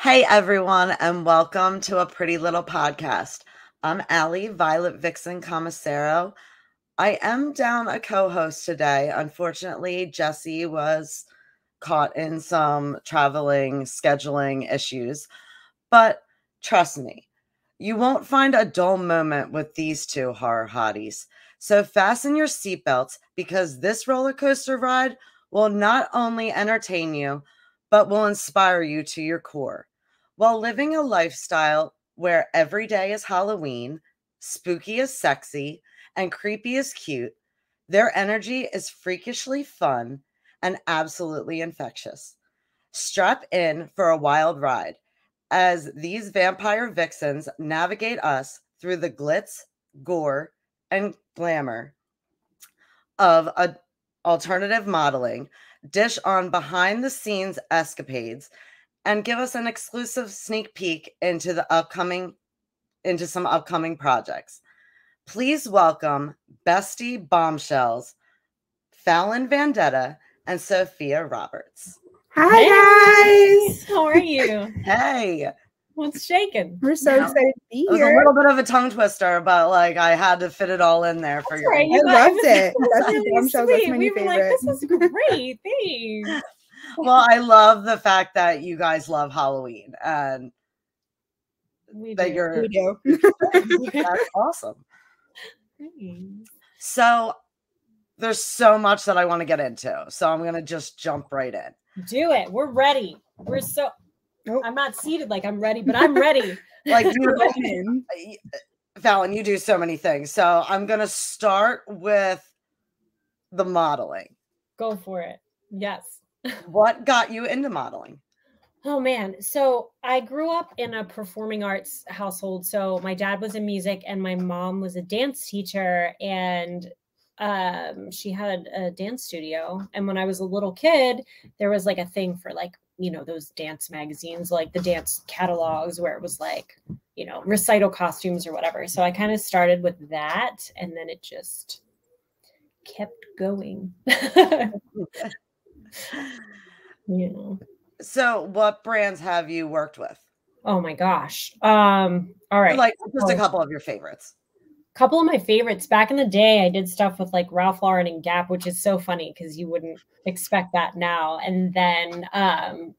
Hey everyone, and welcome to a pretty little podcast. I'm Allie, Violet Vixen Commissaro. I am down a co-host today. Unfortunately, Jesse was caught in some traveling scheduling issues, but trust me, you won't find a dull moment with these two horror hotties. So fasten your seatbelts because this roller coaster ride will not only entertain you, but will inspire you to your core. While living a lifestyle where every day is Halloween, spooky is sexy, and creepy is cute, their energy is freakishly fun and absolutely infectious. Strap in for a wild ride as these vampire vixens navigate us through the glitz, gore, and glamour of alternative modeling, dish on behind the scenes escapades, and give us an exclusive sneak peek into some upcoming projects. Please welcome bestie bombshells Fallon Detta and Sophia Roberts. Hi guys! How are you? Hey, What's shaking? We're so excited to be it was a here. little bit of a tongue twister, but like I had to fit it all in there for you. Right. I loved it. That's Bestie really bombshells, sweet. that's my We new were like, favorite. this is great. Thanks. Well, I love the fact that you guys love Halloween and We that do. you're We do. that's awesome. Thanks. So there's so much that I want to get into. So I'm gonna just jump right in. Do it. We're ready. We're so Nope. I'm not seated like I'm ready, but I'm ready. Like We're going in. Fallon, you do so many things. So I'm gonna start with the modeling. Go for it. Yes. What got you into modeling? Oh man. So I grew up in a performing arts household. So my dad was in music and my mom was a dance teacher, and she had a dance studio. And when I was a little kid, there was like a thing for like, those dance magazines, like the dance catalogs where it was like, recital costumes or whatever. So I kind of started with that, and then it just kept going. So what brands have you worked with? Oh my gosh. All right. Like just a couple of your favorites. Couple of my favorites back in the day, I did stuff with like Ralph Lauren and Gap, which is so funny because you wouldn't expect that now. And then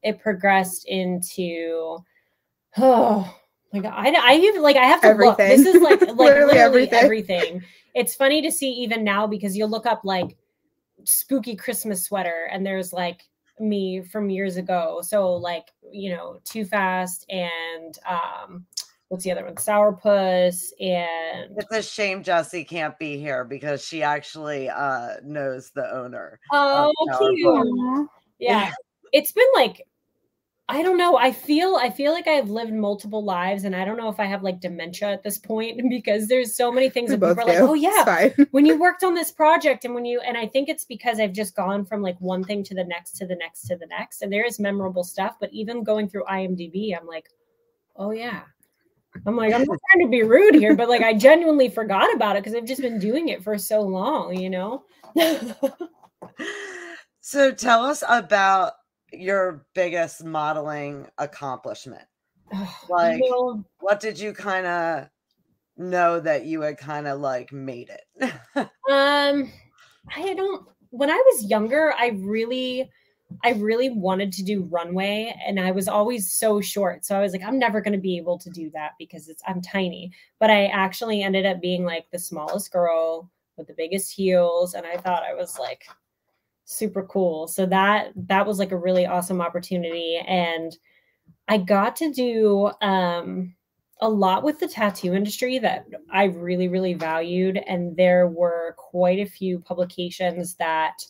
it progressed into I even like I have to Everything. look. This is like literally everything. everything. It's funny to see even now because you'll look up like spooky Christmas sweater and there's like me from years ago. So like, Too Fast and what's the other one? Sourpuss. And it's a shame Jessie can't be here because she actually knows the owner. Oh, cute. Yeah. It's been like, I don't know. I feel like I've lived multiple lives, and I don't know if I have like dementia at this point because there's so many things that people are like, oh yeah, when you worked on this project and I think it's because I've just gone from like one thing to the next to the next to the next, and there is memorable stuff. But even going through IMDb, I'm like, oh yeah. I'm like, I'm not trying to be rude here, but like I genuinely forgot about it because I've just been doing it for so long, So tell us about your biggest modeling accomplishment. Like, what did you kind of know that you had kind of like made it? When I was younger, I really wanted to do runway, and I was always so short. So I was like, I'm never going to be able to do that because I'm tiny. But I actually ended up being like the smallest girl with the biggest heels. And I thought I was like super cool. So that was like a really awesome opportunity. And I got to do a lot with the tattoo industry that I really, really valued. And there were quite a few publications that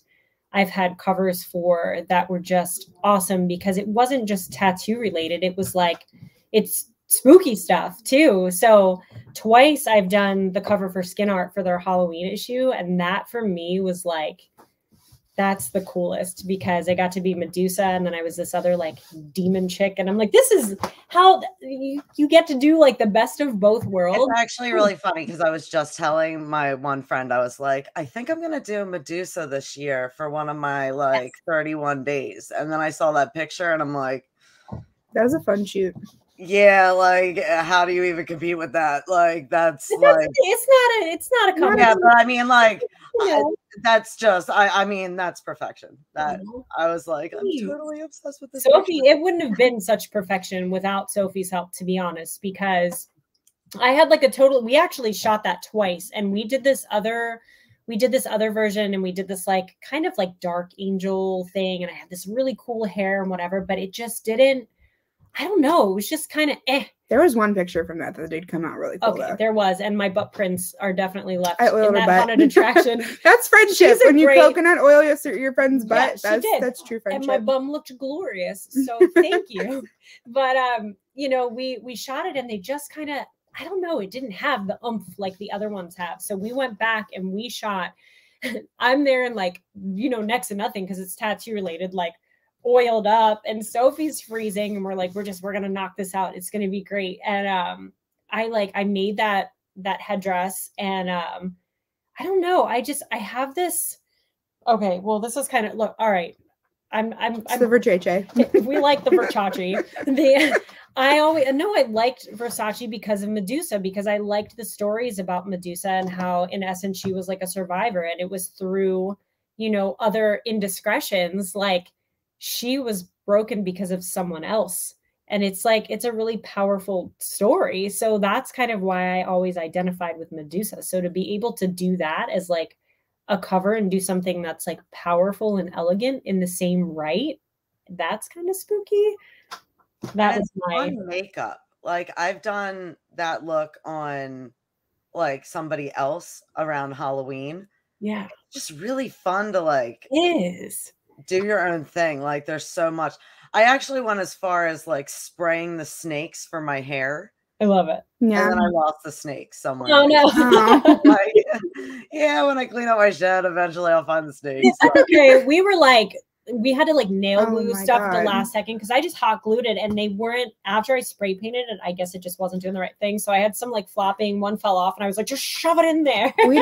I've had covers for that were just awesome because it wasn't just tattoo related. It was like, it's spooky stuff too. So twice I've done the cover for Skin Art for their Halloween issue. And that for me was like, that's the coolest because I got to be Medusa and then I was this other like demon chick. And I'm like, this is how you get to do like the best of both worlds. It's actually really funny because I was just telling my one friend, I was like, I think I'm going to do Medusa this year for one of my like 31 days. And then I saw that picture and I'm like, That was a fun shoot. Yeah, like how do you even compete with that? Like that's like it's not a competition. yeah, but I mean like You know. that's just I mean that's perfection. That Oh, I was like I'm please. totally obsessed with this. Sophie, picture. it wouldn't have been such perfection without Sophie's help, to be honest, because I had like we actually shot that twice, and we did this other version, and we did this like kind of like dark angel thing, and I had this really cool hair and whatever, but it just didn't, I don't know, it was just kind of There was one picture from that did come out really cool. Okay, though. there was, and my butt prints are definitely left I oiled in her that butt. haunted attraction. That's friendship. She's a When you great- coconut oil your friend's butt, Yeah, she did. that's true friendship. And my bum looked glorious, so thank you. But you know, we shot it, and they just kind of, I don't know, it didn't have the oomph like the other ones have. So we went back and we shot. I'm there in like, you know, next to nothing because it's tattoo related, like oiled up, and Sophie's freezing, and we're like, we're gonna knock this out. It's gonna be great. And I made that headdress, and I don't know. I have this. Okay, well, this is kind of look. All right, I'm the Versace. We like the Versace. I liked Versace because of Medusa, because I liked the stories about Medusa and how, in essence, she was like a survivor, and it was through, you know, other indiscretions, like she was broken because of someone else. And it's like, it's a really powerful story. So that's kind of why I always identified with Medusa. So to be able to do that as like a cover and do something that's like powerful and elegant in the same right, that's kind of spooky. That was my makeup. Like I've done that look on like somebody else around Halloween. Yeah. It's just really fun to like do your own thing. Like there's so much. I actually went as far as like spraying the snakes for my hair. I love it. Yeah. And then I lost the snakes somewhere. Oh no. Like, yeah, when I clean up my shed, eventually I'll find the snakes. Okay, we were like, we had to like nail glue stuff at the God. last second because I just hot glued it, and they weren't, after I spray painted it, I guess it just wasn't doing the right thing. So I had some like flopping, one fell off, and I was like, just shove it in there. We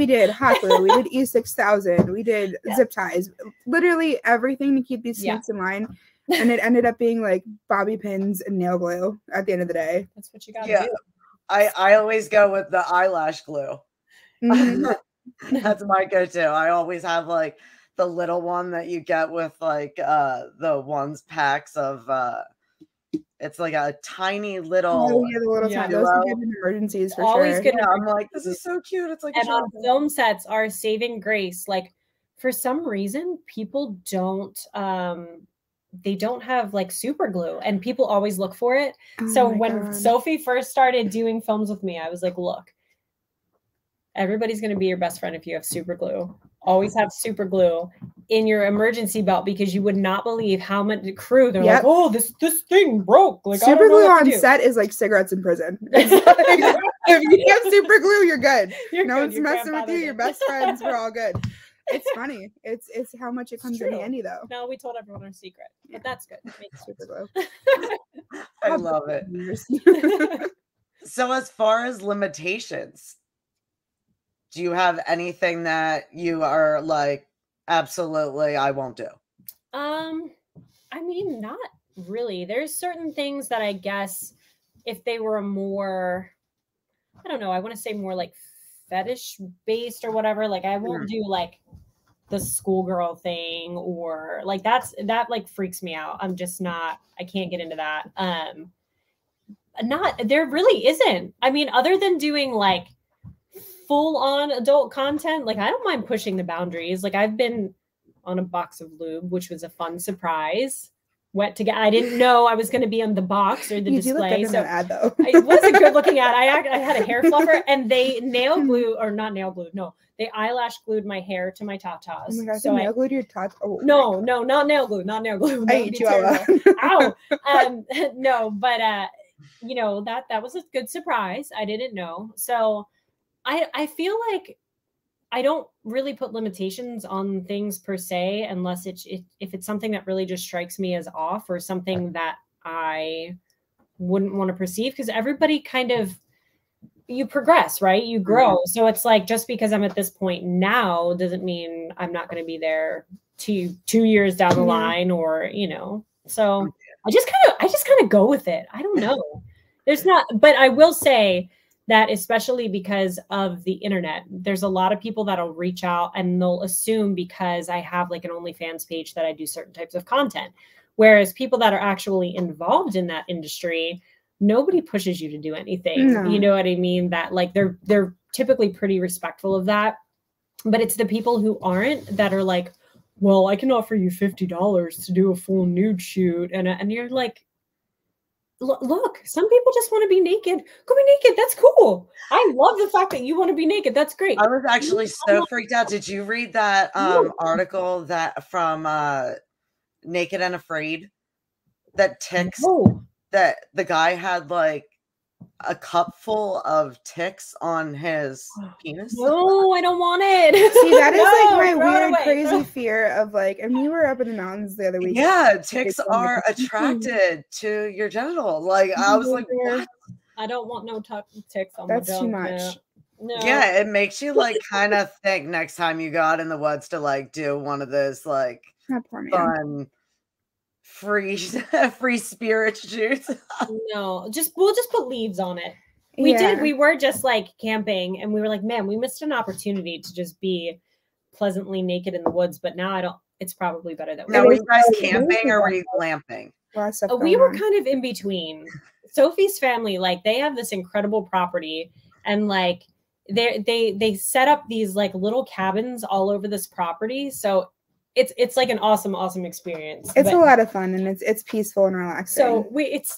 did hot glue, we did E6000, we did zip ties, literally everything to keep these snakes in line. And it ended up being like bobby pins and nail glue at the end of the day. That's what you got to do. I always go with the eyelash glue. Mm-hmm. That's my go-to. I always have like the little one that you get with like the ones packs of it's like a tiny little the little tiny, those are good in emergencies for always sure. good. Yeah, I'm like, this is so cute. It's like and on film sets are saving grace. Like for some reason, people don't they don't have like super glue, and people always look for it. So when Sophie first started doing films with me, I was like, look, everybody's going to be your best friend if you have super glue. Always have super glue in your emergency belt, because you would not believe how much crew they're like, oh, this thing broke. Like super glue on set is like cigarettes in prison. It's like, if you have super glue, you're good. No one's messing with you. You're best friends. We're all good. It's funny. It's how much it comes in handy though. No, we told everyone our secret, but that's good. Makes super glue. I love it. So as far as limitations, do you have anything that you are like, absolutely, I won't do? I mean, not really. There's certain things that I guess if they were more, I don't know, I want to say more like fetish based or whatever. Like I won't do like the schoolgirl thing, or like that like freaks me out. I'm just not, I can't get into that. There really isn't. I mean, other than doing like full on adult content, like I don't mind pushing the boundaries. Like I've been on a box of lube, which was a fun surprise. I didn't know I was going to be on the box or the display. Look good in that ad, though. It was a good looking ad. I had a hair fluffer, and they they eyelash glued my hair to my tatas. Oh my gosh, so nail glued your tatas? Oh. No, not nail glue. I hate you, Ella. Ow. No, but you know, that was a good surprise. I didn't know. So I feel like I don't really put limitations on things per se, unless if it's something that really just strikes me as off, or something that I wouldn't want to perceive, because everybody kind of, you progress, right? You grow. So it's like, just because I'm at this point now doesn't mean I'm not going to be there two years down the line, or, you know, so I just kind of go with it. I don't know. There's not, but I will say that especially because of the internet, there's a lot of people that'll reach out and they'll assume because I have like an OnlyFans page that I do certain types of content. Whereas people that are actually involved in that industry, nobody pushes you to do anything. No. You know what I mean? That like they're typically pretty respectful of that. But it's the people who aren't that are like, well, I can offer you $50 to do a full nude shoot. And you're like, look, some people just want to be naked. Go be naked. That's cool. I love the fact that you want to be naked. That's great. I was actually so freaked out. Did you read that article that from Naked and Afraid that ticks that the guy had like a cup full of ticks on his penis? No, I don't want it. See, that is like my weird, crazy fear of like, and we were up in the mountains the other week. Yeah, ticks are attracted to your genital. Like, I was like, what? I don't want no ticks on my That's too much. No. Yeah, it makes you like kind of think next time you go out in the woods to like do one of those like fun free spirit shoots. No, we'll just put leaves on it. We were just like camping and we were like, man, we missed an opportunity to just be pleasantly naked in the woods, but now it's probably better that way. Now, were you guys camping or were you glamping? We were kind of in between. Sophie's family, like they have this incredible property and like they set up these like little cabins all over this property. So it's like an awesome experience. It's a lot of fun and it's peaceful and relaxing. So it's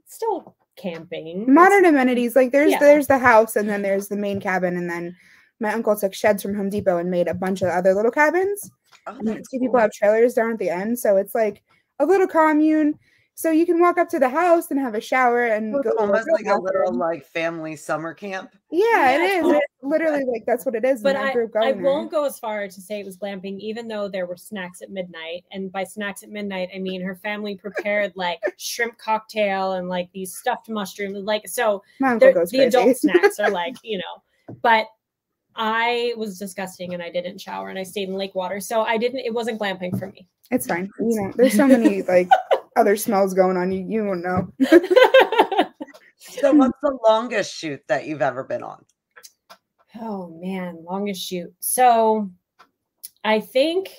still camping. Modern amenities, like there's the house and then there's the main cabin, and then my uncle took sheds from Home Depot and made a bunch of other little cabins. Two people have trailers down at the end, so it's like a little commune. So you can walk up to the house and have a shower and go almost like a little like family summer camp. Yeah, it is. It's literally like that's what it is. But I won't go as far to say it was glamping, even though there were snacks at midnight. And by snacks at midnight, I mean her family prepared like shrimp cocktail and like these stuffed mushrooms. Like so, the adult snacks are like But I was disgusting and I didn't shower and I stayed in lake water, so it wasn't glamping for me. It's fine. There's so many like other smells going on. You won't know. So what's the longest shoot that you've ever been on? Oh man, longest shoot. So I think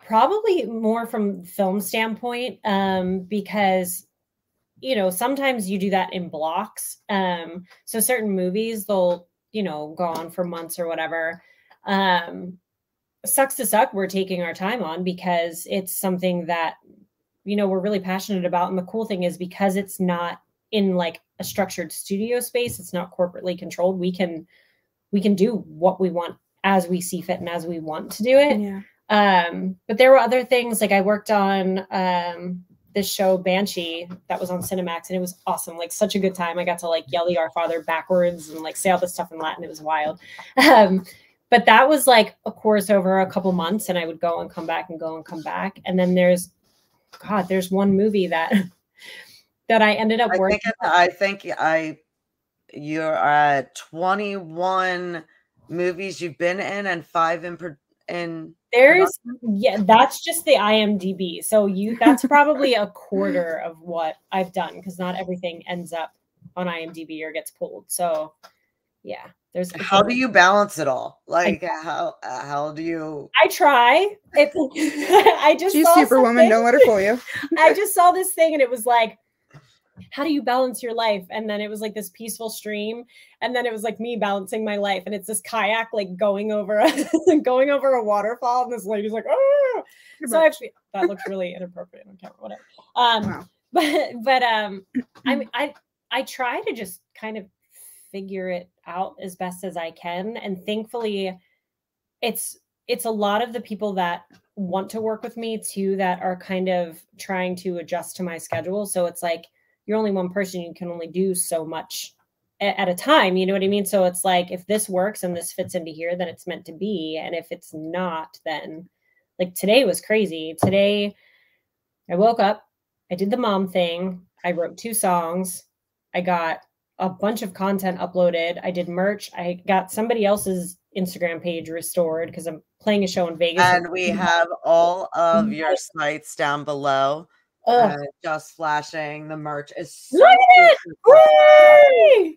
probably more from film standpoint, because sometimes you do that in blocks. So certain movies they'll go on for months or whatever. Sucks to suck, we're taking our time on because it's something that we're really passionate about. And the cool thing is because it's not in like a structured studio space, it's not corporately controlled. We can do what we want as we see fit and as we want to do it. Yeah. But there were other things like I worked on this show Banshee that was on Cinemax, and it was awesome. Like such a good time. I got to like yell the Our Father backwards and like say all this stuff in Latin. It was wild. But that was like a course over a couple months, and I would go and come back and go and come back. And then there's one movie that I ended up working. I think you're at 21 movies you've been in and 5 in that's just the IMDb. So that's probably a quarter of what I've done because not everything ends up on IMDb or gets pulled. So yeah. How do you balance it all? Like how do you? I try. She's Superwoman. Don't let her fool you. I just saw this thing and it was like, how do you balance your life? And then it was like this peaceful stream, and then it was like me balancing my life, and it's this kayak like going over a waterfall, and this lady's like, oh. So actually, that looks really inappropriate on camera. Whatever. Wow. But I try to just kind of figure it out as best as I can. And thankfully it's a lot of the people that want to work with me too, that are kind of trying to adjust to my schedule. So it's like, you're only one person, you can only do so much at a time. You know what I mean? So it's like, if this works and this fits into here, then it's meant to be. And if it's not, then like today was crazy. Today I woke up, I did the mom thing. I wrote 2 songs. I got a bunch of content uploaded. I did merch. I got somebody else's Instagram page restored because I'm playing a show in Vegas. And we have all of your sites down below. just flashing. The merch is so Look at it!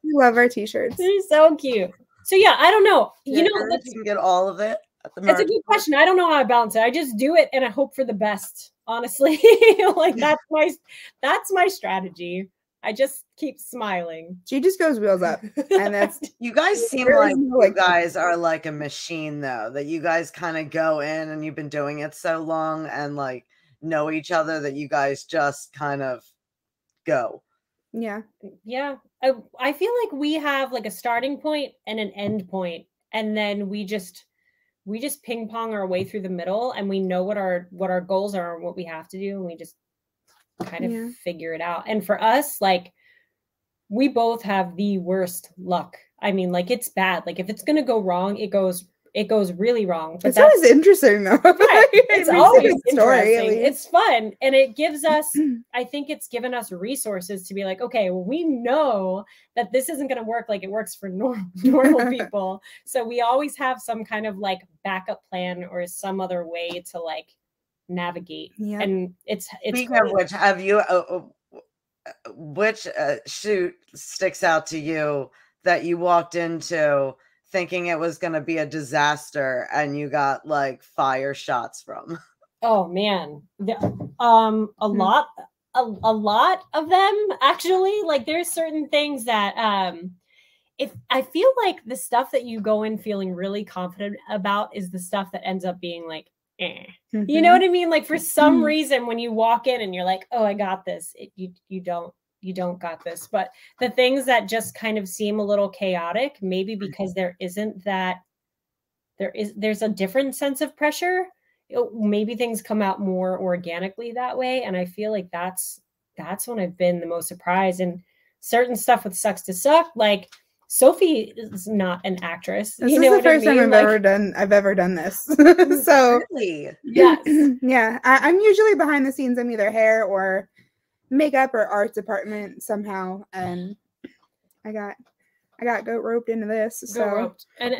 We love our t-shirts. They're so cute. So yeah, I don't know. You can get all of it at the merch. It's a good question. I don't know how I balance it. I just do it and I hope for the best. Honestly, like that's my strategy. I just keep smiling. She just goes wheels up, and that's. You guys seem like you guys are like a machine, though. That you guys kind of go in, and you've been doing it so long, and like know each other that you guys just kind of go. Yeah. I feel like we have like a starting point and an end point, and then we just ping pong our way through the middle, and we know what our goals are and what we have to do, and we just kind of figure it out. And for us, like, we both have the worst luck. I mean, like, it's bad. Like, if it's gonna go wrong, it goes really wrong. But it's always interesting, though. Right. It's always interesting. It's fun, and it gives us. I think it's given us resources to be like, okay, well, we know that this isn't going to work like it works for normal people. So we always have some kind of like backup plan or some other way to like navigate. Yeah. And it's speaking of which, have you which shoot sticks out to you that you walked into thinking it was going to be a disaster and you got like fire shots from? Oh man, a lot of them actually. Like, there's certain things that if I feel like the stuff that you go in feeling really confident about is the stuff that ends up being like, you know what I mean? Like, for some reason, when you walk in and you're like, oh, I got this, you don't got this. But the things that just kind of seem a little chaotic, maybe because there's a different sense of pressure. Maybe things come out more organically that way. And I feel like that's when I've been the most surprised. And certain stuff with Sucks to Suck, like, Sophie is not an actress. This is the first time I've ever done this. So really? Yes. Yeah. I'm usually behind the scenes in either hair or makeup or art department somehow. And I got goat roped into this. So roped. And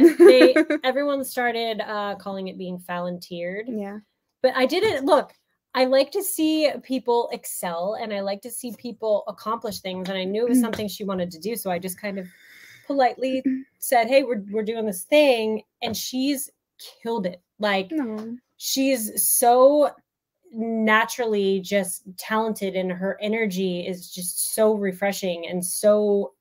everyone started calling it being Fallon tiered. Yeah. But I didn't look. I like to see people excel, and I like to see people accomplish things. And I knew it was something she wanted to do, so I just kind of politely said, hey, we're doing this thing, and she's killed it. Like, she's so naturally just talented, and her energy is just so refreshing. And so,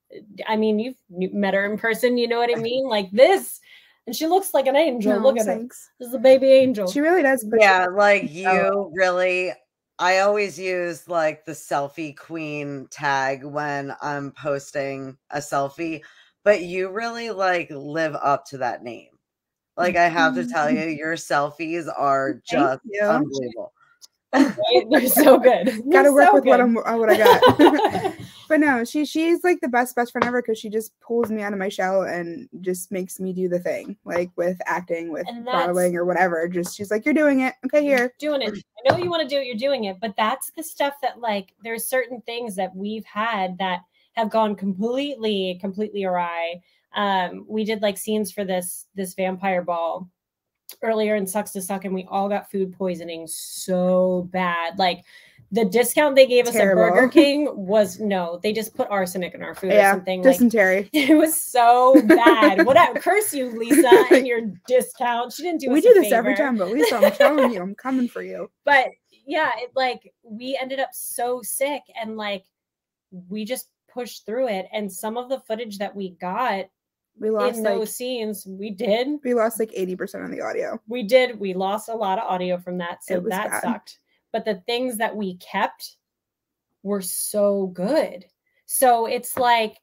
I mean, you've met her in person, you know what I mean? Like this, and she looks like an angel. Look at her. This is a baby angel. She really does. Yeah, like you really, I always use like the selfie queen tag when I'm posting a selfie, but you really like live up to that name. Like, I have to tell you, your selfies are just unbelievable. They're so good. Got to work with what I got. But no, she's like the best friend ever, because she just pulls me out of my shell and just makes me do the thing, like with acting, with modeling or whatever. Just she's like, you're doing it. Okay, here. Doing it. I know you want to do it. You're doing it. But that's the stuff that, like, there's certain things that we've had that have gone completely awry. We did like scenes for this vampire ball earlier in Sucks to Suck, and we all got food poisoning so bad. Like, the discount they gave us at Burger King was they just put arsenic in our food or something. Dysentery. Like, it was so bad. What? Curse you, Lisa, and your discount. She didn't do. We do this every time, but Lisa, I'm telling you, I'm coming for you. But yeah, we ended up so sick, and like we just pushed through it. And some of the footage that we got, we lost in those scenes. We lost like 80% of the audio. We did. We lost a lot of audio from that, so that bad. Sucked. But the things that we kept were so good. So it's like,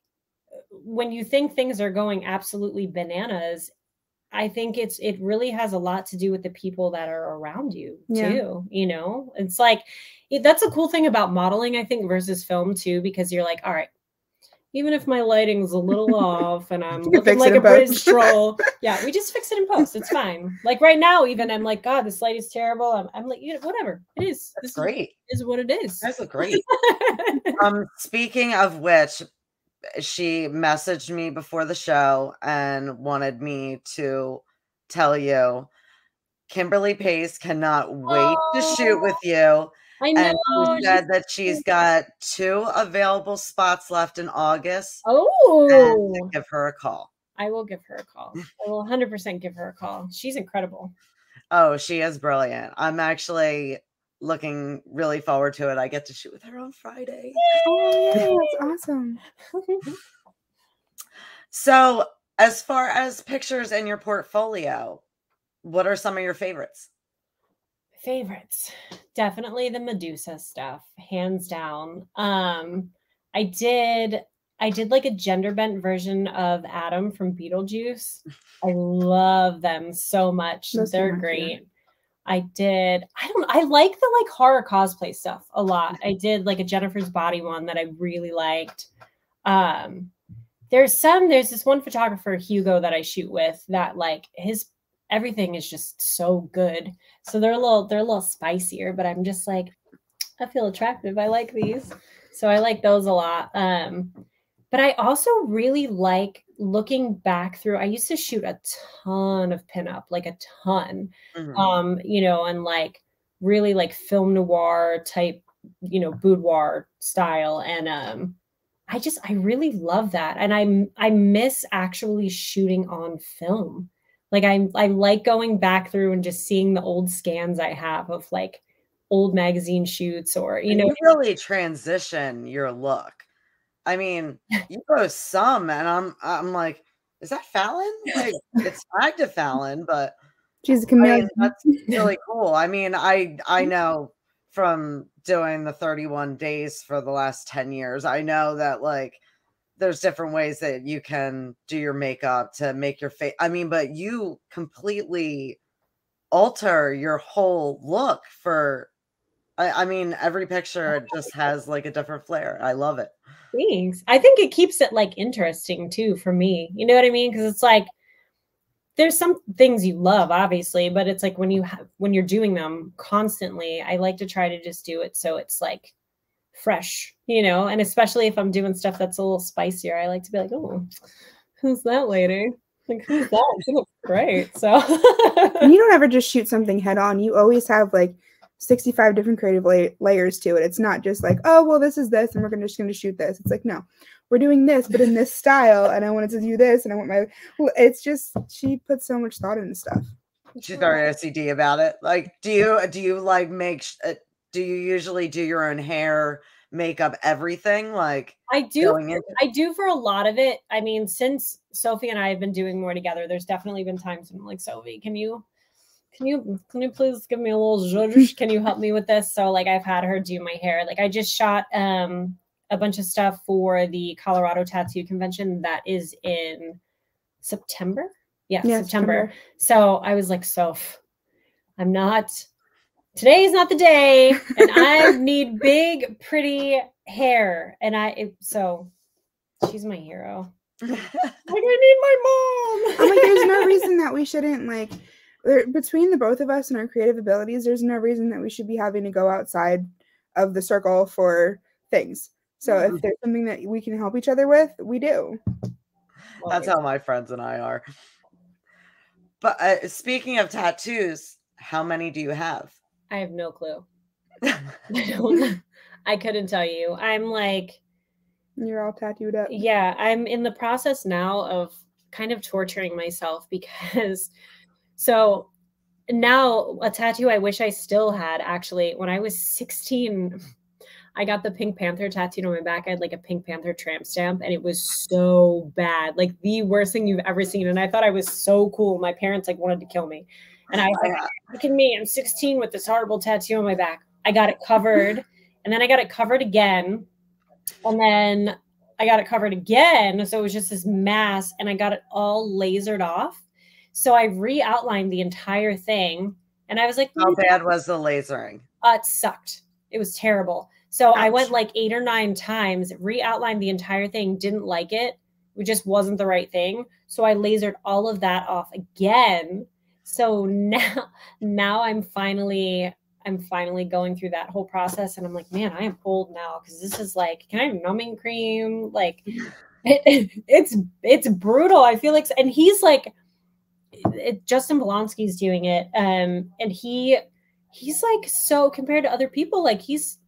when you think things are going absolutely bananas, I think it really has a lot to do with the people that are around you too. You know, it's like, that's a cool thing about modeling, I think, versus film too, because you're like, all right, even if my lighting's a little off and I'm looking like a bridge troll, we just fix it in post. It's fine. Like right now, even I'm like, God, this light is terrible. I'm like, whatever. It is. That's great. Is what it is. That's great. Speaking of which, she messaged me before the show and wanted me to tell you, Kimberly Pace cannot wait to shoot with you. I know. And she said that she's got 2 available spots left in August. Oh, and to give her a call. I will give her a call. I will 100% give her a call. She's incredible. Oh, she is brilliant. I'm actually looking really forward to it. I get to shoot with her on Friday. Oh, that's awesome. So, as far as pictures in your portfolio, what are some of your favorites? Favorites. Definitely the Medusa stuff, hands down. I did like a gender bent version of Adam from Beetlejuice. I love them so much. They're great. Yeah. I like the like horror cosplay stuff a lot. I did like a Jennifer's Body one that I really liked. There's this one photographer, Hugo, that I shoot with that like his everything is just so good. So they're a little spicier, but I'm just like, I feel attractive. I like these. So I like those a lot. But I also really like looking back through. I used to shoot a ton of pinup, like a ton, and like really like film noir type, boudoir style. And I really love that. And I miss actually shooting on film. Like I like going back through and just seeing the old scans I have of like old magazine shoots or, You really transition your look. I mean, you post some and I'm like, is that Fallon? Like it's tagged to Fallon, but she's a chameleon. That's really cool. I mean, I know from doing the 31 days for the last 10 years, I know that like there's different ways that you can do your makeup to make your face. I mean, but you completely alter your whole look for, I mean, every picture just has like a different flair. I love it. Thanks. I think it keeps it like interesting too for me. You know what I mean? Because it's like there's some things you love, obviously, but it's like when you're doing them constantly, I like to try to just do it so it's like fresh, and especially if I'm doing stuff that's a little spicier, I like to be like, oh, who's that lady? Like, who's that? She looks great. So and you don't ever just shoot something head on. You always have like 65 different creative layers to it. It's not just like, oh, well, this is this, and we're just going to shoot this. It's like, no, we're doing this, but in this style, and I wanted to do this, and I want it's just, she puts so much thought into stuff. She's very OCD about it. Like, do you like do you usually do your own hair, makeup, everything? Like I do for a lot of it. I mean, since Sophia and I have been doing more together, there's definitely been times when I'm like, Sophie, can you please give me a little zhuzh? Can you help me with this? So like I've had her do my hair. Like I just shot a bunch of stuff for the Colorado Tattoo Convention that is in September. Yeah, September. So I was like, Soph, today's not the day, and I need big, pretty hair. And so she's my hero. Like, I need my mom. I'm like, there's no reason that we shouldn't between the both of us and our creative abilities, there's no reason that we should be having to go outside of the circle for things. So if there's something that we can help each other with, we do. That's how my friends and I are. But speaking of tattoos, how many do you have? I have no clue. I couldn't tell you. I'm like, you're all tattooed up. Yeah, I'm in the process now of kind of torturing myself because so now a tattoo I wish I still had, actually, when I was 16, I got the Pink Panther tattooed on my back. I had like a Pink Panther tramp stamp, and it was so bad, like the worst thing you've ever seen. And I thought I was so cool. My parents like wanted to kill me. And I was like, look at me, I'm 16 with this horrible tattoo on my back. I got it covered, and then I got it covered again, and then I got it covered again. So it was just this mass, and I got it all lasered off. So I re-outlined the entire thing, and I was like, how bad was the lasering? It sucked. It was terrible. So I went like 8 or 9 times, re-outlined the entire thing, didn't like it. It just wasn't the right thing. So I lasered all of that off again. So now I'm finally going through that whole process, and I'm like, man, I am old now, because this is like, can I have numbing cream? Like it's brutal. I feel like, and he's like, Justin Bolonsky's doing it, and he he's like, so compared to other people, like he's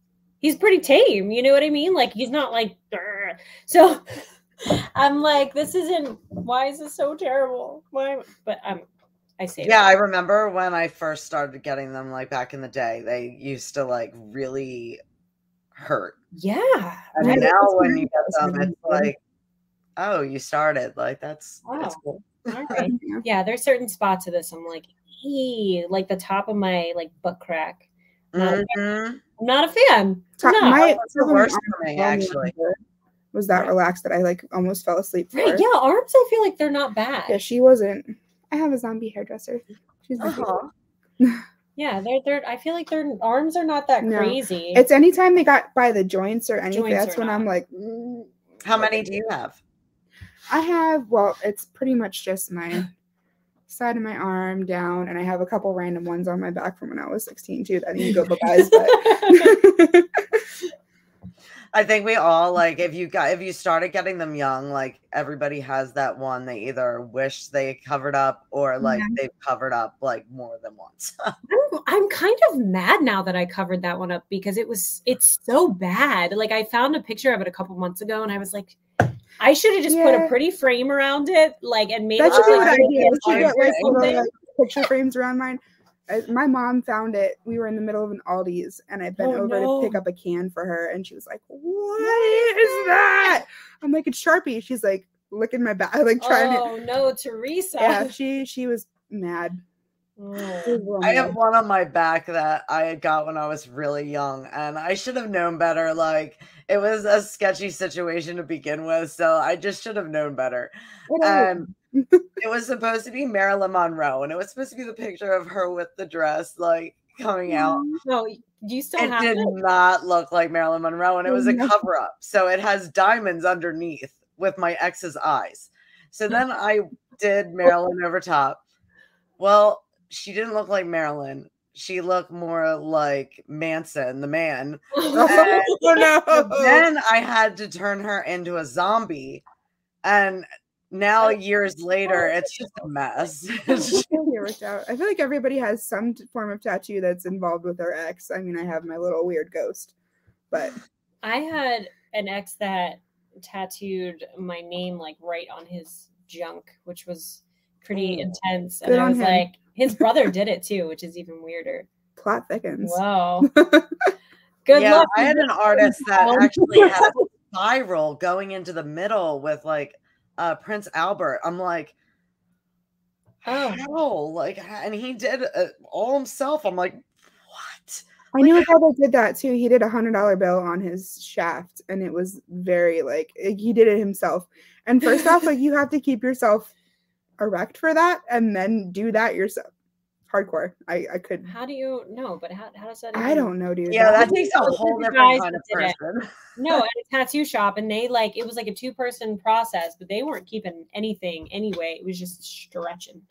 pretty tame. You know what I mean? Like he's not like, Durr. So I'm like, why is this so terrible? Why? But I say yeah, I remember when I first started getting them, like back in the day, they used to like really hurt. Yeah. And now when you get them, it's like, oh, you started. Like that's it's cool. All right. Yeah, there's certain spots of this I'm like, like the top of my like butt crack. I'm not a fan. It's the worst for me, actually. Was that relaxed that I like almost fell asleep for. Right, yeah, arms I feel like they're not bad. Yeah, she wasn't. I have a zombie hairdresser. She's yeah, they're I feel like their arms are not that crazy. It's anytime they got by the joints or anything, that's when I'm like, how many do you have? I have, well, it's pretty much just my side of my arm down, and I have a couple random ones on my back from when I was 16 too that need to go guys, but I think we all, like, if you started getting them young, like everybody has that one they either wish they covered up or like they've covered up like more than once. I'm kind of mad now that I covered that one up because it's so bad. Like I found a picture of it a couple months ago and I was like, I should have just put a pretty frame around it, like, and made that it should be like, what I did. I should get like little picture frames around mine. My mom found it. We were in the middle of an Aldi's, and I bent over to pick up a can for her, and she was like, "What is that?" I'm like, "It's Sharpie." She's like, licking my back, like trying to. Oh no, Teresa! Yeah, she was mad. I have one on my back that I got when I was really young, and I should have known better. Like, it was a sketchy situation to begin with, so I just should have known better. And it was supposed to be Marilyn Monroe, and it was supposed to be the picture of her with the dress, like, coming out. No, you still have it. It did not look like Marilyn Monroe, and it was a cover-up. So it has diamonds underneath with my ex's eyes. So then I did Marilyn over top. Well, she didn't look like Marilyn. She looked more like Manson, the man. Then I had to turn her into a zombie. And now, years later, it's just a mess. I feel like everybody has some form of tattoo that's involved with their ex. I mean, I have my little weird ghost. But I had an ex that tattooed my name like right on his junk, which was pretty intense. And I was like, his brother did it too, which is even weirder. Plot thickens. Wow. Good luck. I had an artist that actually had a spiral going into the middle with like Prince Albert. I'm like, how? Like, and he did it all himself. I'm like, what? I knew a guy that did that too. He did $100 bill on his shaft, and it was very like he did it himself. And first off, like you have to keep yourself erect for that, and then do that yourself. Hardcore. I could. How do you know? But how does that? I don't know, dude. Yeah, that takes a whole different kind of person. No, at a tattoo shop, and they like it was like a 2-person process, but they weren't keeping anything anyway. It was just stretching.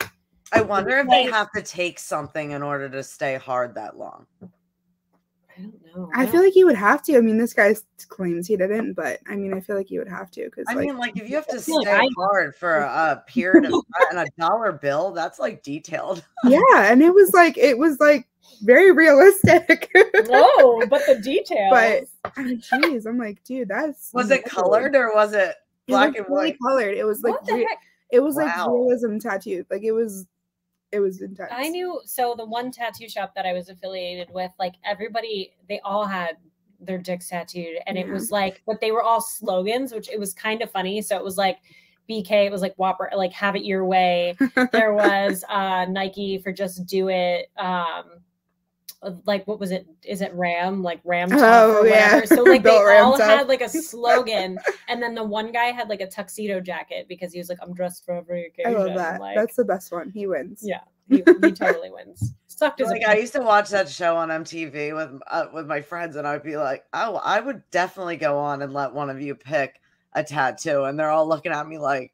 I wonder if they have to take something in order to stay hard that long. I don't know. I feel like you would have to. I mean, this guy claims he didn't, but I mean, I feel like you would have to because I mean, like if you have to stay hard for a period of time and $1 bill, that's like detailed. Yeah, and it was like very realistic. No, but the details. But I mean, geez, I'm like, dude, that's. Was it colored or was it black and white? Colored. It was like it was like realism tattoo. Like it was intense. I knew. So the one tattoo shop that I was affiliated with, like everybody, they all had their dicks tattooed, and it was like, but they were all slogans, which it was kind of funny. So it was like BK, it was like Whopper, like have it your way. There was Nike for just do it. Like what was it? Is it Ram? Like Ram Top or whatever. So like they all had like a slogan, and then the one guy had like a tuxedo jacket because he was like, I'm dressed for every occasion. I love that. Like, that's the best one. He wins. Yeah, he totally wins. Sucked as like I used to watch that show on MTV with my friends, and I would be like, oh, I would definitely go on and let one of you pick a tattoo, and they're all looking at me like,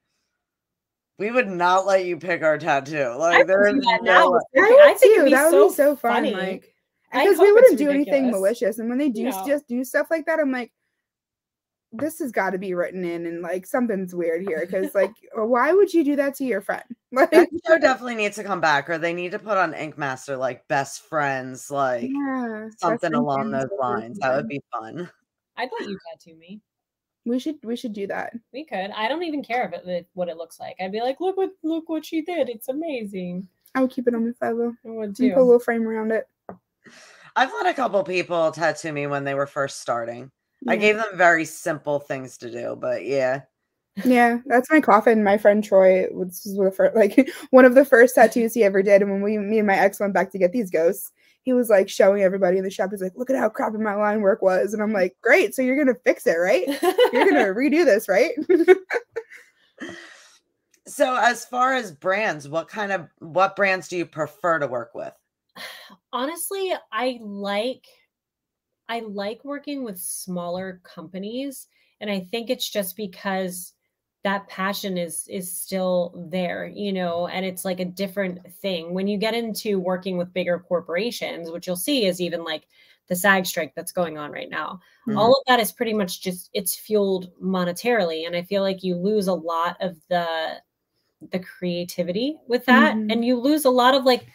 we would not let you pick our tattoo. Like there is no. I think that would be so fun. Like, because we wouldn't do anything malicious, and when they do just do stuff like that, I'm like, this has got to be written in, and like something's weird here, because like why would you do that to your friend? Like, that show definitely needs to come back, or they need to put on Ink Master like best friends, like something along those lines. That would be fun. I'd let you tattoo me. We should do that. We could. I don't even care if what it looks like. I'd be like, look what she did. It's amazing. I would keep it on my Fallon. I would too. Put a little frame around it. I've let a couple people tattoo me when they were first starting. Yeah. I gave them very simple things to do, but yeah. Yeah, that's my coffin. My friend Troy was the first, like one of the first tattoos he ever did. And when me and my ex went back to get these ghosts, he was like showing everybody in the shop. He's like, look at how crappy my line work was. And I'm like, great. So you're going to fix it, right? You're going to redo this, right? So as far as brands, what brands do you prefer to work with? Honestly, I like working with smaller companies. And I think it's just because that passion is still there, you know, and it's like a different thing. When you get into working with bigger corporations, what you'll see is even like the SAG strike that's going on right now. Mm-hmm. All of that is pretty much just, it's fueled monetarily. And I feel like you lose a lot of the creativity with that. Mm-hmm. And you lose a lot of like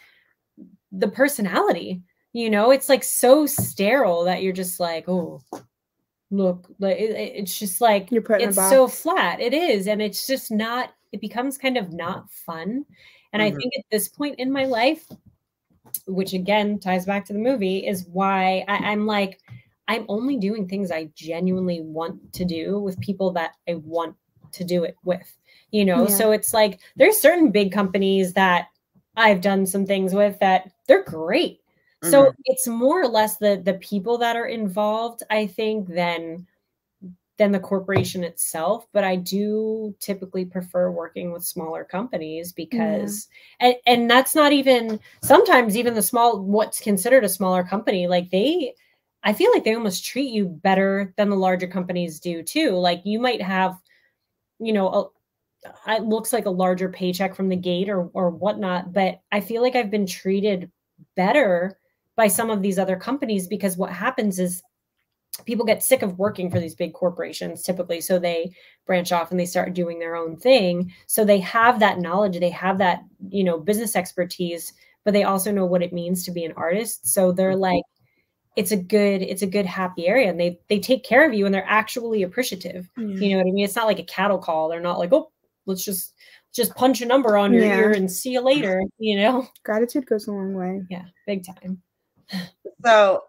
the personality, you know, it's like so sterile that you're just like, oh, look, it's just like, it's so flat. It is. And it's just not, it becomes kind of not fun. And I think at this point in my life, which again ties back to the movie, is why I'm like, I'm only doing things I genuinely want to do with people that I want to do it with, you know? Yeah. So it's like, there's certain big companies that I've done some things with that they're great. So it's more or less the people that are involved, I think, than the corporation itself. But I do typically prefer working with smaller companies because, and that's not even, sometimes even what's considered a smaller company, like I feel like they almost treat you better than the larger companies do too. Like you might have, you know, it looks like a larger paycheck from the gate or whatnot, but I feel like I've been treated better by some of these other companies, because what happens is people get sick of working for these big corporations typically. So they branch off and they start doing their own thing. So they have that knowledge, they have that, you know, business expertise, but they also know what it means to be an artist. So they're like, it's a good happy area, and they take care of you and they're actually appreciative. You know what I mean? It's not like a cattle call. They're not like, oh, let's just punch a number on your ear and see you later, you know? Gratitude goes a long way. Yeah, big time. So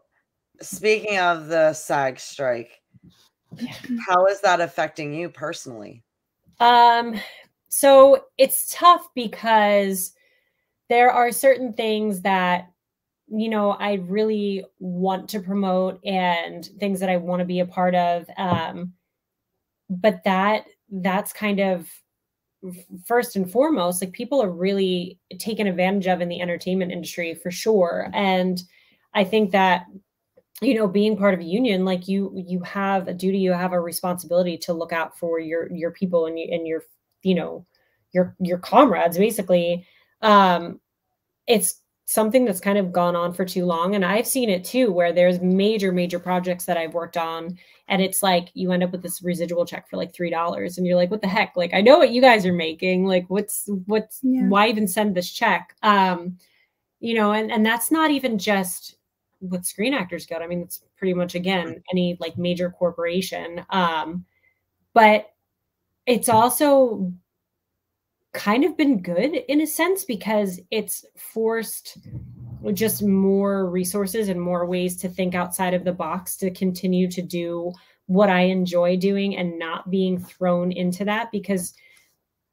speaking of the SAG strike, how is that affecting you personally? So it's tough because there are certain things that, you know, I really want to promote and things that I want to be a part of. But that's kind of first and foremost, like people are really taken advantage of in the entertainment industry for sure. And I think that, you know, being part of a union, like you have a duty, you have a responsibility to look out for your people and your, you know, your comrades, basically. It's something that's kind of gone on for too long. And I've seen it too, where there's major projects that I've worked on. And it's like, you end up with this residual check for like $3 and you're like, what the heck? Like, I know what you guys are making. Like, why even send this check? You know, and that's not even just what Screen Actors Guild. I mean, it's pretty much, again, any like major corporation. But it's also kind of been good in a sense, because it's forced just more resources and more ways to think outside of the box to continue to do what I enjoy doing and not being thrown into that, because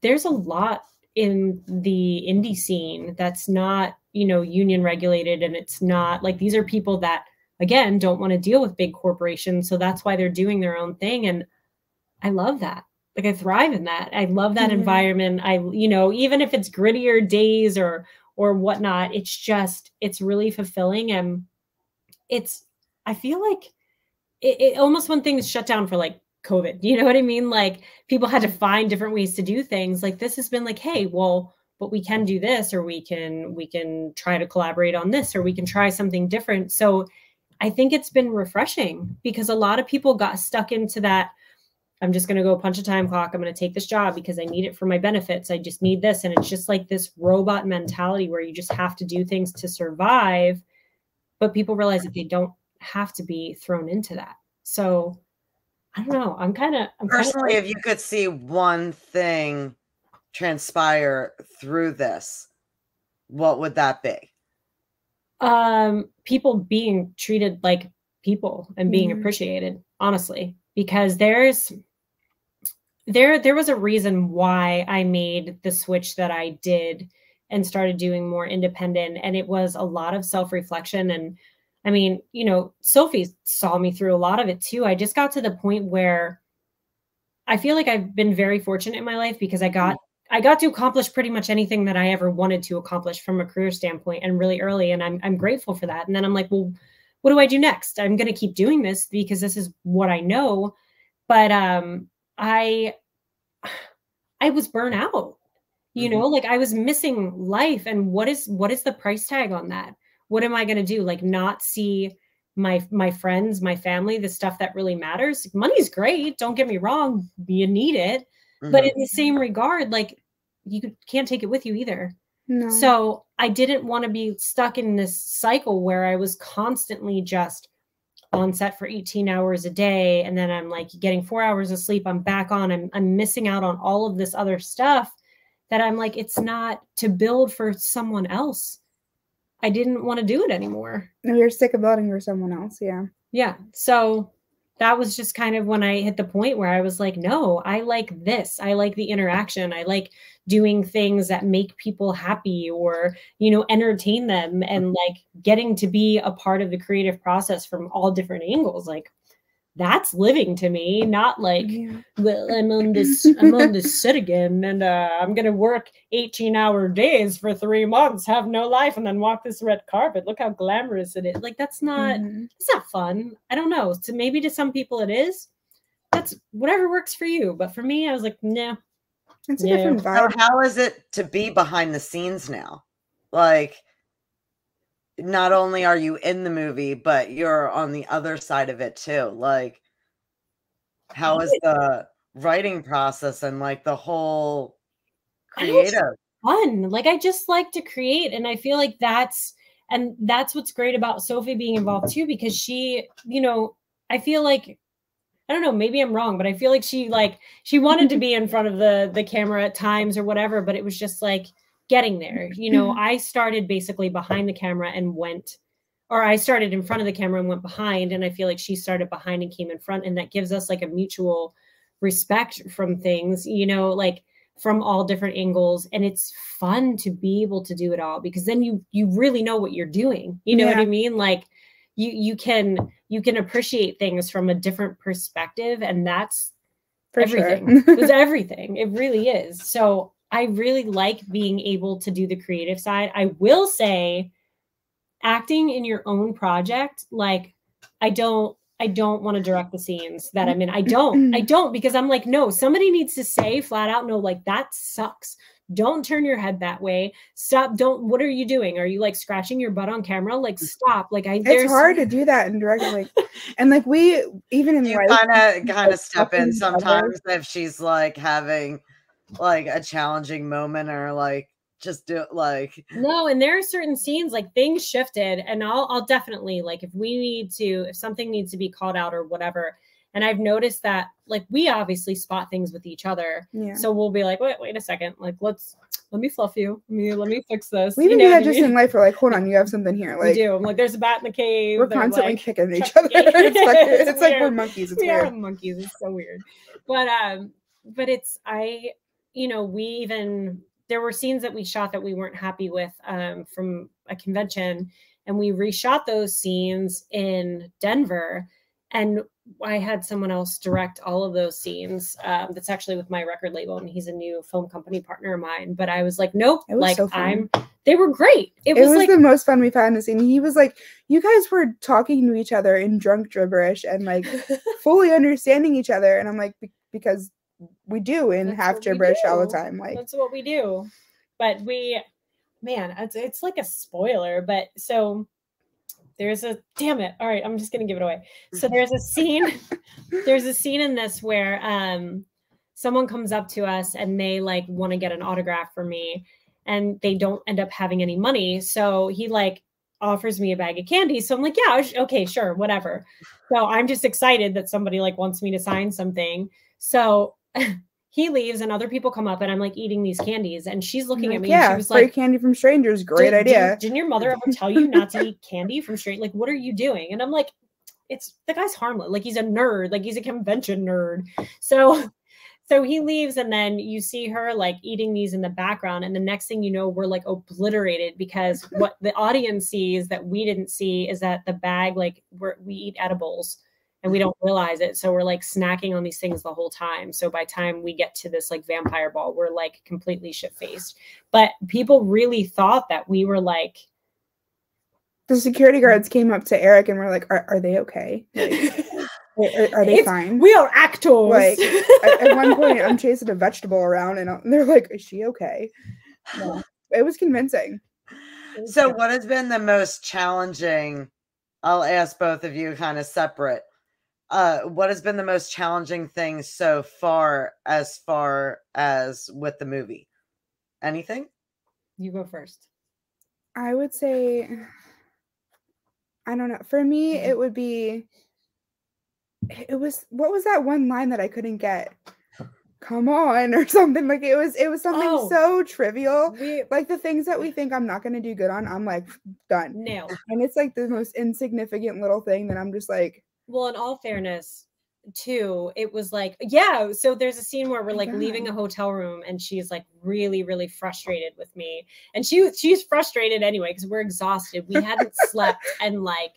there's a lot in the indie scene that's not, you know, union regulated. And it's not like, these are people that, again, don't want to deal with big corporations. So that's why they're doing their own thing. And I love that. Like I thrive in that. I love that environment. You know, even if it's grittier days or whatnot, it's really fulfilling. And I feel like it almost, when things shut down for like COVID, you know what I mean? Like people had to find different ways to do things. Like this has been like, hey, well, but we can do this, or we can try to collaborate on this, or we can try something different. So I think it's been refreshing, because a lot of people got stuck into that I'm just going to go punch a time clock. I'm going to take this job because I need it for my benefits. I just need this. And it's just like this robot mentality where you just have to do things to survive. But people realize that they don't have to be thrown into that. So I don't know. I'm personally, if you could see one thing transpire through this, what would that be? People being treated like people and being appreciated, honestly, because there was a reason why I made the switch that I did and started doing more independent. And it was a lot of self-reflection. And I mean, you know, Sophie saw me through a lot of it too. I just got to the point where I feel like I've been very fortunate in my life because I got to accomplish pretty much anything that I ever wanted to accomplish from a career standpoint and really early. And I'm grateful for that. And then I'm like, well, what do I do next? I'm going to keep doing this because this is what I know. But I was burnt out, you know, like I was missing life. And what is the price tag on that? What am I going to do? Like not see my friends, my family, the stuff that really matters. Money's great. Don't get me wrong. You need it. But in the same regard, like you can't take it with you either. No. So I didn't want to be stuck in this cycle where I was constantly just on set for 18 hours a day. And then I'm like getting 4 hours of sleep. I'm back on. I'm missing out on all of this other stuff that I'm like, it's not to build for someone else. I didn't want to do it anymore. No, you're sick of building for someone else. Yeah. Yeah. So that was just kind of when I hit the point where I was like, no, I like this. I like the interaction. I like doing things that make people happy or, you know, entertain them and like getting to be a part of the creative process from all different angles. Like that's living to me, not like, well, I'm on this set again and I'm going to work 18-hour days for 3 months, have no life, and then walk this red carpet. Look how glamorous it is. Like, that's not, it's not fun. I don't know. So maybe to some people it is. That's whatever works for you. But for me, I was like, nah. It's a different vibe. So how is it to be behind the scenes now? Like, not only are you in the movie, but you're on the other side of it too. Like, how is the writing process and like the whole creative? Fun. Like, I just like to create. And I feel like that's what's great about Sophie being involved too, because she, you know, I feel like, I don't know, maybe I'm wrong, but I feel like she wanted to be in front of the camera at times or whatever, but it was just like, getting there. You know, I started basically behind the camera and I started in front of the camera and went behind. And I feel like she started behind and came in front. And that gives us like a mutual respect from things, you know, like from all different angles. And it's fun to be able to do it all because then you really know what you're doing. You know what I mean? Like you can appreciate things from a different perspective. And that's for everything. Sure. It's everything. It really is. So I really like being able to do the creative side. I will say acting in your own project, like I don't want to direct the scenes that I'm in. I don't because I'm like, no, somebody needs to say flat out, no, like that sucks. Don't turn your head that way. Stop. What are you doing? Are you like scratching your butt on camera? Like stop. Like it's hard to do that in direct. Like, and like we, even in you kind of step in sometimes if she's like having like a challenging moment or like just do it like no. And there are certain scenes like things shifted and I'll definitely like if something needs to be called out or whatever. And I've noticed that like we obviously spot things with each other. Yeah. So we'll be like, wait a second. Like let me fluff you. Let me fix this. We even do that just in life. We're like, hold on, you have something here. Like we do. I'm like, there's a bat in the cave. We're constantly like, picking at each other. It's like we're monkeys. It's weird. We are monkeys. It's so weird. But it's you know, there were scenes that we shot that we weren't happy with from a convention, and we reshot those scenes in Denver. And I had someone else direct all of those scenes. That's actually with my record label, and he's a new film company partner of mine. But I was like, nope, like so they were great. It was like the most fun we've had in the scene. He was like, you guys were talking to each other in drunk gibberish and like fully understanding each other. And I'm like, because we do in half gibberish all the time. Like that's what we do. But it's like a spoiler. But so damn it. All right, I'm just gonna give it away. So there's a scene in this where someone comes up to us and they like want to get an autograph for me, and they don't end up having any money. So he like offers me a bag of candy. So I'm like, yeah, okay, sure, whatever. So I'm just excited that somebody like wants me to sign something. So he leaves and other people come up and I'm like eating these candies and she's looking at me and she was free like, candy from strangers, great idea. Didn't your mother ever tell you not to eat candy from strangers? Like, what are you doing? And I'm like, the guy's harmless. Like, he's a nerd. Like, he's a convention nerd. So he leaves and then you see her like eating these in the background. And the next thing you know, we're like obliterated because what the audience sees that we didn't see is that the bag, like we eat edibles and we don't realize it. So we're like snacking on these things the whole time. So by the time we get to this like vampire ball, we're like completely shit-faced. But people really thought that we were like. The security guards came up to Eric and were like, are they okay? Like, are they fine? We are actors. Like at one point, I'm chasing a vegetable around, and they're like, "Is she okay?" Yeah. It was convincing. So, what has been the most challenging? I'll ask both of you, kind of separate. What has been the most challenging thing so far as with the movie? Anything? You go first. I would say, I don't know. For me, it would be. What was that one line that I couldn't get? Come on, or something. Like it was something so trivial. Like the things that we think I'm not going to do good on, I'm like done. Nailed. And it's like the most insignificant little thing that I'm just like. Well, in all fairness, too, it was like, yeah. So there's a scene where we're like leaving a hotel room, and she's like really, really frustrated with me, and she's frustrated anyway because we're exhausted. We hadn't slept, and like.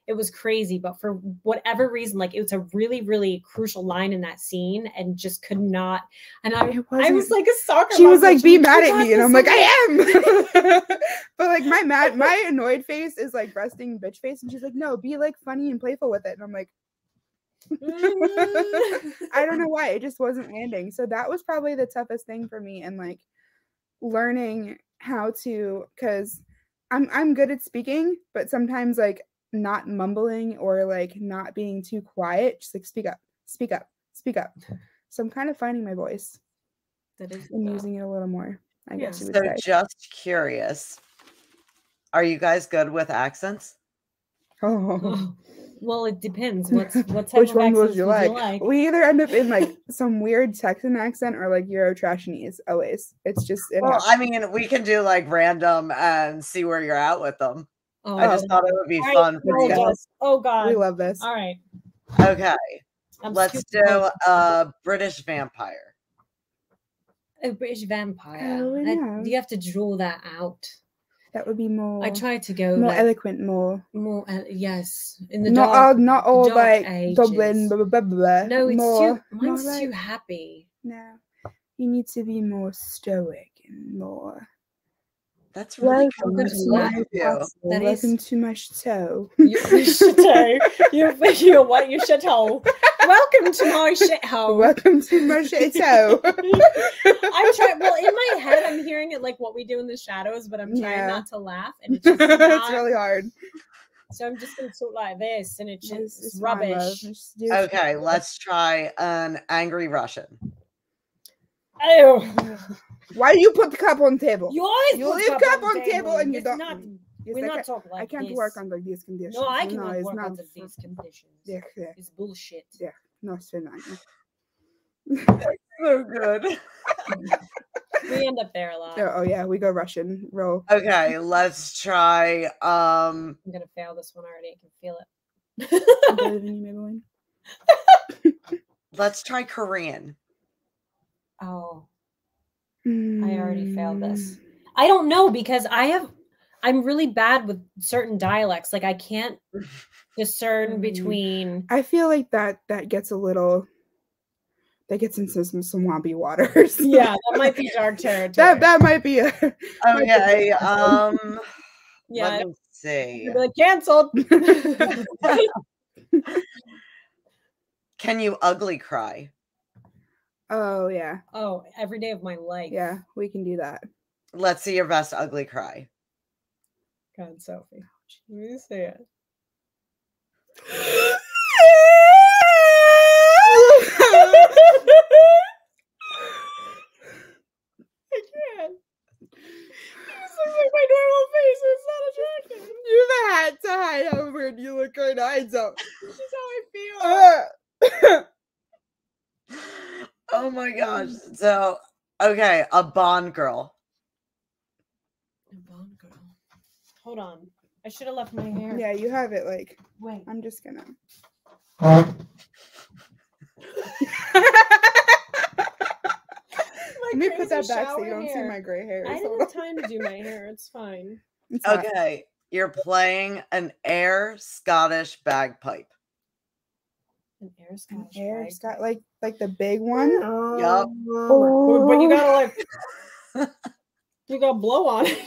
It was crazy, but for whatever reason, like it was a really, really crucial line in that scene and just could not. And I was like a soccer. She was like, be mad at me. And I'm like, I am. But like my annoyed face is like resting bitch face. And she's like, no, be like funny and playful with it. And I'm like, I don't know why. It just wasn't landing. So that was probably the toughest thing for me. And like learning how to, because I'm good at speaking, but sometimes like not mumbling or like not being too quiet, just like speak up. So I'm kind of finding my voice. That is and using it a little more, I guess you would say. say. Just curious, are you guys good with accents? Oh. Well, it depends. What type Which of one accents would you like? We either end up in like some weird Texan accent or like Euro Trashinese. Always, it's just. I mean, we can do like random and see where you're at with them. Oh, I just thought it would be fun for you guys. Oh God, we love this. All right. Okay, let's do a British vampire. A British vampire. Oh, yeah. You have to draw that out. That would be more. I tried to go more like, eloquent, more. Yes, in the not all dark like ages. Dublin. Blah, blah, blah, blah. No, it's more, mine's more too like, happy. No, you need to be more stoic and more. That's really welcome to my castle. Welcome to my show. Your chateau. Your what? Your chateau. Welcome to my shithole. Welcome to my chateau. I'm trying. Well, in my head, I'm hearing it like what we do in the shadows, but I'm trying not to laugh, and it's just not, it's really hard. So I'm just gonna talk like this, and it's just rubbish. Okay, let's try an angry Russian. Oh. Why do you put the cup on the table? You always leave cup on the table and you it's don't. Not, yes, we're not talking like I can't this. Work under these conditions. No, I cannot work under these conditions. Yeah. It's bullshit. Yeah, no, it's not. So good. We end up there a lot. Oh yeah, we go Russian. Roll. Okay, let's try. I'm gonna fail this one already. I can feel it. Let's try Korean. Oh. I already failed this. I don't know because I'm really bad with certain dialects. Like I can't discern between. I feel like that gets a little. That gets into some swampy waters. Yeah, that might be dark territory. that might be a. Okay. Yeah. Let me see. You're like canceled. Can you ugly cry? Oh, yeah. Oh, every day of my life. Yeah, we can do that. Let's see your best ugly cry. God, Sophie. Let me see it. I can't. This looks like my normal face. It's not attractive. You have a hat to hide how weird you look right now. I don't. This is how I feel. Oh my gosh. So, okay, a Bond girl. A Bond girl. Hold on. I should have left my hair. Yeah, you have it like. Wait. I'm just gonna. Let me put that back so you don't see my gray hairs. I didn't have time to do my hair. It's fine. It's Okay, you're playing an air Scottish bagpipe. An air Scottish Air bag. Scott, like the big one. Yup. But you gotta like, you gotta blow on it.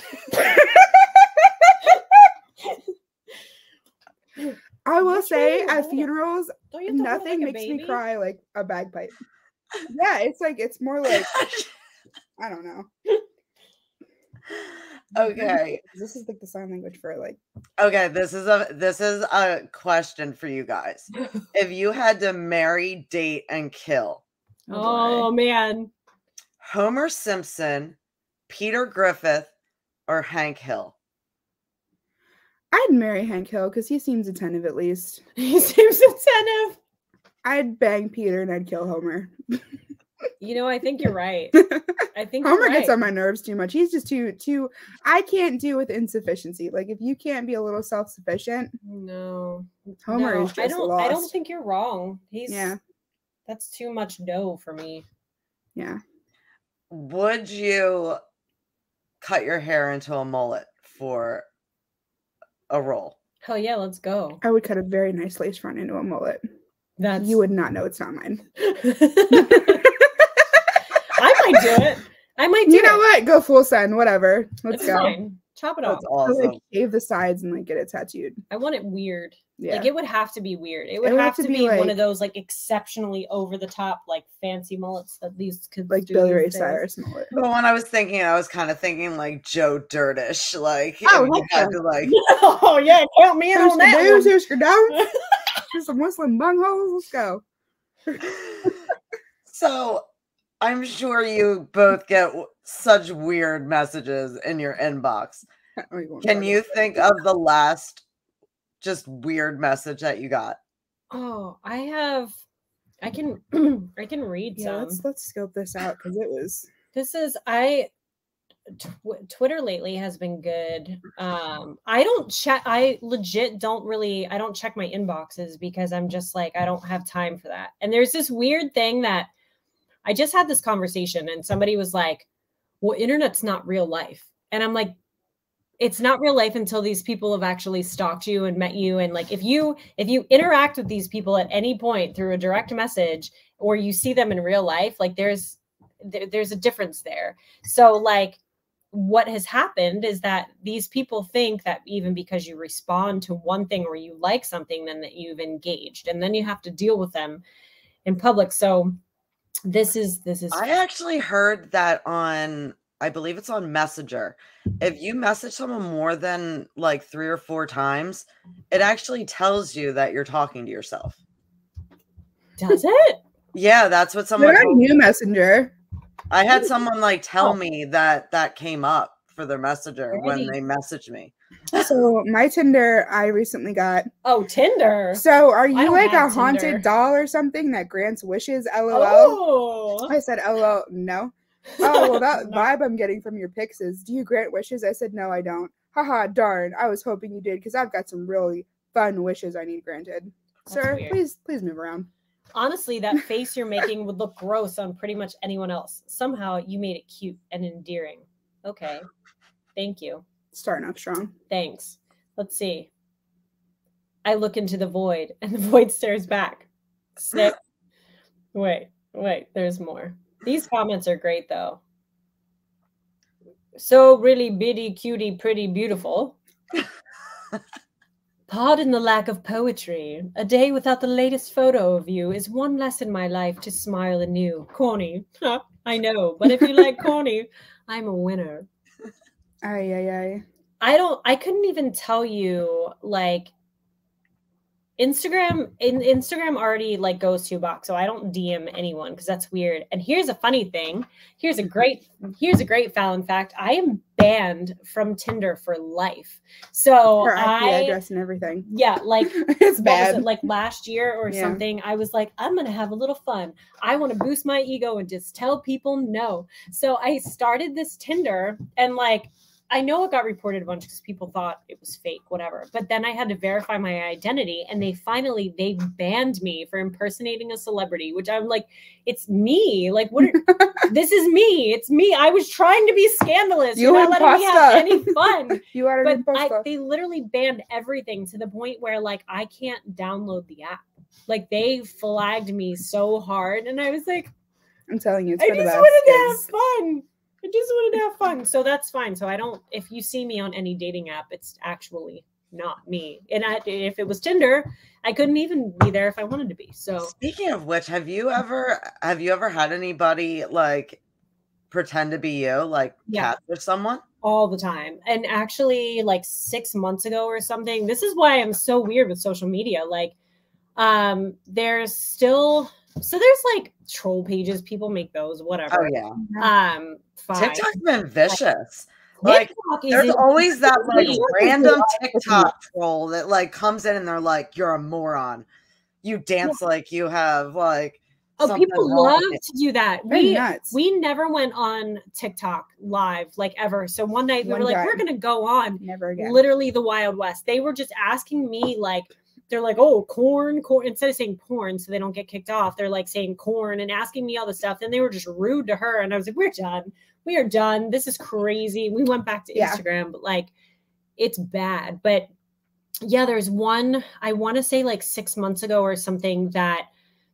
I will What's say wrong with at that? funerals, Don't you have to hold it nothing like a makes me baby? cry like a bagpipe. Yeah, it's more like I don't know. Okay. This is like the sign language for like. Okay, this is a question for you guys. If you had to marry, date, and kill Oh man. Homer Simpson, Peter Griffith, or Hank Hill? I'd marry Hank Hill because he seems attentive at least. He seems attentive. I'd bang Peter and I'd kill Homer. You know, I think you're right. I think Homer you're right. gets on my nerves too much. He's just too. I can't deal with insufficiency. Like if you can't be a little self-sufficient, No. Homer No, is just lost. I don't think you're wrong. Yeah. That's too much dough for me. Yeah. Would you cut your hair into a mullet for a role? Hell yeah, let's go. I would cut a very nice lace front into a mullet. That's You would not know it's not mine. I might do it. I might do You know it. what? Go full send. Whatever. Let's It's go. fine. Chop it off. That's I'll, awesome. like shave the sides and like get it tattooed. I want it weird. Yeah. Like it would have to be weird. It would have to be one like- of those like exceptionally over the top, like fancy mullets that these kids like do Billy these Ray days. Cyrus mullet. But when I was kind of thinking like Joe Dirtish. Like, Oh, if you heck had to like, Oh yeah, count me in on that one. Here's your down. Here's some whistling bungholes. Let's go. So I'm sure you both get such weird messages in your inbox. Can you think of the last just weird message that you got? Oh, I can read Yeah, some. let's scope this out because it was. This is Twitter lately has been good. I don't check. I legit don't really. I don't check my inboxes because I'm just like I don't have time for that. And there's this weird thing that I just had this conversation, and somebody was like, "Well, internet's not real life," and I'm like, "It's not real life until these people have actually stalked you and met you. And like if you interact with these people at any point through a direct message or you see them in real life, like there's a difference there. So like what has happened is that these people think that even because you respond to one thing or you like something, then that you've engaged, and then you have to deal with them in public. So this is I actually heard that on, I believe it's on Messenger. If you message someone more than like 3 or 4 times, it actually tells you that you're talking to yourself. Does it? Yeah, that's what someone They're told on me. New Messenger. I had someone like tell me that came up for their Messenger when they messaged me. So my Tinder, I recently got. Oh, Tinder. So are I you don't like a have haunted Tinder. doll or something that grants wishes? LOL. Oh. I said, LOL, no. Oh, well, that vibe I'm getting from your pics is, do you grant wishes? I said, no, I don't. Haha, darn. I was hoping you did because I've got some really fun wishes I need granted. That's Sir, weird. please move around. Honestly, that face you're making would look gross on pretty much anyone else. Somehow you made it cute and endearing. Okay. Thank you. Starting off strong. Thanks. Let's see. I look into the void and the void stares back. Snip. Wait, there's more. These comments are great though. So really bitty, cutie, pretty, beautiful. Pardon the lack of poetry. A day without the latest photo of you is one less in my life to smile anew. Corny. I know, but if you like corny, I'm a winner. Aye. I couldn't even tell you, like, Instagram already like goes to a box, so I don't DM anyone because that's weird. And here's a funny thing. Here's a great Fallon fact. I am banned from Tinder for life. So her IP address and everything. Yeah, like it's bad. Like last year or something, I was like, I'm gonna have a little fun. I want to boost my ego and just tell people no. So I started this Tinder, and like, I know it got reported a bunch because people thought it was fake, whatever. But then I had to verify my identity, and they banned me for impersonating a celebrity, which I'm like, it's me. Like, what? This is me. It's me. I was trying to be scandalous. You're not letting me have any fun. You are an imposter. They literally banned everything to the point where like I can't download the app. Like they flagged me so hard, and I was like, I'm telling you, it's I for the just best. wanted to have fun. I just wanted to have fun. So that's fine. So if you see me on any dating app, it's actually not me. And if it was Tinder, I couldn't even be there if I wanted to be. So speaking of which, have you ever had anybody like pretend to be you, like catfish someone? All the time. And actually like 6 months ago or something, this is why I'm so weird with social media. Like, there's like troll pages, people make those, whatever. Oh yeah. Fine. TikTok's been vicious. Like there's always that like random TikTok troll that like comes in and they're like, you're a moron. You dance like you have like people love to do that. We never went on TikTok live like ever. So one night we were like, we're gonna go on. Never again. Literally the Wild West. They were just asking me like, they're like, oh, corn, instead of saying porn, so they don't get kicked off, they're like saying corn and asking me all this stuff. And they were just rude to her. And I was like, we're done. We are done. This is crazy. We went back to Instagram, but like, it's bad. But yeah, there's one, I want to say like 6 months ago or something, that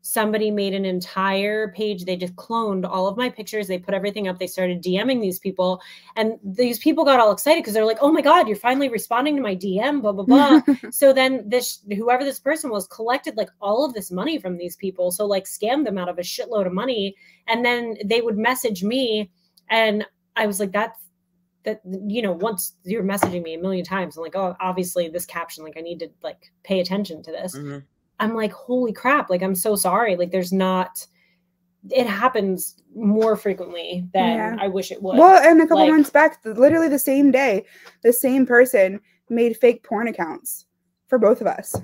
somebody made an entire page. They just cloned all of my pictures. They put everything up. They started DMing these people. And these people got all excited because they're like, oh my God, you're finally responding to my DM, blah, blah, blah. So then whoever this person was collected like all of this money from these people. So like scammed them out of a shitload of money. And then they would message me. And I was like, that, once you're messaging me a million times, I'm like, oh, obviously this caption, like I need to like pay attention to this. Mm-hmm. I'm like, holy crap. Like, I'm so sorry. Like it happens more frequently than I wish it would. Well, and a couple months back, literally the same day, the same person made fake porn accounts for both of us.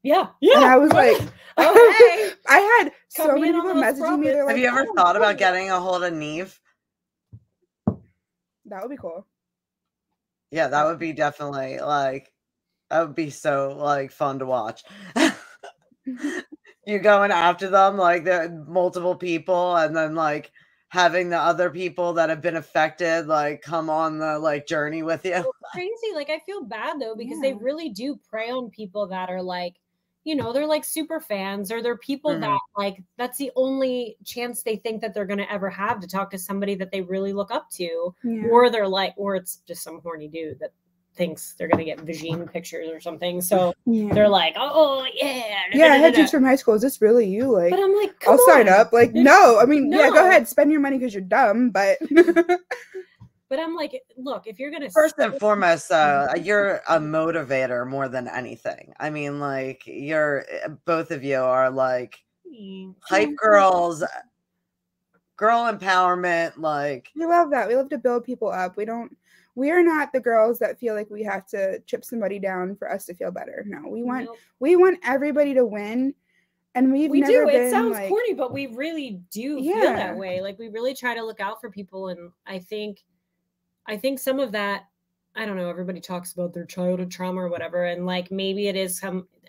Yeah. And I was like, okay. I had so many people messaging me. Have you ever thought about getting a hold of Neve? That would be cool. Yeah, that would be definitely like, that would be so like fun to watch. You going after them like the multiple people, and then like having the other people that have been affected like come on the like journey with you. It's crazy. Like I feel bad though, because they really do prey on people that are like, they're like super fans, or they're people that like that's the only chance they think that they're going to ever have to talk to somebody that they really look up to, or they're like, or it's just some horny dude that thinks they're going to get vagine pictures or something. So they're like, oh yeah. I had chicks from high school. Is this really you? Like, but I'm like, I'll sign up. Like, no, I mean, yeah, go ahead. Spend your money because you're dumb, but. But I'm like, look, if you're going to. First and foremost, you're a motivator more than anything. I mean, like both of you are like hype girls, girl empowerment. Like we love that. We love to build people up. We are not the girls that feel like we have to chip somebody down for us to feel better. No, we want everybody to win. And we do. It sounds corny, but we really do feel that way. Like we really try to look out for people. And I think some of that, I don't know, everybody talks about their childhood trauma or whatever. And like, maybe it is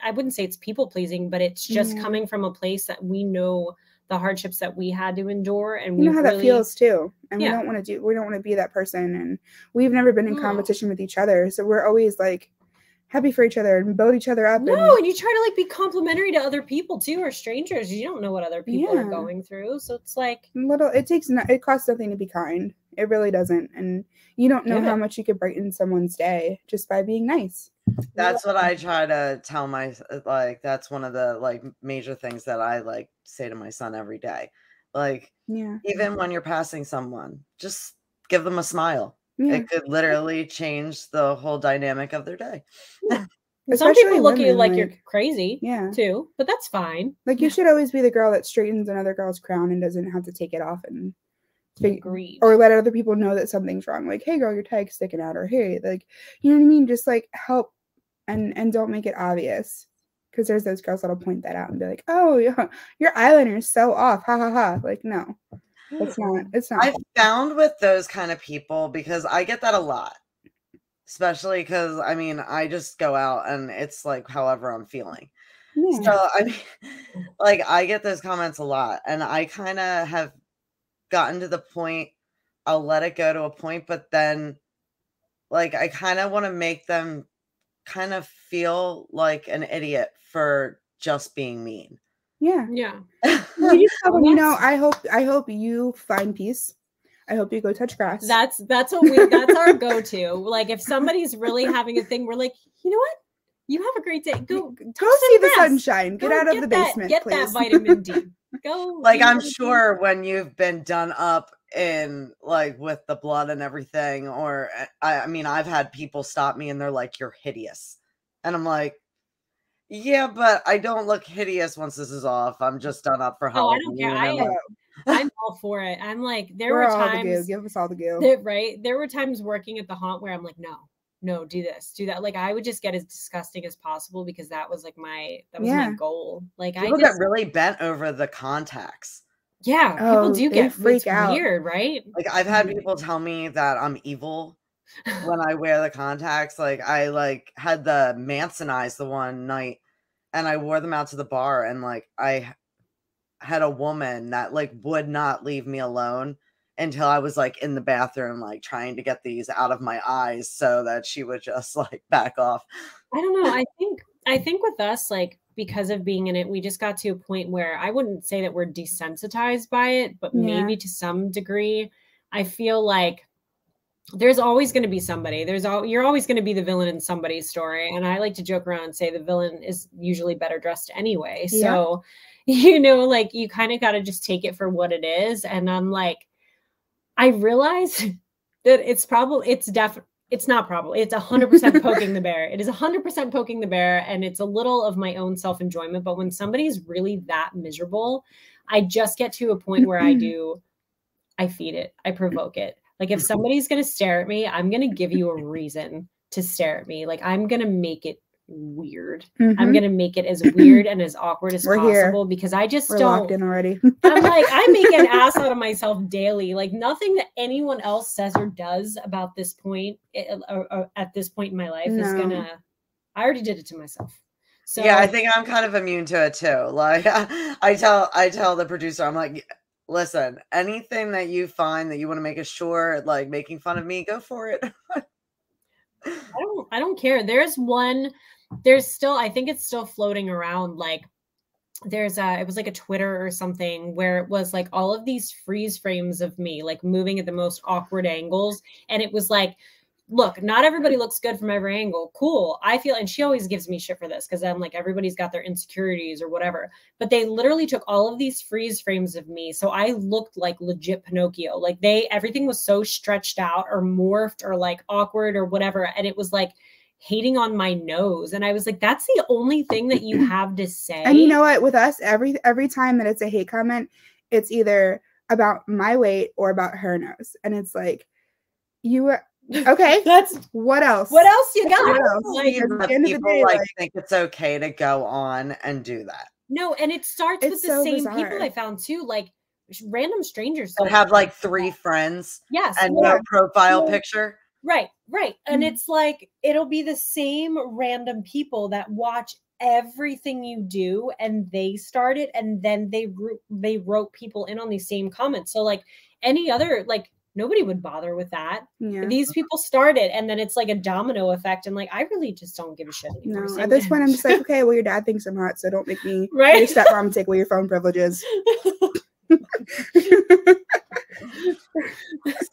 I wouldn't say it's people pleasing, but it's just coming from a place that we know the hardships that we had to endure, and we know how that feels too. And we don't want to be that person. And we've never been in competition with each other. So we're always like happy for each other and build each other up. No, and you try to like be complimentary to other people too, or strangers. You don't know what other people are going through. So it's like it costs nothing to be kind. It really doesn't. And you don't know how much you could brighten someone's day just by being nice. That's what I try to tell that's one of the like major things that I like say to my son every day. Like, even when you're passing someone, just give them a smile. It could literally change the whole dynamic of their day. Some people look at you like you're crazy, too, but that's fine. Like, you should always be the girl that straightens another girl's crown and doesn't have to take it off and or let other people know that something's wrong. Like, hey, girl, your tag's sticking out, or hey, like, you know what I mean? Just like help and don't make it obvious, because there's those girls that'll point that out and be like, oh, yeah, your eyeliner is so off, ha ha ha. Like, no, it's not. I've found with those kind of people, because I get that a lot. Especially because, I mean, I just go out and it's like however I'm feeling. Yeah. So, I mean, like, I get those comments a lot. And I kind of have gotten to the point, I'll let it go to a point. But then, like, I kind of want to make them kind of feel like an idiot for just being mean. Yeah. Yeah. You just tell them, you know, I hope you find peace. I hope you go touch grass. That's our go-to. Like, if somebody's really having a thing, we're like, you know what? You have a great day. Go see the sunshine. Get out of the basement, get please. That vitamin D. Go. Like, I'm sure when you've been done up in, like, with the blood and everything, or I mean, I've had people stop me and they're like, you're hideous. And I'm like, yeah, but I don't look hideous once this is off. I'm just done up for Halloween. Oh, I don't care. I'm all for it. I'm like, there were times. Give us all the goo. Right. There were times working at the haunt where I'm like, no, do this, do that. Like, I would just get as disgusting as possible, because that was like my goal. Like, people get really bent over the contacts. Yeah, people do get freak out. Weird, right? Like, I've had people tell me that I'm evil when I wear the contacts. Like, I had the Manson eyes the one night, and I wore them out to the bar, and like I had a woman that like would not leave me alone until I was like in the bathroom, like trying to get these out of my eyes so that she would just like back off. I don't know. I think with us, like, because of being in it, we just got to a point where I wouldn't say that we're desensitized by it, but maybe to some degree. I feel like there's always going to be somebody. You're always going to be the villain in somebody's story. And I like to joke around and say the villain is usually better dressed anyway. So, you know, like, you kind of got to just take it for what it is. And I'm like, I realize that it's 100% poking the bear. It is 100% poking the bear. And it's a little of my own self-enjoyment. But when somebody's really that miserable, I just get to a point where I feed it. I provoke it. Like, if somebody's going to stare at me, I'm going to give you a reason to stare at me. Like, I'm going to make it weird. I'm going to make it as weird and as awkward as possible, because I just don't. Locked in already. I'm like, I make an ass out of myself daily. Like, nothing that anyone else says or does about this point, or at this point in my life, is gonna. I already did it to myself. So yeah, I think I'm kind of immune to it too. Like, I tell the producer, I'm like, listen, anything that you find that you want to make a short, like making fun of me, go for it. I don't care. I think it's still floating around. Like, it was like a Twitter or something where it was like all of these freeze frames of me, like, moving at the most awkward angles. And it was like, look, not everybody looks good from every angle. Cool. I feel, and she always gives me shit for this, because I'm like, everybody's got their insecurities or whatever. But they literally took all of these freeze frames of me. So I looked like legit Pinocchio. Like, everything was so stretched out or morphed or like awkward or whatever. And it was like hating on my nose. And I was like, that's the only thing that you have to say. And you know what? With us, every time that it's a hate comment, it's either about my weight or about her nose. And it's like, okay, that's what else? What else you got? What else? Like, people think it's okay to go on and do that. No, and it starts with the same people I found too, like random strangers that have like 3 friends. Yes, and no profile picture. Right. And it's like, it'll be the same random people that watch everything you do, and they start it, and then they wrote people in on these same comments. So like any other, like, nobody would bother with that. Yeah. These people started, and then it's like a domino effect. And like, I really just don't give a shit anymore. No, at this point, I'm just like, okay, well, your dad thinks I'm hot, so don't make me your stepmom take away your phone privileges.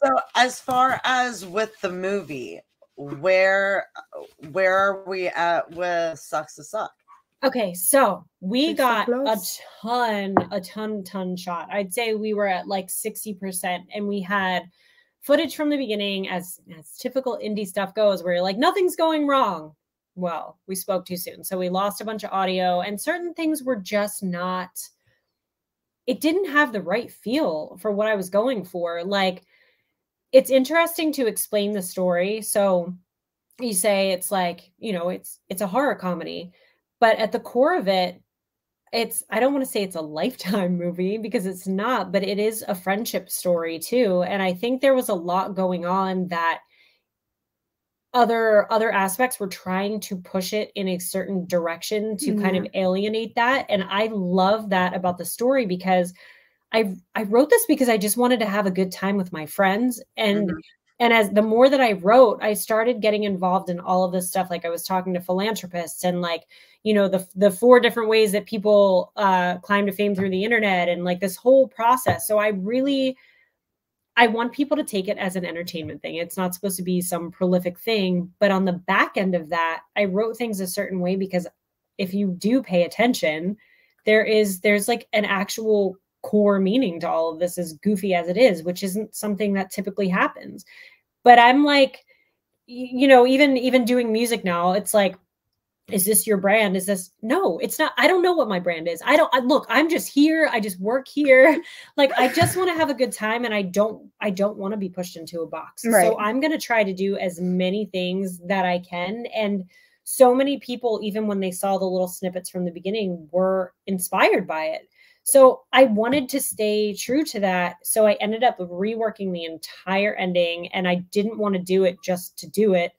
So as far as with the movie, where are we at with Sucks to Suck? Okay, so we got a ton shot. I'd say we were at like 60%, and we had footage from the beginning, as typical indie stuff goes, where you're like, nothing's going wrong. well, we spoke too soon. So we lost a bunch of audio, and certain things were just not, it didn't have the right feel for what I was going for. Like, it's interesting to explain the story. So you say it's like, you know, it's a horror comedy, but at the core of it, I don't want to say it's a Lifetime movie because it's not, but it is a friendship story too. And I think there was a lot going on that other aspects were trying to push it in a certain direction to kind of alienate that. And I love that about the story, because I wrote this because I just wanted to have a good time with my friends. And and as the more that I wrote, I started getting involved in all of this stuff. Like, I was talking to philanthropists, and like, you know, the 4 different ways that people climb to fame through the internet, and like this whole process. So I want people to take it as an entertainment thing. It's not supposed to be some prolific thing, but on the back end of that, I wrote things a certain way because if you do pay attention, there's like an actual core meaning to all of this, as goofy as it is, which isn't something that typically happens. But I'm like, you know, even doing music now, it's like, is this your brand? Is this? No, it's not. I don't know what my brand is. Look, I'm just here. I just work here. Like, I just want to have a good time, and I don't want to be pushed into a box. Right. So I'm going to try to do as many things that I can. And so many people, even when they saw the little snippets from the beginning, were inspired by it. So I wanted to stay true to that. So I ended up reworking the entire ending, and I didn't want to do it just to do it.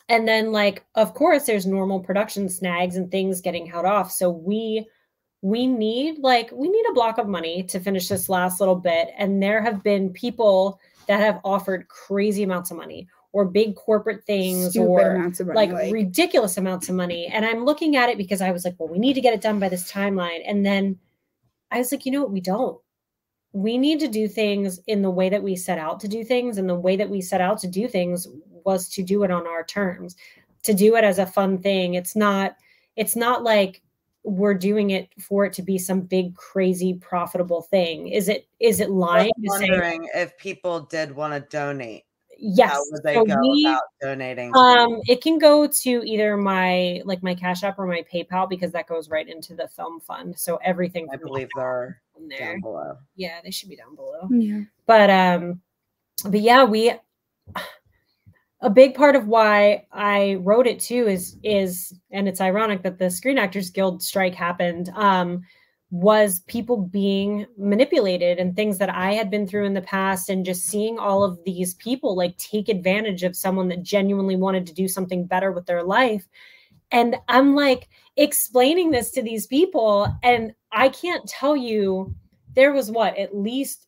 And then, like, of course, there's normal production snags and things getting held off. So we need a block of money to finish this last little bit. And there have been people that have offered crazy amounts of money, or big corporate things, stupid or amounts of money, like ridiculous amounts of money. And I'm looking at it because I was like, well, we need to get it done by this timeline. And then I was like, you know what? We don't. We need to do things in the way that we set out to do things. And the way that we set out to do things was to do it on our terms, to do it as a fun thing. It's not like we're doing it for it to be some big, crazy, profitable thing. Is it lying? I'm wondering if people did want to donate. Yes. How would they go about donating? It can go to either my Cash App or my PayPal, because that goes right into the film fund. So everything, I believe they're down below. Yeah, they should be down below. Yeah. But yeah, a big part of why I wrote it too is, and it's ironic that the Screen Actors Guild strike happened, was people being manipulated, and things that I had been through in the past, and just seeing all of these people like take advantage of someone that genuinely wanted to do something better with their life. And I'm like explaining this to these people, and I can't tell you, there was at least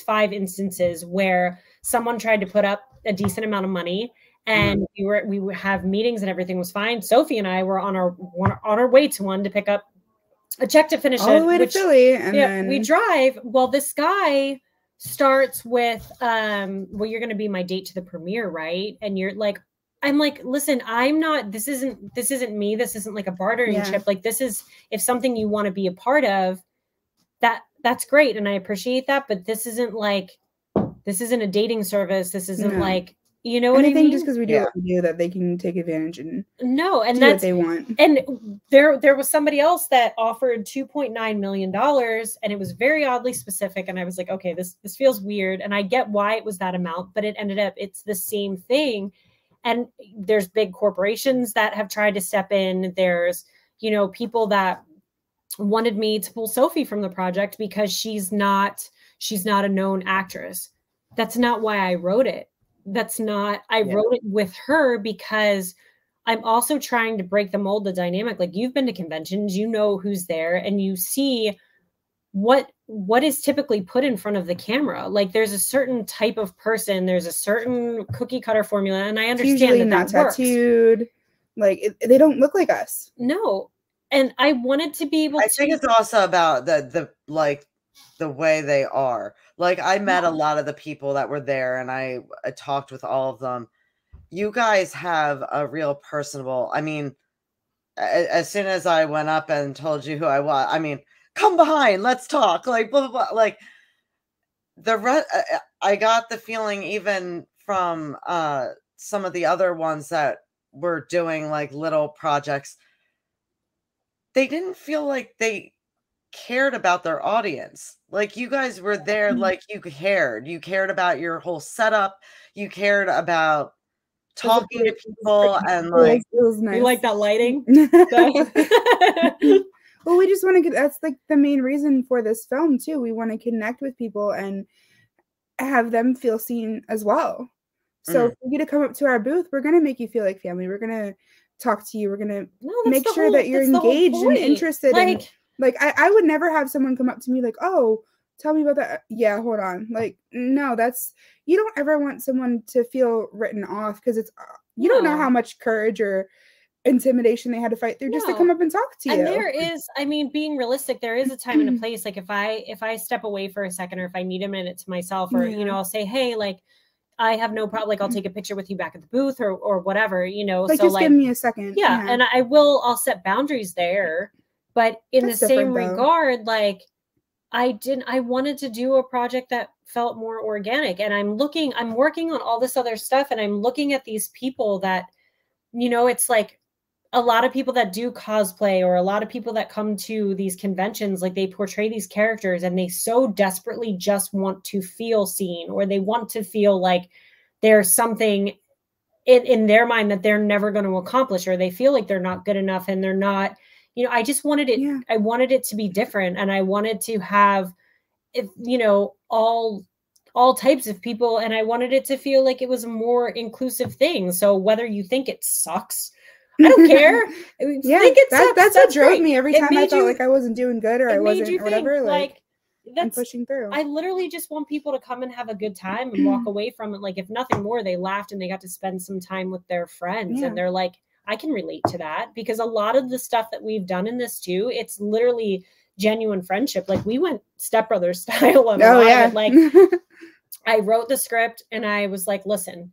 5 instances where someone tried to put up a decent amount of money, and we would have meetings and everything was fine. Sophie and I were on our way to one to pick up a check to finish all the way to Philly, and then we drive. Well, this guy starts with, well, you're going to be my date to the premiere, right? And you're like, I'm like, listen, I'm not. This isn't me. This isn't like a bartering chip. Like, this is, if something you want to be a part of, that's great, and I appreciate that. But this isn't a dating service. This isn't like, you know what I mean? Just because we do what we do, that they can take advantage and and do that's what they want. And there was somebody else that offered $2.9 million, and it was very oddly specific. And I was like, okay, this feels weird. And I get why it was that amount, but it ended up, it's the same thing. And there's big corporations that have tried to step in. There's, you know, people that wanted me to pull Sophie from the project because she's not a known actress. That's not why I wrote it. I wrote it with her because I'm also trying to break the mold, the dynamic. Like, you've been to conventions, you know who's there, and you see what is typically put in front of the camera. Like, there's a certain type of person, there's a certain cookie cutter formula, and I understand usually that not works. Tattooed. Like, they don't look like us. No. And I wanted to be able to. I think it's also about the way they are. Like, I met a lot of the people that were there, and I talked with all of them. You guys have a real personable, I mean, as soon as I went up and told you who I was, I mean, come behind, let's talk, like, blah, blah, blah. Like, I got the feeling even from some of the other ones that were doing like little projects, they didn't feel like they cared about their audience. Like you guys were there, like you cared about your whole setup. You cared about talking to people and like, it was nice. You like that lighting? Well, we just want to that's like the main reason for this film too. We want to connect with people and have them feel seen as well. So for you to come up to our booth, we're going to make you feel like family. We're going to talk to you. We're going to make sure that you're engaged and interested. Like I would never have someone come up to me like, oh, tell me about that. Yeah, hold on. Like, no, you don't ever want someone to feel written off because you don't know how much courage or intimidation they had to fight through just to come up and talk to you. And there is, I mean, being realistic, there is a time and a place. Like if I step away for a second, or if I need a minute to myself, or, you know, I'll say, hey, like, I have no problem. Like, I'll take a picture with you back at the booth or whatever, you know. Like, so just give me a second. Yeah. And I'll set boundaries there. But in the same regard, like, I wanted to do a project that felt more organic. And I'm working on all this other stuff. And I'm looking at these people that, you know, it's like, a lot of people that do cosplay, or a lot of people that come to these conventions, like they portray these characters and they so desperately just want to feel seen, or they want to feel like there's something in their mind that they're never going to accomplish, or they feel like they're not good enough and they're not, you know, I just wanted it. Yeah. I wanted it to be different. And I wanted to have, you know, all types of people. And I wanted it to feel like it was a more inclusive thing. So whether you think it sucks, I don't care. Yeah, that's what drove me every time I felt like I wasn't doing good, or I wasn't, or whatever. Like I'm pushing through. I literally just want people to come and have a good time and walk away from it. Like, if nothing more, they laughed and they got to spend some time with their friends. And they're like, I can relate to that, because a lot of the stuff that we've done in this too, it's literally genuine friendship. Like, we went stepbrother style on a lot of it. Like, I wrote the script and I was like, listen,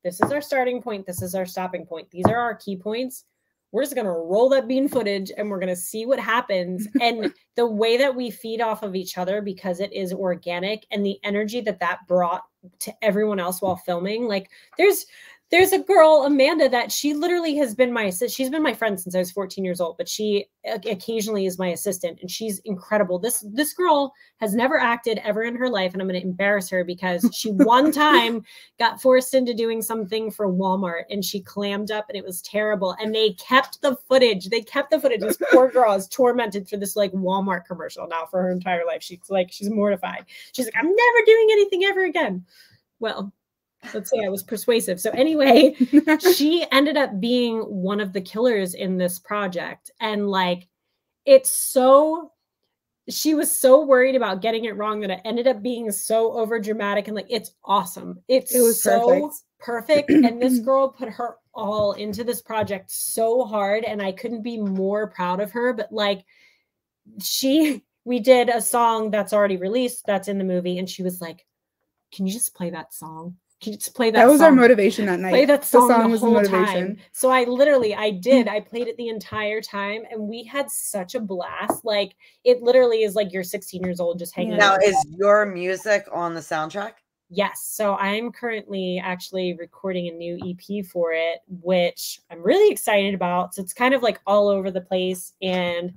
this is our starting point. This is our stopping point. These are our key points. We're just going to roll that bean footage and we're going to see what happens. And the way that we feed off of each other, because it is organic, and the energy that brought to everyone else while filming, like there's a girl, Amanda, that she literally has been she's been my friend since I was 14 years old, but she occasionally is my assistant, and she's incredible. This girl has never acted ever in her life, and I'm going to embarrass her because she one time got forced into doing something for Walmart, and she clammed up, and it was terrible. And they kept the footage. This poor girl is tormented for this like Walmart commercial now for her entire life. She's mortified. She's like, I'm never doing anything ever again. Well, let's say I was persuasive. So anyway, she ended up being one of the killers in this project. And like, she was so worried about getting it wrong that it ended up being so over dramatic, and like, it's awesome. It was so perfect. And this girl put her all into this project so hard, and I couldn't be more proud of her. But like, we did a song that's already released, that's in the movie. And she was like, can you just play that song? Play that was song. Our motivation that night. Play that song, the was whole the motivation. Time. So I played it the entire time, and we had such a blast. Like, it literally is like you're 16 years old just hanging out. Now, is your music on the soundtrack? Yes. So I'm currently actually recording a new EP for it, which I'm really excited about. So it's kind of like all over the place. And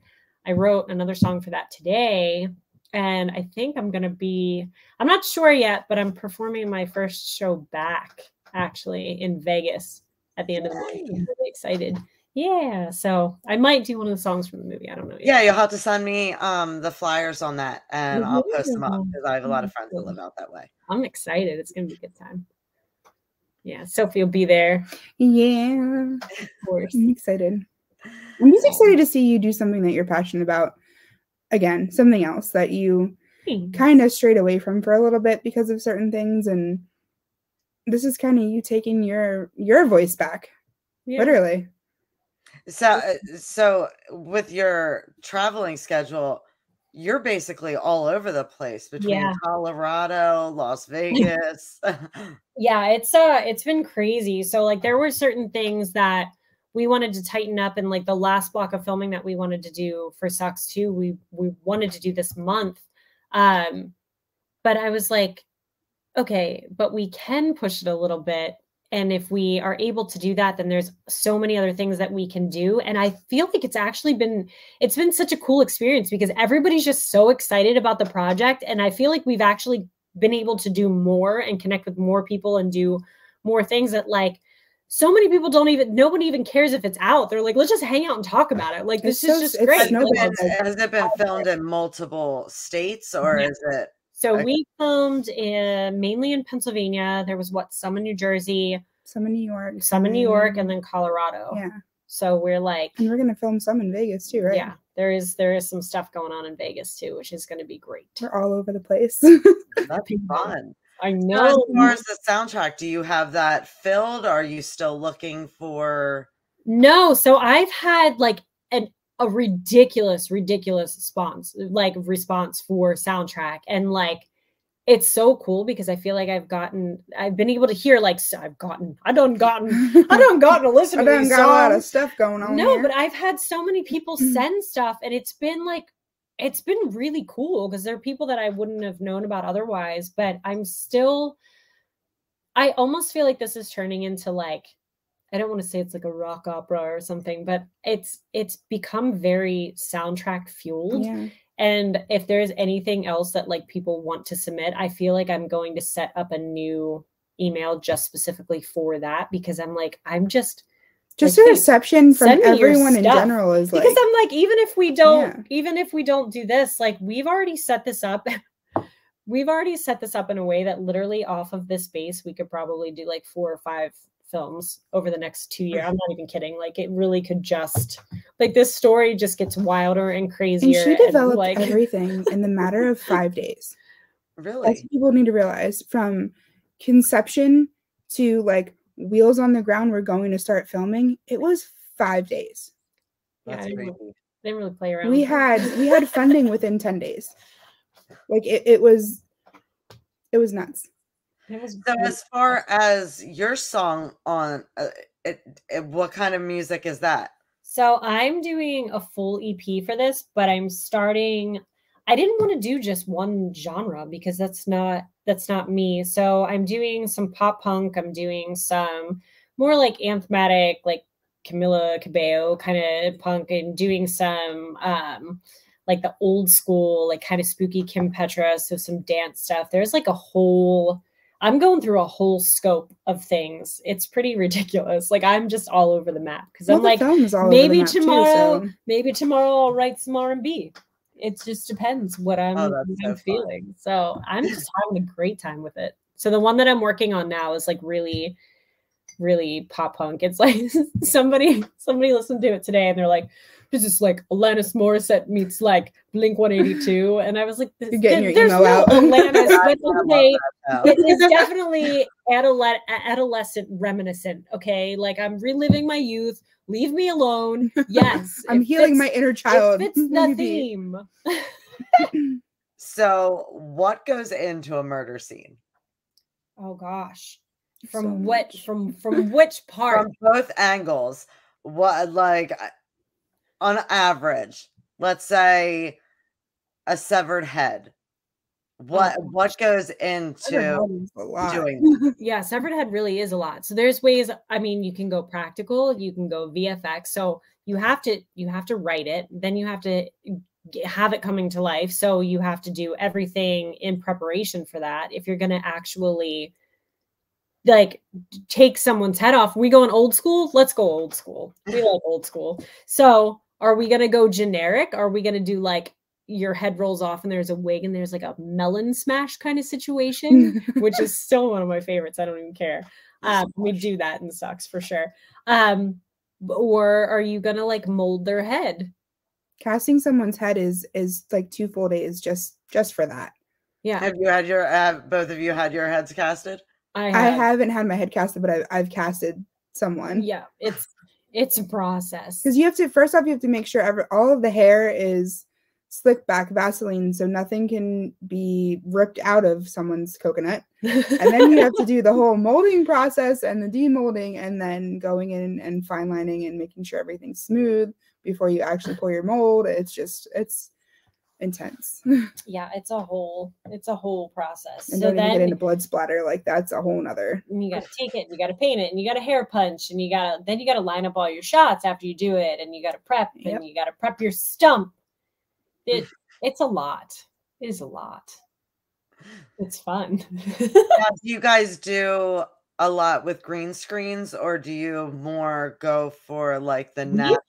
I wrote another song for that today. And I think I'm not sure yet, but I'm performing my first show back, actually, in Vegas at the end of the month. I'm really excited. Yeah. So I might do one of the songs from the movie. I don't know yet. Yeah, you'll have to send me the flyers on that, and I'll post them up, because I have a lot of friends that live out that way. I'm excited. It's going to be a good time. Yeah. Sophie will be there. Yeah. Of course. I'm excited. I'm just excited to see you do something that you're passionate about. Again, something else that you kind of strayed away from for a little bit because of certain things, and this is kind of you taking your voice back, literally. So with your traveling schedule, you're basically all over the place between Colorado, Las Vegas. Yeah, it's been crazy. So like, there were certain things that we wanted to tighten up, and like the last block of filming that we wanted to do for Sucks 2, we wanted to do this month. But I was like, okay, but we can push it a little bit if we are able to do that, then there's so many other things that we can do. And I feel like it's been such a cool experience because everybody's just so excited about the project. And I feel like we've actually been able to do more and connect with more people and do more things that like so many people nobody even cares if it's out. They're like, let's just hang out and talk about it. Like, this is just great. Has it been filmed in multiple states or is it? So we filmed mainly in Pennsylvania. There was some in New Jersey, some in New York, and then Colorado. Yeah. So we're like, and we're gonna film some in Vegas too, right? Yeah, there is some stuff going on in Vegas too, which is going to be great. We're all over the place. That'd be fun. I know. So as far as the soundtrack, do you have that filled? Or are you still looking for? No. So I've had like a ridiculous response for soundtrack. And like, it's so cool because I feel like I've been able to hear like, I don't gotten to listen to these songs. Got a lot of stuff going on. No, here. But I've had so many people send stuff and it's been really cool because there are people that I wouldn't have known about otherwise, but I almost feel like this is turning into like, I don't want to say it's like a rock opera or something, but it's become very soundtrack fueled. Yeah. And if there's anything else that like people want to submit, I feel like I'm going to set up a new email just specifically for that because I'm just like, the reception from everyone in general is like, because I'm like, even if we don't do this, like we've already set this up. We've already set this up in a way that literally off of this base, we could probably do like 4 or 5 films over the next 2 years. I'm not even kidding. Like it really could just like this story just gets wilder and crazier. And she developed everything in the matter of 5 days. Really? That's what people need to realize. From conception to like wheels on the ground, we're going to start filming. It was 5 days. That's crazy. They didn't really play around. We had funding within 10 days. Like it was nuts. So as far as your song on what kind of music is that? So I'm doing a full EP for this, but I didn't want to do just one genre because that's not me. So I'm doing some pop punk. I'm doing some more like anthematic, like Camila Cabello kind of punk, and doing some like the old school, like kind of spooky Kim Petra. So some dance stuff. There's like I'm going through a whole scope of things. It's pretty ridiculous. Like I'm just all over the map because I'm like, maybe tomorrow I'll write some R&B. It just depends what I'm feeling. So I'm just having a great time with it. So the one that I'm working on now is like really, really pop punk. It's like somebody listened to it today and they're like, this is like Alanis Morissette meets like Blink-182. And I was like, you're getting your email out. Alanis, but okay, it's definitely adolescent reminiscent. Okay. Like I'm reliving my youth. Leave me alone. Yes. I'm healing my inner child. It's the theme. So what goes into a murder scene? Oh gosh. From which part? From both angles. What, like, on average, let's say a severed head. What goes into doing? Yeah, severed head really is a lot. So there's ways. I mean, you can go practical, you can go VFX. So you have to write it, then you have to have it coming to life. So you have to do everything in preparation for that. If you're going to actually like take someone's head off, we going old school? Let's go old school. We like old school. So are we going to go generic? Are we going to do like your head rolls off and there's a wig and there's like a melon smash kind of situation, which is still one of my favorites. I don't even care. We do that in Sucks for sure. Or are you going to like mold their head? Casting someone's head is like 2 full days just for that. Yeah. Have you had both of you had your heads casted? I haven't had my head casted, but I've casted someone. Yeah, it's a process. Because you have to make sure all of the hair is slick back Vaseline, so nothing can be ripped out of someone's coconut. And then you have to do the whole molding process and the demolding, and then going in and fine lining and making sure everything's smooth before you actually pour your mold. It's intense. Yeah, it's a whole process. And so don't even get into blood splatter. Like that's a whole nother. You got to take it, and you got to paint it, and you got to hair punch, and you got to line up all your shots after you do it, and you got to prep, and you got to prep your stump. It's a lot. It is a lot. It's fun. Now, do you guys do a lot with green screens, or do you more go for like the natural?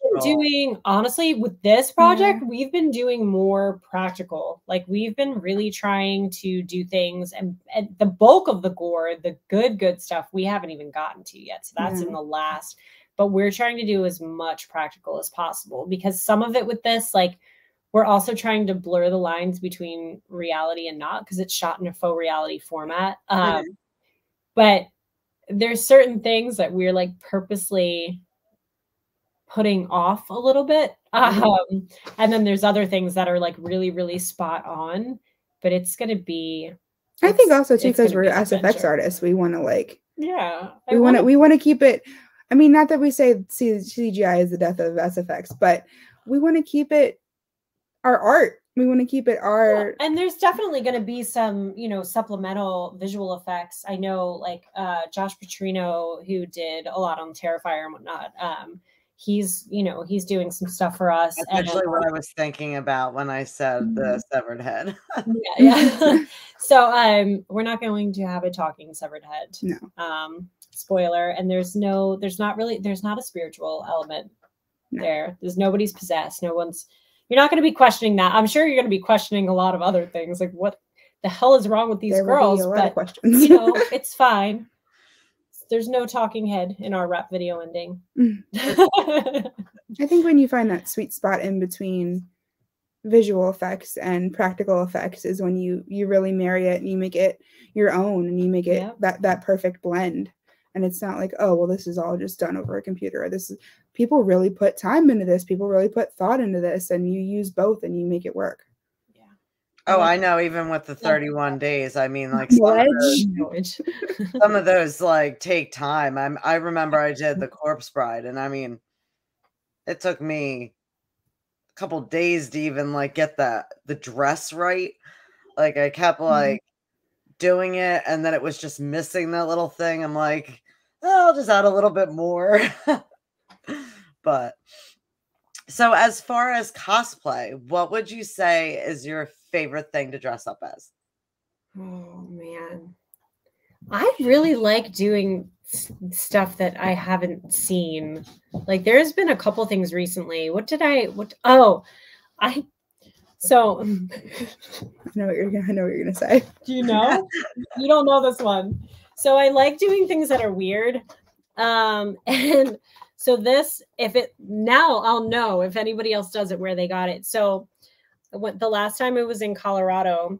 Honestly, with this project, we've been doing more practical. Like we've been really trying to do things, and the bulk of the gore, the good stuff, we haven't even gotten to yet. So that's in the last, but we're trying to do as much practical as possible, because some of it with this, like, we're also trying to blur the lines between reality and not, because it's shot in a faux reality format. But there's certain things that we're like purposely putting off a little bit. And then there's other things that are like really, really spot on, but it's going to be, I think also too, because we're SFX artists, we want to like, we want to keep it. I mean, not that we say CGI is the death of SFX, but we want to keep it our art. We want to keep it our. And there's definitely going to be some, supplemental visual effects. I know, like Josh Petrino, who did a lot on Terrifier and whatnot. He's doing some stuff for us. That's actually what I was thinking about when I said the severed head. Yeah. So we're not going to have a talking severed head. No. Spoiler. And there's not a spiritual element there. There's nobody's possessed. You're not going to be questioning that. I'm sure you're going to be questioning a lot of other things, like what the hell is wrong with these girls? But questions. It's fine. There's no talking head in our rap video ending. I think when you find that sweet spot in between visual effects and practical effects is when you really marry it and you make it your own, and you make it that perfect blend. And it's not like, oh, well, this is all just done over a computer. People really put time into this. People really put thought into this, and you use both and you make it work. Yeah. Oh, I know. Even with the 31 days, I mean, like some of those like take time. I remember I did the Corpse Bride, and I mean, it took me a couple days to even like get the dress right. Like I kept like doing it, and then it was just missing that little thing. I'm like, oh, I'll just add a little bit more. But so as far as cosplay, what would you say is your favorite thing to dress up as? Oh man, I really like doing stuff that I haven't seen. Like there's been a couple things recently. So I know what you're gonna say. Do you know? You don't know this one. So I like doing things that are weird. And so now I'll know if anybody else does it where they got it. So the last time I was in Colorado,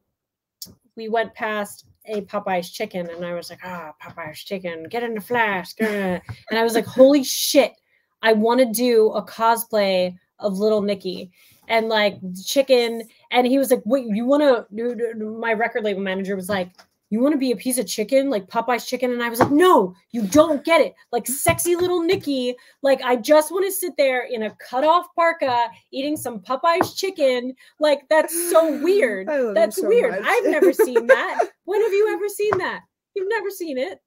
we went past a Popeye's chicken, and I was like, Popeye's chicken, get in the flash. And I was like, holy shit, I want to do a cosplay of Little Nicky. And like chicken, and he was like, wait, you want to, my record label manager was like, you want to be a piece of chicken, like Popeye's chicken? And I was like, no, you don't get it. Like sexy Little Nicky. Like, I just want to sit there in a cutoff parka eating some Popeye's chicken. Like, that's so weird. That's so weird. I've never seen that. When have you ever seen that? You've never seen it.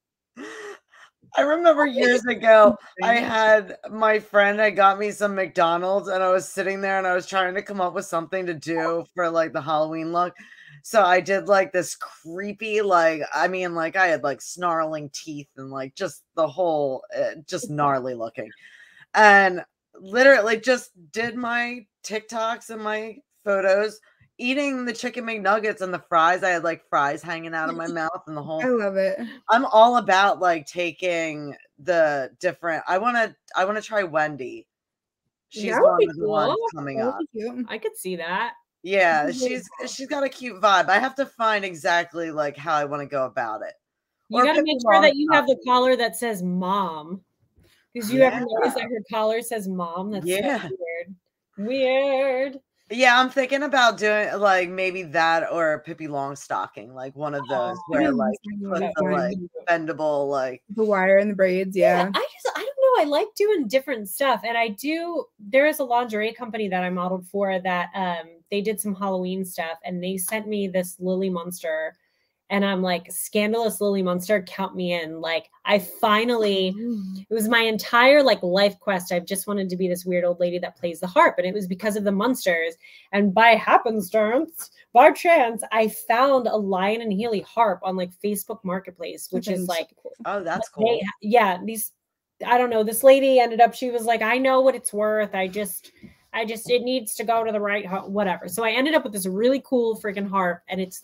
I remember years ago, I had my friend had got me some McDonald's, and I was sitting there and I was trying to come up with something to do for like the Halloween look. So I did like this creepy, like, I mean, like I had like snarling teeth and like just the whole, just gnarly looking. And literally just did my TikToks and my photos eating the chicken McNuggets and the fries. I had like fries hanging out of my mouth and the whole. I love it. I'm all about like taking the different. I want to try Wendy. She's one of the ones coming up. I could see that. Yeah, she's got a cute vibe. I have to find exactly like how I want to go about it. You got to make sure that you have the collar that says "mom," because you ever notice that her collar says "mom." That's so weird. Weird. Yeah, I'm thinking about doing like maybe that or Pippi Longstocking, like one of those where like you put the like bendable like the wire and the braids. Yeah. I don't know. I like doing different stuff, and there is a lingerie company that I modeled for that they did some Halloween stuff, and they sent me this Lily Munster. And I'm like, scandalous Lily Munster, count me in. Like, I finally, it was my entire like life quest. I've just wanted to be this weird old lady that plays the harp. And it was because of the Munsters. And by happenstance, by chance, I found a Lion and Healy harp on like Facebook Marketplace, which is like, oh, that's cool. I don't know. This lady ended up, she was like, I know what it's worth. It needs to go to the right, whatever. So I ended up with this really cool freaking harp, and it's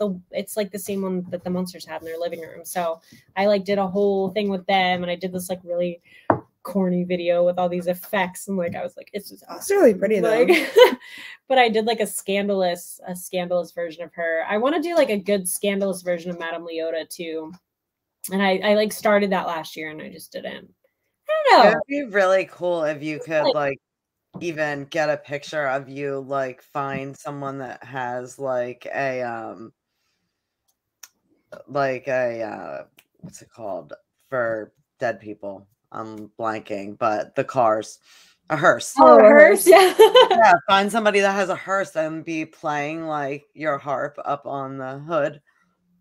like the same one that the Munsters had in their living room. So I like did a whole thing with them, and I did this like really corny video with all these effects, and like I was like, it's just awesome. It's really pretty though. But I did like a scandalous version of her. I want to do like a good scandalous version of Madame Leota too, and I like started that last year, and I just didn't. I don't know. It would be really cool if you could like even get a picture of you, like find someone that has like a what's it called for dead people? I'm blanking, but the cars, a hearse. Oh, a hearse, yeah. Yeah, find somebody that has a hearse and be playing like your harp up on the hood.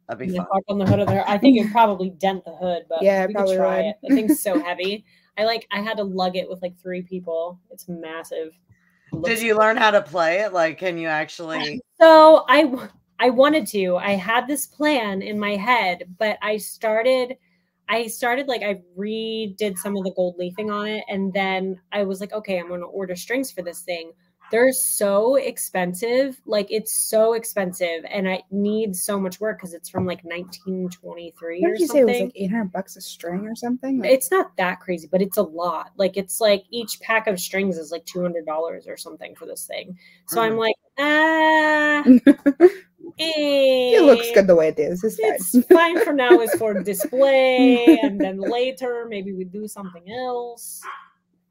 That'd be fun. Harp on the hood of the. I think it'd probably dent the hood, but yeah, we could try it. The thing's so heavy. I had to lug it with like 3 people. It's massive. Did you learn how to play it? Like, can you actually? So I wanted to. I had this plan in my head, but I started like I redid some of the gold leafing on it, and then I was like, okay, I'm going to order strings for this thing. They're so expensive. Like, it's so expensive, and I need so much work because it's from like 1923 what or did you something. say it was like $800 a string or something? Like, it's not that crazy, but it's a lot. Like, it's like each pack of strings is like $200 or something for this thing. So I'm like, it looks good the way it is. It's fine for now. It's for display, and then later maybe we do something else.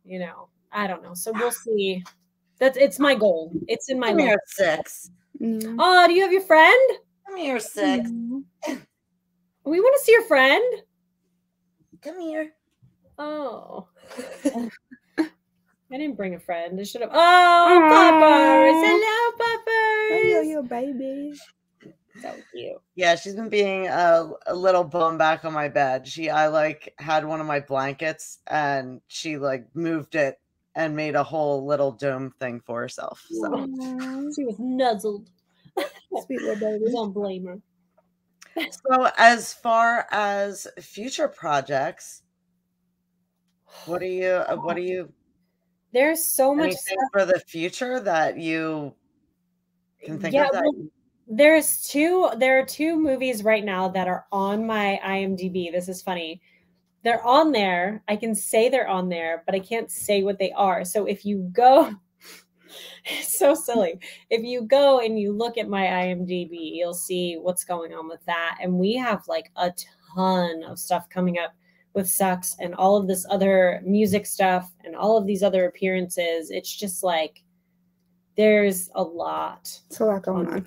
You know, I don't know. So we'll see. It's my goal. It's in my Come here, 6. Oh, do you have your friend? Come here, 6. We want to see your friend. Come here. Oh. I didn't bring a friend. I should have. Oh, Poppers. Hello, Poppers. Hello, you baby. So cute. Yeah, she's been being a little bum back on my bed. I like had one of my blankets, and she like moved it and made a whole little dome thing for herself. So she was nuzzled. Sweet little baby. Don't blame her. So as far as future projects, what do you there's so much stuff for the future that you can think of? There are 2 movies right now that are on my IMDb. This is funny. They're on there. I can say they're on there, but I can't say what they are. So if you go, it's so silly. If you go and you look at my IMDb, you'll see what's going on with that. And we have like a ton of stuff coming up with Sucks and all of this other music stuff and all of these other appearances. It's just like, there's a lot. It's a lot going on.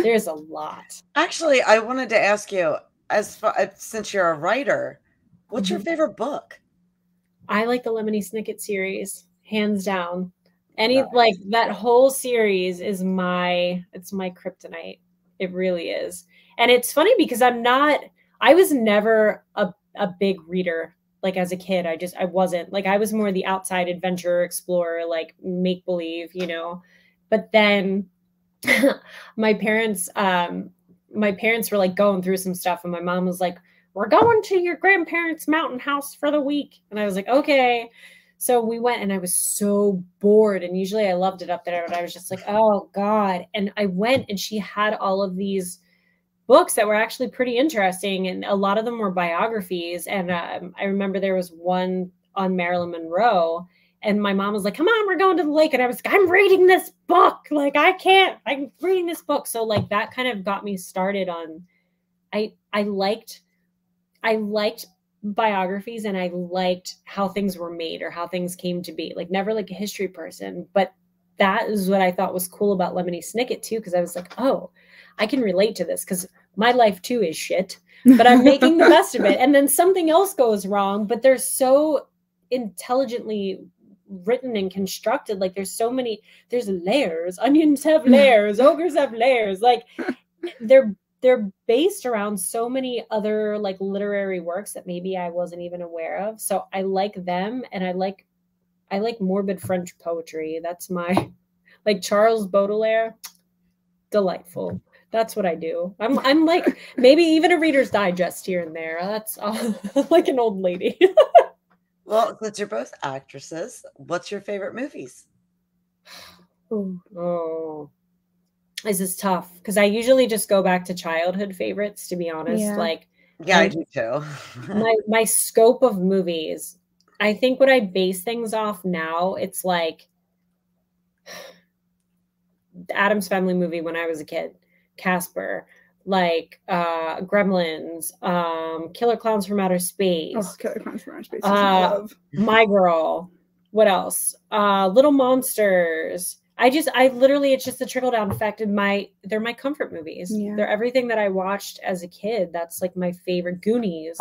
There's a lot. Actually, I wanted to ask you, since you're a writer, what's your favorite book? I like the Lemony Snicket series, hands down. Like that whole series is it's my kryptonite. It really is. And it's funny because I was never a big reader. Like as a kid, I wasn't. Like I was more the outside adventurer, explorer, like make believe, you know. But then my parents were like going through some stuff, and my mom was like, "We're going to your grandparents' mountain house for the week," and I was like, "Okay." So we went, and I was so bored. And usually I loved it up there, but I was just like, "Oh God!" And I went, and she had all of these books that were actually pretty interesting, and a lot of them were biographies. And I remember there was one on Marilyn Monroe, and my mom was like, "Come on, we're going to the lake," and I was like, "I'm reading this book, like I'm reading this book." So like that kind of got me started on. I liked biographies, and I liked how things were made or how things came to be. Like never like a history person, but that is what I thought was cool about Lemony Snicket too, because I was like, oh, I can relate to this because my life too is shit, but I'm making the best of it. And then something else goes wrong, but they're so intelligently written and constructed. Like there's layers. Onions have layers. Ogres have layers. Like they're based around so many other like literary works that maybe I wasn't even aware of. So I like them, and I like morbid French poetry. That's my like Charles Baudelaire. Delightful. That's what I do. I'm like maybe even a Reader's Digest here and there. That's like an old lady. Well, since you're both actresses, what's your favorite movies? Oh, this is tough because I usually just go back to childhood favorites, to be honest. Yeah. Like, yeah, I do too. my scope of movies, I think when I base things off now, it's like the Addams Family movie when I was a kid, Casper, like Gremlins, Killer Clowns from Outer Space. Oh, Killer Clowns from Outer Space. Love. My Girl. What else? Little Monsters. I literally, it's just the trickle down effect. And they're my comfort movies. Yeah. They're everything that I watched as a kid. That's like my favorite. Goonies,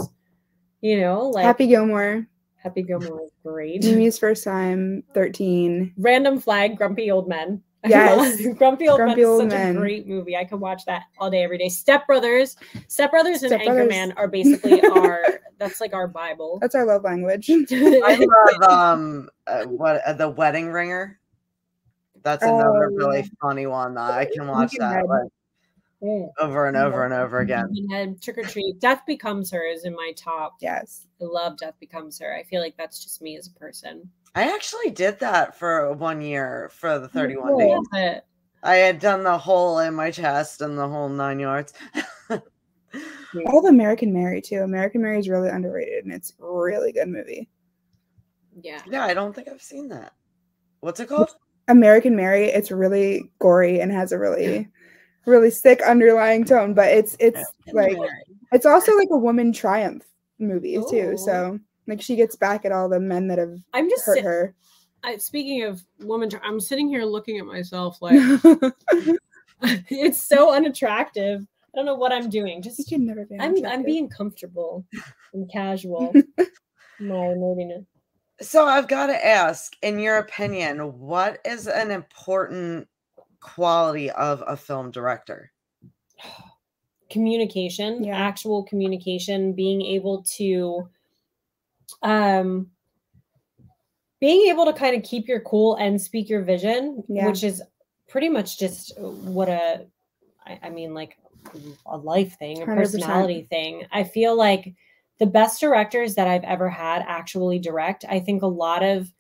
you know, like Happy Gilmore. Happy Gilmore was great. Mimi's First Time, 13. Random Flag, Grumpy Old Men. Yes. Grumpy Old Men is such a great movie. I could watch that all day, every day. Step Brothers and Anchorman are basically that's like our Bible. That's our love language. I love The Wedding Ringer. That's another really funny one that I can watch that like over and over and over again. Trick or Treat. Death Becomes Her is in my top. Yes. I love Death Becomes Her. I feel like that's just me as a person. I actually did that for 1 year for the 31 days. I had done the hole in my chest and the whole 9 yards. I love American Mary too. American Mary is really underrated and it's a really good movie. Yeah. Yeah, I don't think I've seen that. What's it called? American Mary. It's really gory and has a really, really sick underlying tone, but it's like it's also like a woman triumph movie too. So like she gets back at all the men that have hurt her. Speaking of woman, I'm sitting here looking at myself like it's so unattractive. I don't know what I'm doing. Just you can never be I'm being comfortable and casual. My nerdiness. So I've got to ask, in your opinion, what is an important quality of a film director? Communication, actual communication, being able to kind of keep your cool and speak your vision, which is pretty much just what a life thing, a 100%. personality thing. I feel like the best directors that I've ever had actually direct. I think a lot of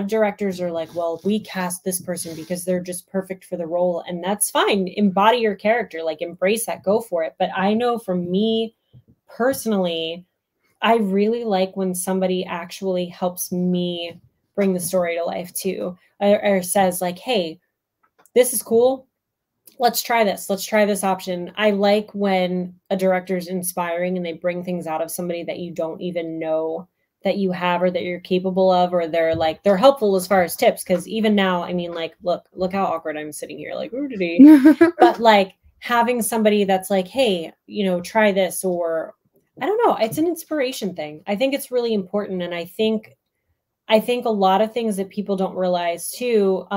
directors are like, well, we cast this person because they're just perfect for the role. And that's fine. Embody your character, like embrace that, go for it. But I know for me personally, I really like when somebody actually helps me bring the story to life too, or says like, hey, this is cool. Let's try this. Let's try this option. I like when a director is inspiring and they bring things out of somebody that you don't even know that you have or that you're capable of, or they're helpful as far as tips. Cause even now, I mean, like, look how awkward I'm sitting here. Like, but like having somebody that's like, hey, try this, or I don't know. It's an inspiration thing. I think it's really important. And I think a lot of things that people don't realize too,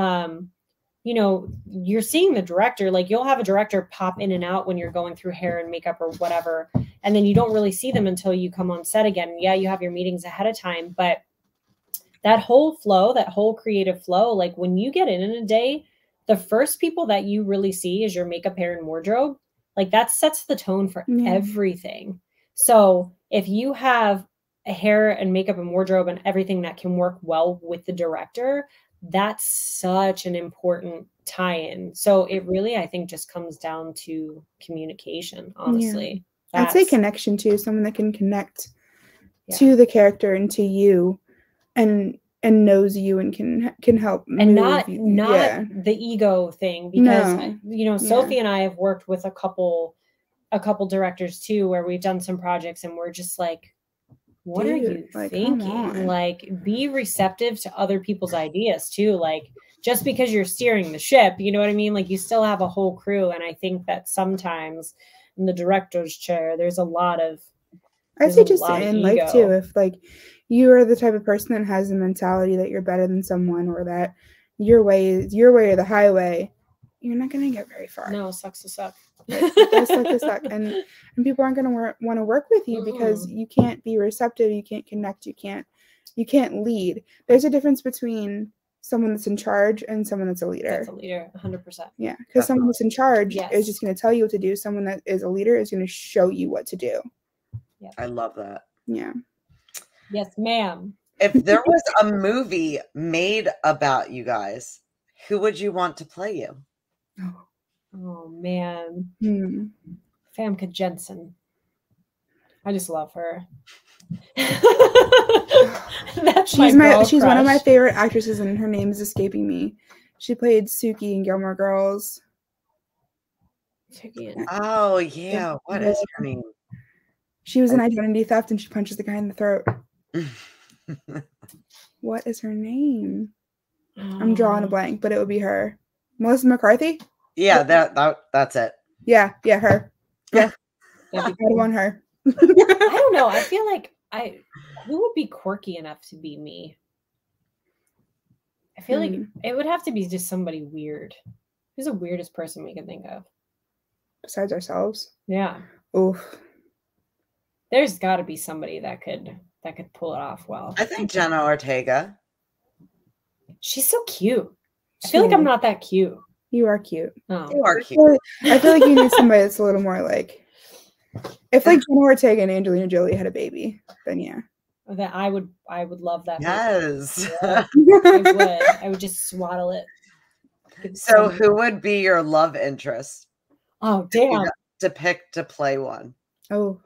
you're seeing the director, like you'll have a director pop in and out when you're going through hair and makeup or whatever. And then you don't really see them until you come on set again. Yeah, you have your meetings ahead of time, but that whole flow, that whole creative flow, like when you get in a day, the first people that you really see is your makeup, hair, and wardrobe. Like that sets the tone for everything. So if you have a hair and makeup and wardrobe and everything that can work well with the director, that's such an important tie-in. So it really, I think, just comes down to communication, honestly. I'd say connection too, someone that can connect to the character and to you and knows you and can help and not the ego thing, because Sophie and I have worked with a couple directors too, where we've done some projects and we're just like, what are you thinking? Like, be receptive to other people's ideas too. Like, just because you're steering the ship, you know what I mean? Like you still have a whole crew. And I think that sometimes in the director's chair, there's a lot of, I say just in life too, if like you are the type of person that has the mentality that you're better than someone, or that your way or the highway, you're not going to get very far. No, sucks to suck. It does suck to suck. And people aren't going to want to work with you because you can't be receptive, you can't connect, you can't lead. There's a difference between someone that's in charge and someone that's a leader. That's a leader, 100%. Yeah, because someone that's in charge is just going to tell you what to do. Someone that is a leader is going to show you what to do. Yeah, I love that. Yeah. Yes, ma'am. If there was a movie made about you guys, who would you want to play you? Oh man. Famke Jensen. I just love her. She's one of my favorite actresses, and her name is escaping me. She played Suki in Gilmore Girls. Oh yeah, what is her name? She was in Identity Theft, and she punches the guy in the throat. What is her name? I'm drawing a blank, but it would be her. Melissa McCarthy? Yeah, that's it. Yeah, her. Yeah. I want her. I don't know. I feel like who would be quirky enough to be me? I feel like it would have to be just somebody weird. Who's the weirdest person we can think of? Besides ourselves? Yeah. Oof. There's got to be somebody that could pull it off well. I think Jenna Ortega. She's so cute. I feel like I'm not that cute. You are cute. Oh. You are cute. I feel like you need somebody that's a little more like, if like Jenna Ortega and Angelina Jolie had a baby, then yeah. That I would love that. Yes. I would just swaddle it. So who would be your love interest? Oh damn. To pick to play one. Oh.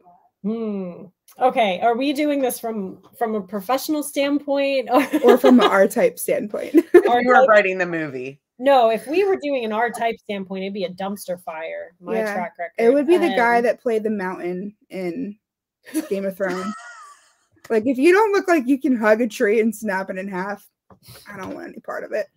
Okay. Are we doing this from a professional standpoint or from an R-type standpoint? Or you were writing the movie? No, if we were doing an R-type standpoint, it'd be a dumpster fire. My track record. It would be the guy that played the mountain in Game of Thrones. Like, if you don't look like you can hug a tree and snap it in half, I don't want any part of it.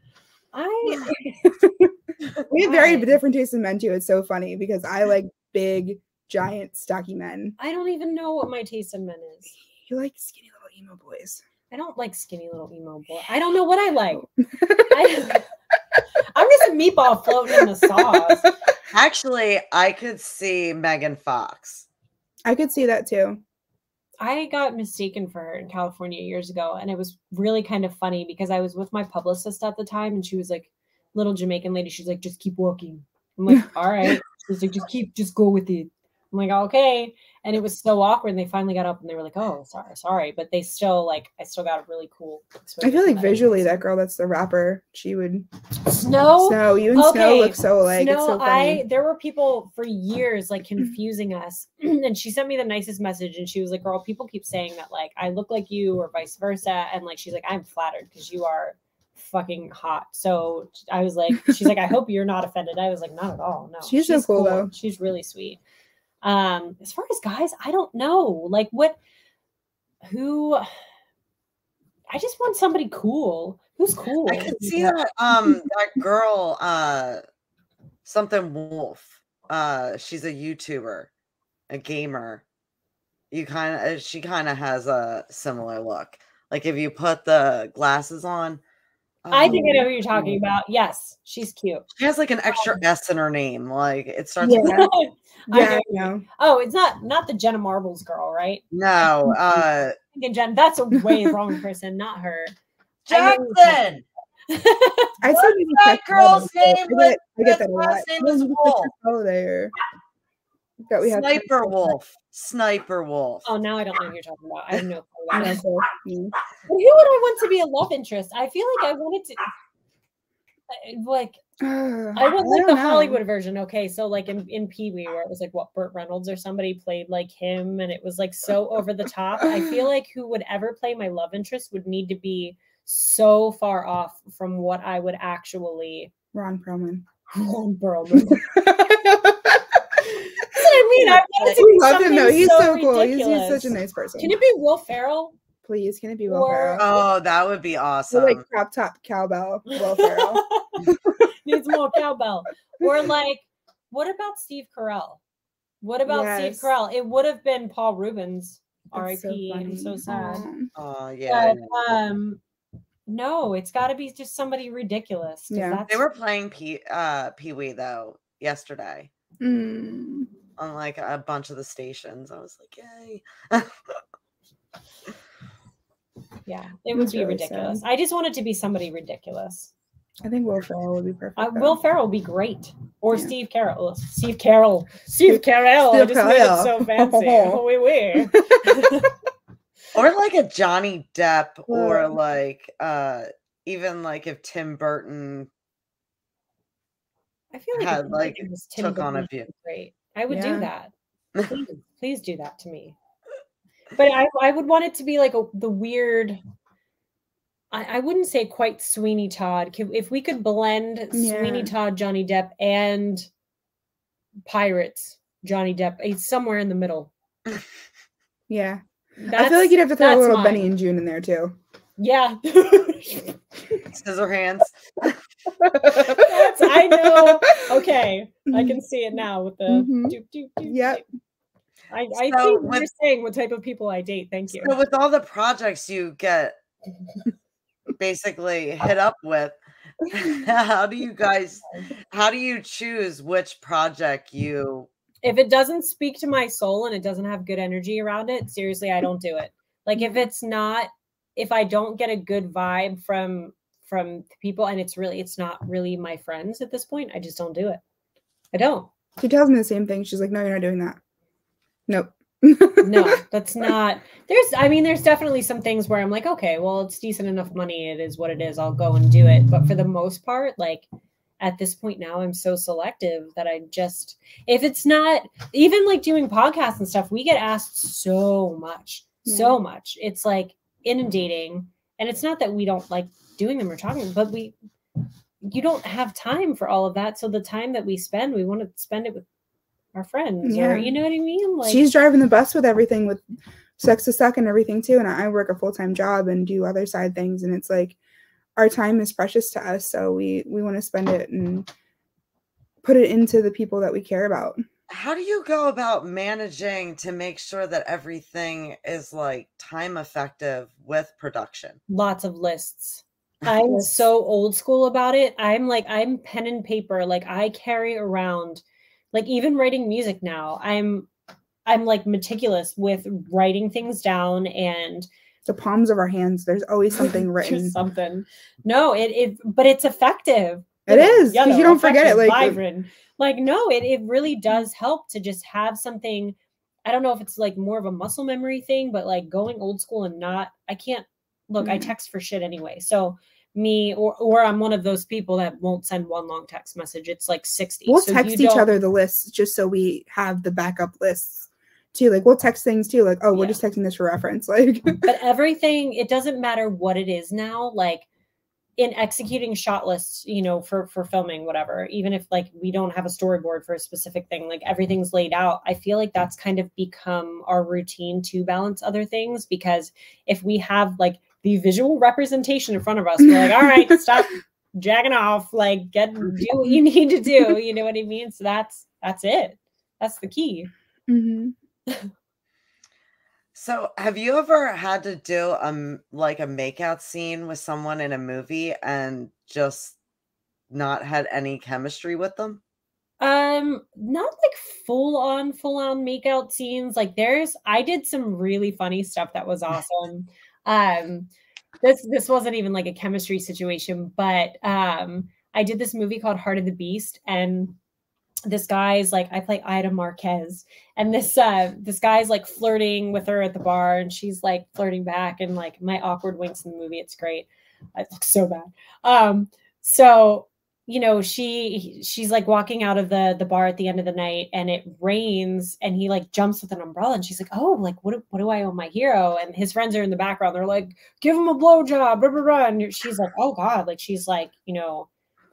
We have very different tastes in men too. It's so funny because I like big, giant, stocky men. I don't even know what my taste in men is. You like skinny little emo boys. I don't like skinny little emo boys. I don't know what I like. I'm just a meatball floating in the sauce. Actually, I could see Megan Fox. I could see that too. I got mistaken for her in California years ago, and it was really kind of funny because I was with my publicist at the time, and she was like, little Jamaican lady. She's like, just keep walking. I'm like, all right. She's like, just go with it. I'm like, okay. And it was so awkward. And they finally got up and they were like, oh, sorry. But they still I still got a really cool experience. I feel like visually that girl that's the rapper, she would Snow. You and Snow look so alike. Snow, it's so funny. There were people for years like confusing us. And she sent me the nicest message and she was like, girl, people keep saying that like I look like you or vice versa. And like she's like, I'm flattered because you are fucking hot. So I was like, she's like, I hope you're not offended. I was like, not at all. No. She's so cool though. She's really sweet. As far as guys, I don't know. Like I just want somebody cool. Who's cool? I can see that that girl, something Wolf. She's a YouTuber, a gamer. She kind of has a similar look. Like if you put the glasses on. I think I know who you're talking about. Yes, she's cute. She has like an extra S in her name. Like it starts with I know. Oh, it's not the Jenna Marbles girl, right? No. Jen, that's a way wrong person, not her. Jackson. I'd say that girl's name. I get that a lot. Name is Wolf. Sniper Wolf. Oh, now I don't know who you're talking about. I have no clue about it. Who would I want to be a love interest? I feel like I wanted to I want like the Hollywood version. Okay, so like in Pee-wee where it was like what Burt Reynolds or somebody played like him and it was like so over the top. I feel like who would ever play my love interest would need to be so far off from what I would actually Ron Perlman. I mean, I love him though. He's so cool. He's such a nice person. Can it be Will Ferrell? please. Can it be Will Ferrell? Oh, that would be awesome. Or like crop top cowbell, Will Ferrell. Needs more cowbell. Or like, what about Steve Carell? What about Steve Carell? It would have been Paul Rubens. R.I.P. I'm so sad. Oh yeah. But, no, it's got to be just somebody ridiculous. Yeah. They were playing Pee-wee though yesterday on like a bunch of the stations. I was like, yay. Yeah, it would be really ridiculous. Sad. I just want it to be somebody ridiculous. I think Will Ferrell would be perfect. Will Ferrell would be great. Or Steve Carell. Steve Carell. I just made it so fancy. Oh, wait. Or like a Johnny Depp, or like even like if Tim Burton I feel like had like took on a view. Great. I would do that. Please do that to me. But I would want it to be like the weird, I wouldn't say quite Sweeney Todd. If we could blend Sweeney Todd, Johnny Depp, and Pirates, Johnny Depp, it's somewhere in the middle. Yeah. I feel like you'd have to throw a little Benny and June in there too. Yeah. Scissor hands. I know. Okay. I can see it now with the doop, doop, doop. Yep. I see what you're saying, what type of people I date. Thank you. So with all the projects you get basically hit up with, how do you choose which project you... If it doesn't speak to my soul and it doesn't have good energy around it, seriously, I don't do it. Like if I don't get a good vibe from people and it's not really my friends at this point, I just don't do it. I don't. She tells me the same thing. She's like, no, you're not doing that. Nope. No, that's not. There's definitely some things where I'm like, okay, well, it's decent enough money. It is what it is. I'll go and do it. But for the most part, like at this point now, I'm so selective that if it's not even like doing podcasts and stuff, we get asked so much. It's like inundating. And it's not that we don't like doing them or talking, but you don't have time for all of that. So the time that we spend, we want to spend it with our friends, or you know what I mean? Like, she's driving the bus with everything, with Sex to Suck and everything too. And I work a full-time job and do other side things. And it's like, our time is precious to us. So we want to spend it and put it into the people that we care about. How do you go about managing to make sure that everything is like time effective with production? Lots of lists. I'm so old school about it. I'm pen and paper. Like I carry around, like even writing music now, I'm like meticulous with writing things down, and the palms of our hands, there's always something written. Something. No, but it's effective. It is, because you don't forget it. Like vibrant. Like, no, it really does help to just have something. I don't know if it's like more of a muscle memory thing, but like going old school and I can't look, I text for shit anyway. So me, or I'm one of those people that won't send one long text message. It's like 60. We'll text each other the lists just so we have the backup lists too. Like we'll text things too. Like, oh, we're just texting this for reference. Like, but everything, it doesn't matter what it is now. Like in executing shot lists, for filming, whatever, even if like we don't have a storyboard for a specific thing, like everything's laid out. I feel like that's kind of become our routine to balance other things, because if we have like the visual representation in front of us, we're like, all right, stop jacking off, like do what you need to do. You know what I mean? So that's it. That's the key. Mm-hmm. So have you ever had to do like a makeout scene with someone in a movie and just not had any chemistry with them? Not like full on makeout scenes. Like I did some really funny stuff that was awesome. This wasn't even like a chemistry situation, but I did this movie called Heart of the Beast, and this guy's like, I play Ida Marquez, and this guy's like flirting with her at the bar, and she's like flirting back, and like my awkward winks in the movie, it's great. It looks so bad. So she's like walking out of the bar at the end of the night, and it rains, and he like jumps with an umbrella, and she's like, oh, like what do I owe my hero? And his friends are in the background, they're like, give him a blowjob, blah, blah, blah. And she's like, oh God, like she's like,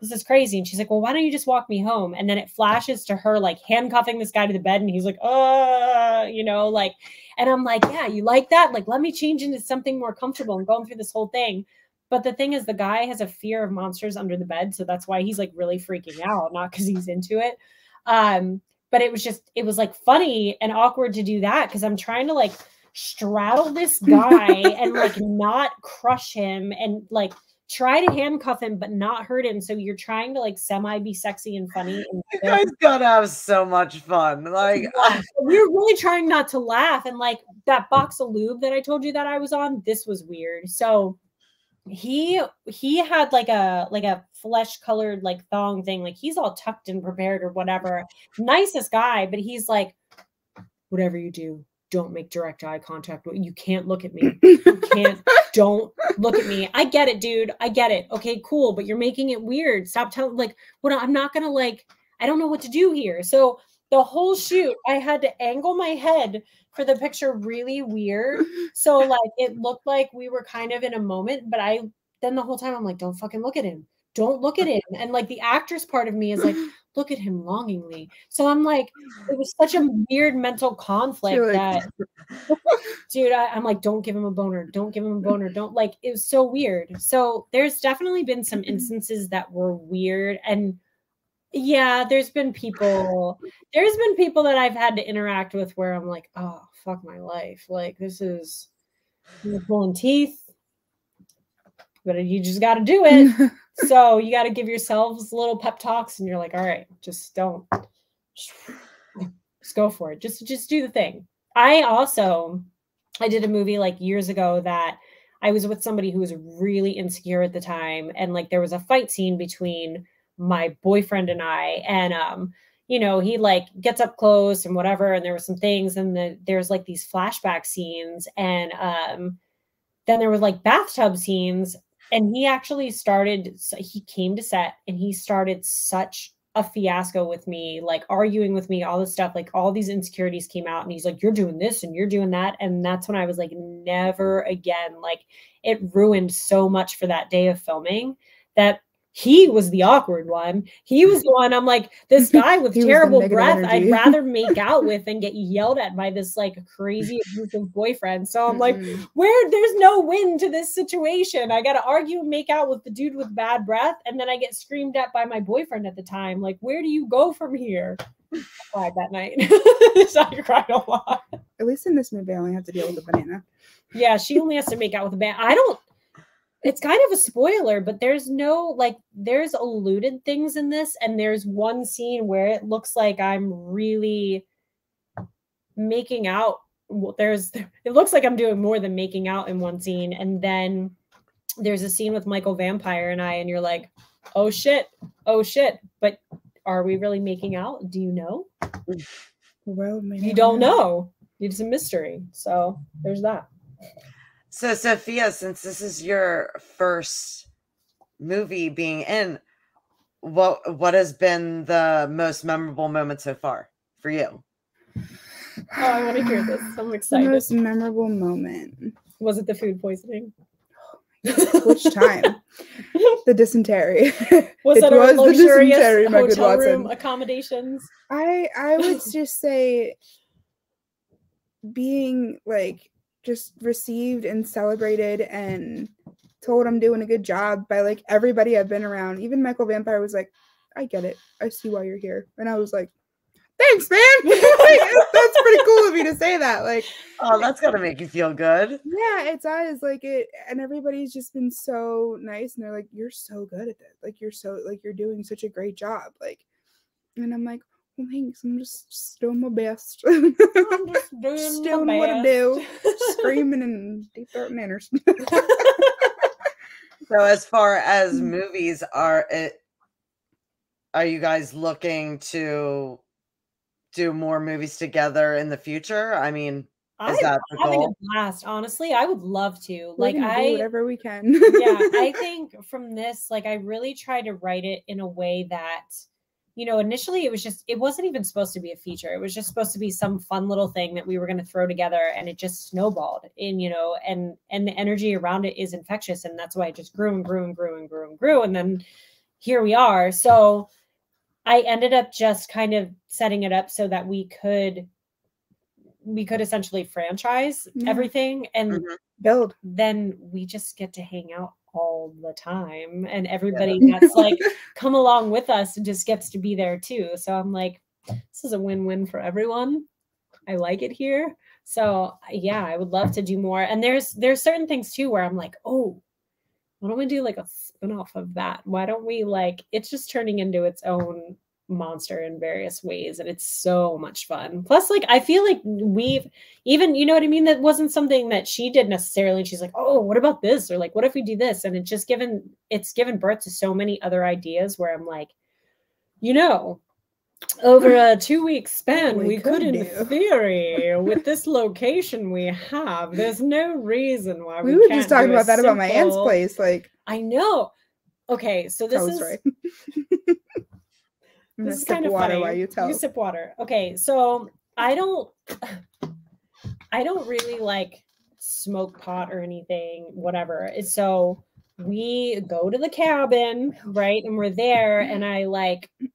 this this is crazy. And she's like, well, why don't you just walk me home? And then it flashes to her like handcuffing this guy to the bed. And he's like, you know, like, and I'm like, yeah, you like that? Like, let me change into something more comfortable and going through this whole thing. But the thing is, the guy has a fear of monsters under the bed. So that's why he's like really freaking out, not because he's into it. But it was like funny and awkward to do that because I'm trying to like straddle this guy and like not crush him and like try to handcuff him but not hurt him. So you're trying to like semi be sexy and funny. And you guys gotta have so much fun. Like we were really trying not to laugh. And like that box of lube that I told you that I was on, this was weird. So he had like a flesh colored like thong thing, like he's all tucked and prepared or whatever, nicest guy, but he's like, whatever you do, don't make direct eye contact. You can't look at me. Don't look at me. I get it, dude. I get it. Okay, cool. But you're making it weird. Stop telling, like, what? I'm not going to like, I don't know what to do here. So the whole shoot, I had to angle my head for the picture really weird. So like, it looked like we were kind of in a moment, but then the whole time I'm like, don't fucking look at him. Don't look at him. And like the actress part of me is like, look at him longingly. So I'm like, it was such a weird mental conflict that, dude, I'm like, don't give him a boner. Don't give him a boner. Don't like, it was so weird. So there's definitely been some instances that were weird. And yeah, there's been people that I've had to interact with where I'm like, oh, fuck my life. Like this is pulling teeth, but you just got to do it. So you got to give yourselves little pep talks and you're like, all right, just go for it. Just do the thing. I did a movie like years ago that I was with somebody who was really insecure at the time. And like, there was a fight scene between my boyfriend and I, and, you know, he like gets up close and whatever. And there were some things and there's like these flashback scenes. And, then there was like bathtub scenes. And he actually he came to set and he started such a fiasco with me, like arguing with me, all this stuff, like all these insecurities came out and he's like, you're doing this and you're doing that. And that's when I was like, never again. Like it ruined so much for that day of filming that he was the awkward one. He was the one I'm like, this guy with terrible breath, I'd rather make out with and get yelled at by this like crazy abusive boyfriend. So I'm like, there's no win to this situation. I got to argue and make out with the dude with bad breath. And then I get screamed at by my boyfriend at the time. Like, where do you go from here? I cried that night. So I cried a lot. At least in this movie, I only have to deal with a banana. Yeah, she only has to make out with a banana. It's kind of a spoiler, but there's alluded things in this. And there's one scene where it looks like I'm really making out. It looks like I'm doing more than making out in one scene. And then there's a scene with Michael Vampire and and you're like, oh shit. But are we really making out? Do you know? Well, maybe you don't know. It's a mystery. So there's that. So Sophia, since this is your first movie being in, what has been the most memorable moment so far for you? Oh, I want to hear this. I'm excited. The most memorable moment. Was it the food poisoning? Which time? The dysentery. Was that a luxurious hotel room accommodations? I would just say being like just received and celebrated and told I'm doing a good job by like everybody I've been around. Even Michael Vampire was like, I get it. I see why you're here. And I was like, thanks, man. That's pretty cool of you to say that. Like, oh, that's gotta make you feel good. Yeah, it does. Like it, and everybody's just been so nice. And they're like, you're so good at this. Like you're doing such a great job. Like, and I'm like, well, thanks. I'm just doing my best. I'm just doing what I do. Screaming and deep throating manners. So as far as movies are you guys looking to do more movies together in the future? I mean, is that the goal? Having a blast, honestly. I would love to. We're gonna do whatever we can. Yeah, I think from this, like I really try to write it in a way that, you know, initially it wasn't even supposed to be a feature. It was just supposed to be some fun little thing that we were going to throw together, and it just snowballed in, you know, and the energy around it is infectious. And that's why it just grew and grew and grew and grew and grew. And then, here we are. So I ended up just kind of setting it up so that we could essentially franchise everything and build. Then we just get to hang out all the time, and everybody that's like come along with us just gets to be there too. So I'm like, this is a win-win for everyone. I like it here. So yeah, I would love to do more. And there's certain things too where I'm like, oh, why don't we do like a spin-off of that? Why don't we it's just turning into its own monster in various ways, and it's so much fun. Plus, I feel like we've even, you know what I mean, that wasn't something that she did necessarily. She's like, oh, what about this, or what if we do this? And it's given birth to so many other ideas where I'm like, over a 2-week span, we could in theory, with this location we have, there's no reason why we were just talking about that about my aunt's place. I know. Okay, so this is right. This is kind of funny. While you sip water. Okay, so I don't really smoke pot or anything, whatever. So we go to the cabin, right? And we're there, and I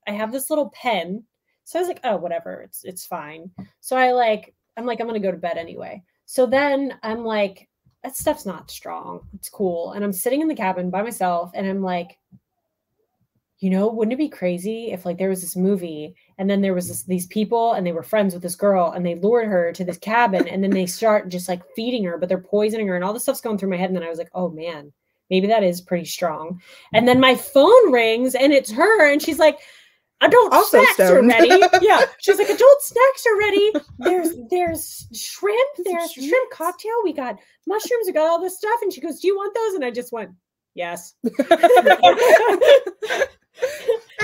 have this little pen. So I was like, oh, whatever, it's fine. So I'm gonna go to bed anyway. So then I'm like, that stuff's not strong. It's cool. And I'm sitting in the cabin by myself, and I'm like, wouldn't it be crazy if there was this movie and then there was these people and they were friends with this girl and they lured her to this cabin and then they start just feeding her, but they're poisoning her and all this stuff's going through my head. And then I was like, oh man, maybe that is pretty strong. And then my phone rings and it's her, and she's like, adult snacks are ready. Yeah. She's like, adult snacks are ready. There's shrimp. There's shrimp cocktail. We got mushrooms. We got all this stuff. And she goes, do you want those? And I just went, yes.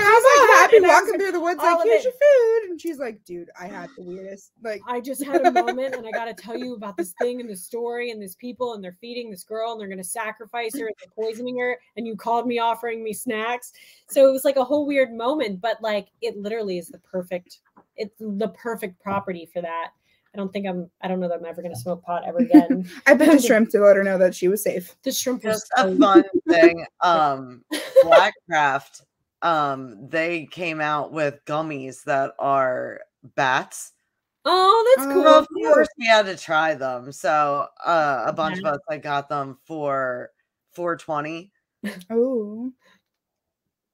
I was happy walking through the woods, here's your food. And she's like, dude, I had the weirdest. I just had a moment, and I got to tell you about this thing and the story and this people, and they're feeding this girl, and they're going to sacrifice her, and they're poisoning her. And you called me offering me snacks. So it was a whole weird moment, but it literally is the perfect property for that. I don't know that I'm ever going to smoke pot ever again. I bet the shrimp to let her know that she was safe. The shrimp was just a fun thing. Blackcraft, they came out with gummies that are bats. Oh, that's cool. Of course, we had to try them. So a bunch of us, I got them for $4.20. Oh.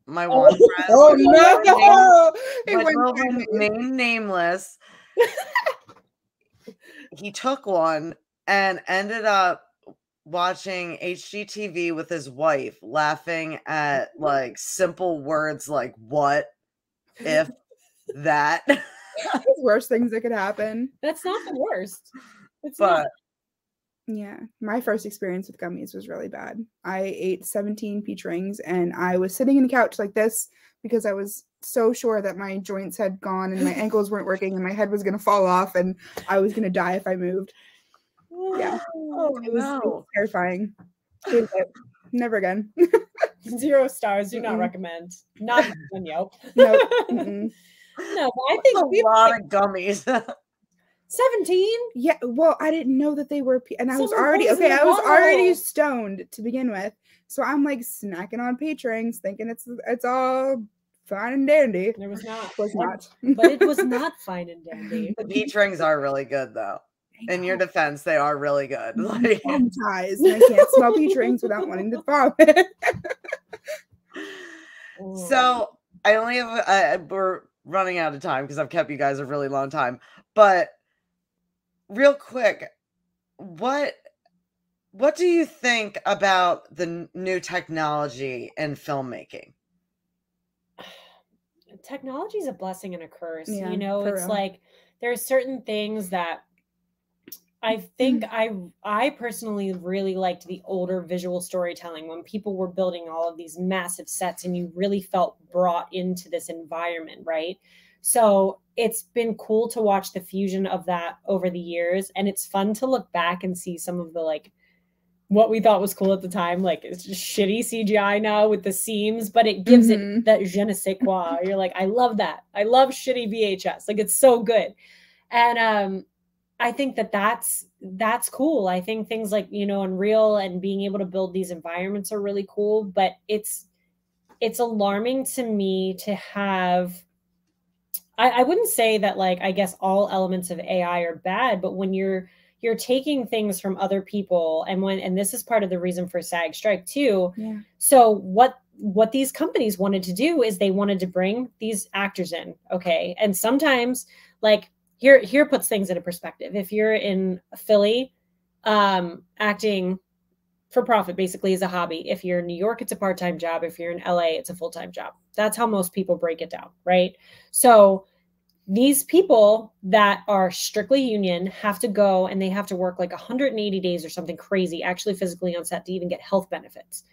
My one friend. Oh no! My girlfriend named Nameless. He took one and ended up watching HGTV with his wife, laughing at simple words like "what if that." Worst things that could happen. That's not the worst. It's but not. Yeah, my first experience with gummies was really bad. I ate 17 peach rings, and I was sitting in the couch like this because I was so sure that my joints had gone and my ankles weren't working and my head was going to fall off and I was going to die if I moved. Yeah. Oh, it was terrifying. Never again. 0 stars. Do not recommend. Not on Yelp. Nope. No, but I think a lot of gummies. 17? Yeah, well, I didn't know that they were, and I was already stoned to begin with. So I'm snacking on peach rings, thinking it's all fine and dandy. It was not. It was not. But it was not fine and dandy. The peach rings are really good, though. In your defense, they are really good. Traumatized. I can't smell peach rings without wanting to vomit. So I only have, we're running out of time because I've kept you guys a really long time. But real quick, what do you think about the new technology in filmmaking? Technology is a blessing and a curse. Yeah, it's real. There's certain things that I think I personally really liked the older visual storytelling when people were building all of these massive sets and you really felt brought into this environment, right? So it's been cool to watch the fusion of that over the years. And it's fun to look back and see some of the what we thought was cool at the time. It's just shitty CGI now with the seams, but it gives it that je ne sais quoi. You're like, I love that. I love shitty VHS. It's so good. And I think that's cool. I think things Unreal and being able to build these environments are really cool, but it's it's alarming to me to have, I wouldn't say that, like, I guess all elements of AI are bad, but when you're taking things from other people, and this is part of the reason for SAG strike too. Yeah. So what these companies wanted to do is they wanted to bring these actors in. Okay. And sometimes, like, here puts things into perspective. If you're in Philly, acting for profit basically is a hobby. If you're in New York, it's a part-time job. If you're in LA, it's a full-time job. That's how most people break it down, right? So these people that are strictly union have to go and they have to work like 180 days or something crazy, actually physically on set, to even get health benefits.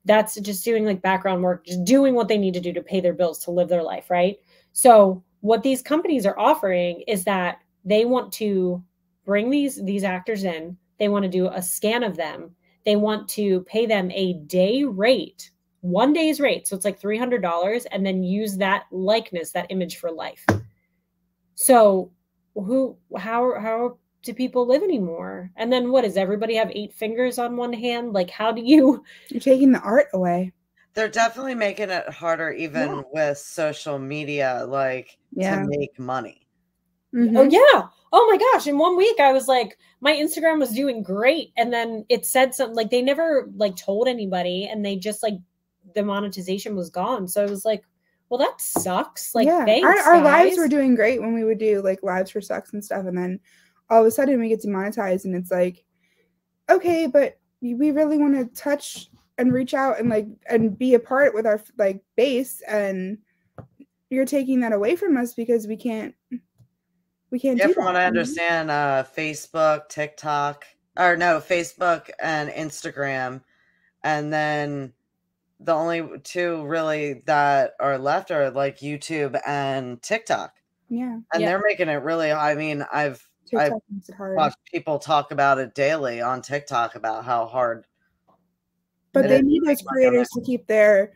That's just doing like background work, just doing what they need to do to pay their bills, to live their life, right? So what these companies are offering is that they want to bring these actors in. They want to do a scan of them. They want to pay them a day rate, 1 day's rate. So it's like $300, and then use that likeness, that image, for life. So how do people live anymore? And then what, does everybody have 8 fingers on one hand? Like, how do you? You're taking the art away. They're definitely making it harder, even with social media, like, to make money. Mm-hmm. Oh yeah. Oh my gosh. In 1 week, I was like, my Instagram was doing great. And then it said something, like, they never like told anybody, and they just, like, the monetization was gone. So I was like, well, that sucks. Like, thanks, our guys. lives were doing great when we would do like lives for sex and stuff. And then all of a sudden we get demonetized, and it's like, okay, but we really want to touch and reach out and like, and be a part with our like base. And you're taking that away from us because we can't do from that. what I understand, Facebook, TikTok, or no, Facebook and Instagram, and then the only 2 really that are left are like YouTube and TikTok. Yeah. And they're making it really, I mean, I've watched people talk about it daily on TikTok about how hard. But they need those creators to keep their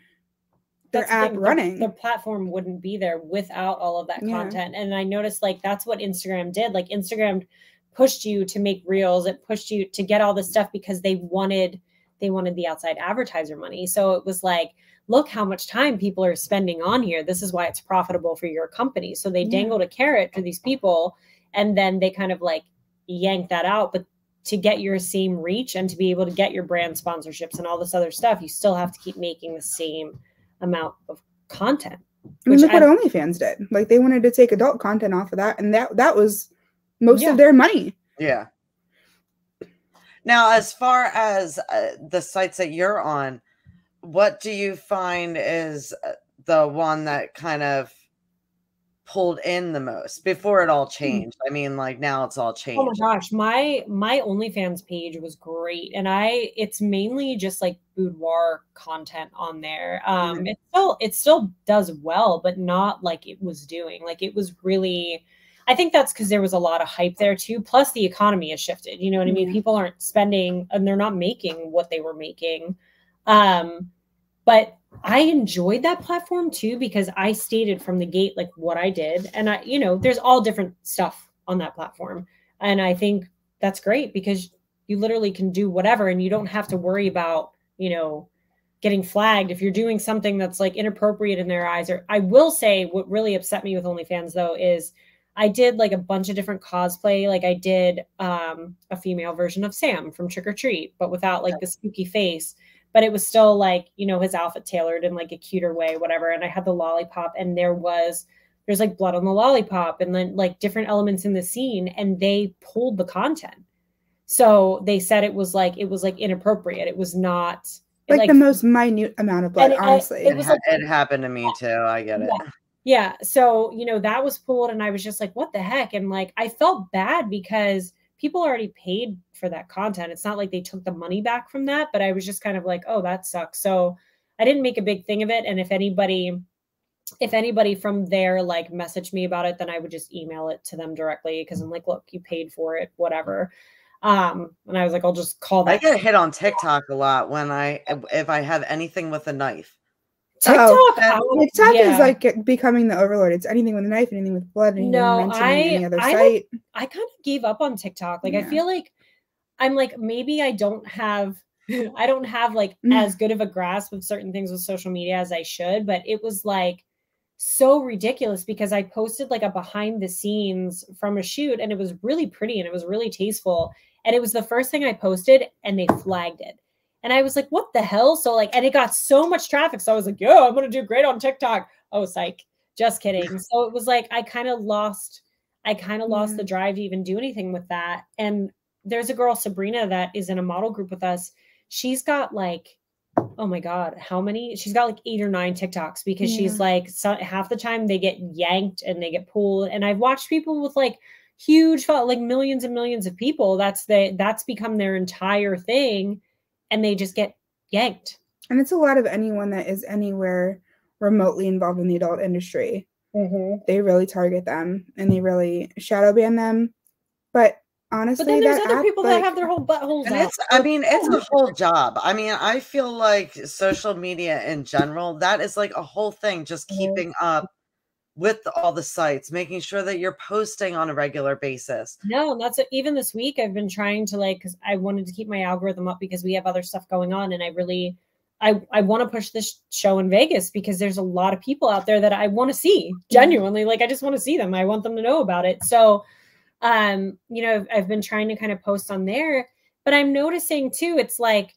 app running. The platform wouldn't be there without all of that content. And I noticed, like, that's what Instagram did. Like, Instagram pushed you to make reels. It pushed you to get all this stuff because they wanted the outside advertiser money. So it was like, look how much time people are spending on here. This is why it's profitable for your company. So they dangled a carrot to these people, and then they kind of like yank that out. But to get your same reach and to be able to get your brand sponsorships and all this other stuff, you still have to keep making the same amount of content. I mean, look what OnlyFans did. Like, they wanted to take adult content off of that, and that was most of their money. Yeah. Now, as far as the sites that you're on, what do you find is the one that kind of pulled in the most before it all changed? I mean, like, now it's all changed. Oh my gosh, my OnlyFans page was great, and it's mainly just like boudoir content on there. It still does well, but not like it was doing. Like, it was really, I think that's because there was a lot of hype there too. Plus the economy has shifted. You know what I mean? People aren't spending, and they're not making what they were making. But I enjoyed that platform too, because I stated from the gate, like, what I did. And there's all different stuff on that platform. And I think that's great because you literally can do whatever, and you don't have to worry about, getting flagged if you're doing something that's like inappropriate in their eyes. Or I will say, what really upset me with OnlyFans though is I did like a bunch of different cosplay. Like, I did a female version of Sam from Trick or Treat, but without like the spooky face. But it was still like, his outfit tailored in like a cuter way, whatever. And I had the lollipop, and there's like blood on the lollipop, and then like different elements in the scene, and they pulled the content. So they said it was like inappropriate. It was not like the most minute amount of blood, honestly. It happened to me too. I get it. Yeah. So, that was pulled, and I was just like, what the heck? And like, I felt bad because people already paid for that content. It's not like they took the money back from that, but I was just kind of like, oh, that sucks. So I didn't make a big thing of it. And if anybody from there like messaged me about it, then I would just email it to them directly, because I'm like, look, you paid for it, whatever. And I was like, I'll just call that. I get hit on TikTok a lot if I have anything with a knife. TikTok is like becoming the overlord. It's anything with a knife, anything with blood, anything any other site. I kind of gave up on TikTok. Like, I feel like I'm like, maybe I don't have I don't have like as good of a grasp of certain things with social media as I should, but it was like so ridiculous because I posted like a behind the scenes from a shoot and it was really pretty and it was really tasteful. And it was the first thing I posted and they flagged it. And I was like, what the hell? So like, and it got so much traffic. So I was like, yo, I'm going to do great on TikTok. Oh, psych. Just kidding. So it was like, I kind of lost the drive to even do anything with that. And there's a girl, Sabrina, that is in a model group with us. She's got like, oh my God, how many? She's got like 8 or 9 TikToks because she's like, half the time they get yanked and they get pulled. And I've watched people with like huge, like millions and millions of people. That's become their entire thing. And they just get yanked. And it's a lot of anyone that is anywhere remotely involved in the adult industry. They really target them and they really shadow ban them. But honestly, but then there's other people that have their whole buttholes out. It's a whole job. I mean, I feel like social media in general, that is like a whole thing, just keeping up with all the sites, making sure that you're posting on a regular basis. No, that's even this week I've been trying to like, because I wanted to keep my algorithm up because we have other stuff going on. And I want to push this show in Vegas because there's a lot of people out there that I want to see genuinely. Like, I just want to see them. I want them to know about it. So, I've been trying to kind of post on there, but I'm noticing too, it's like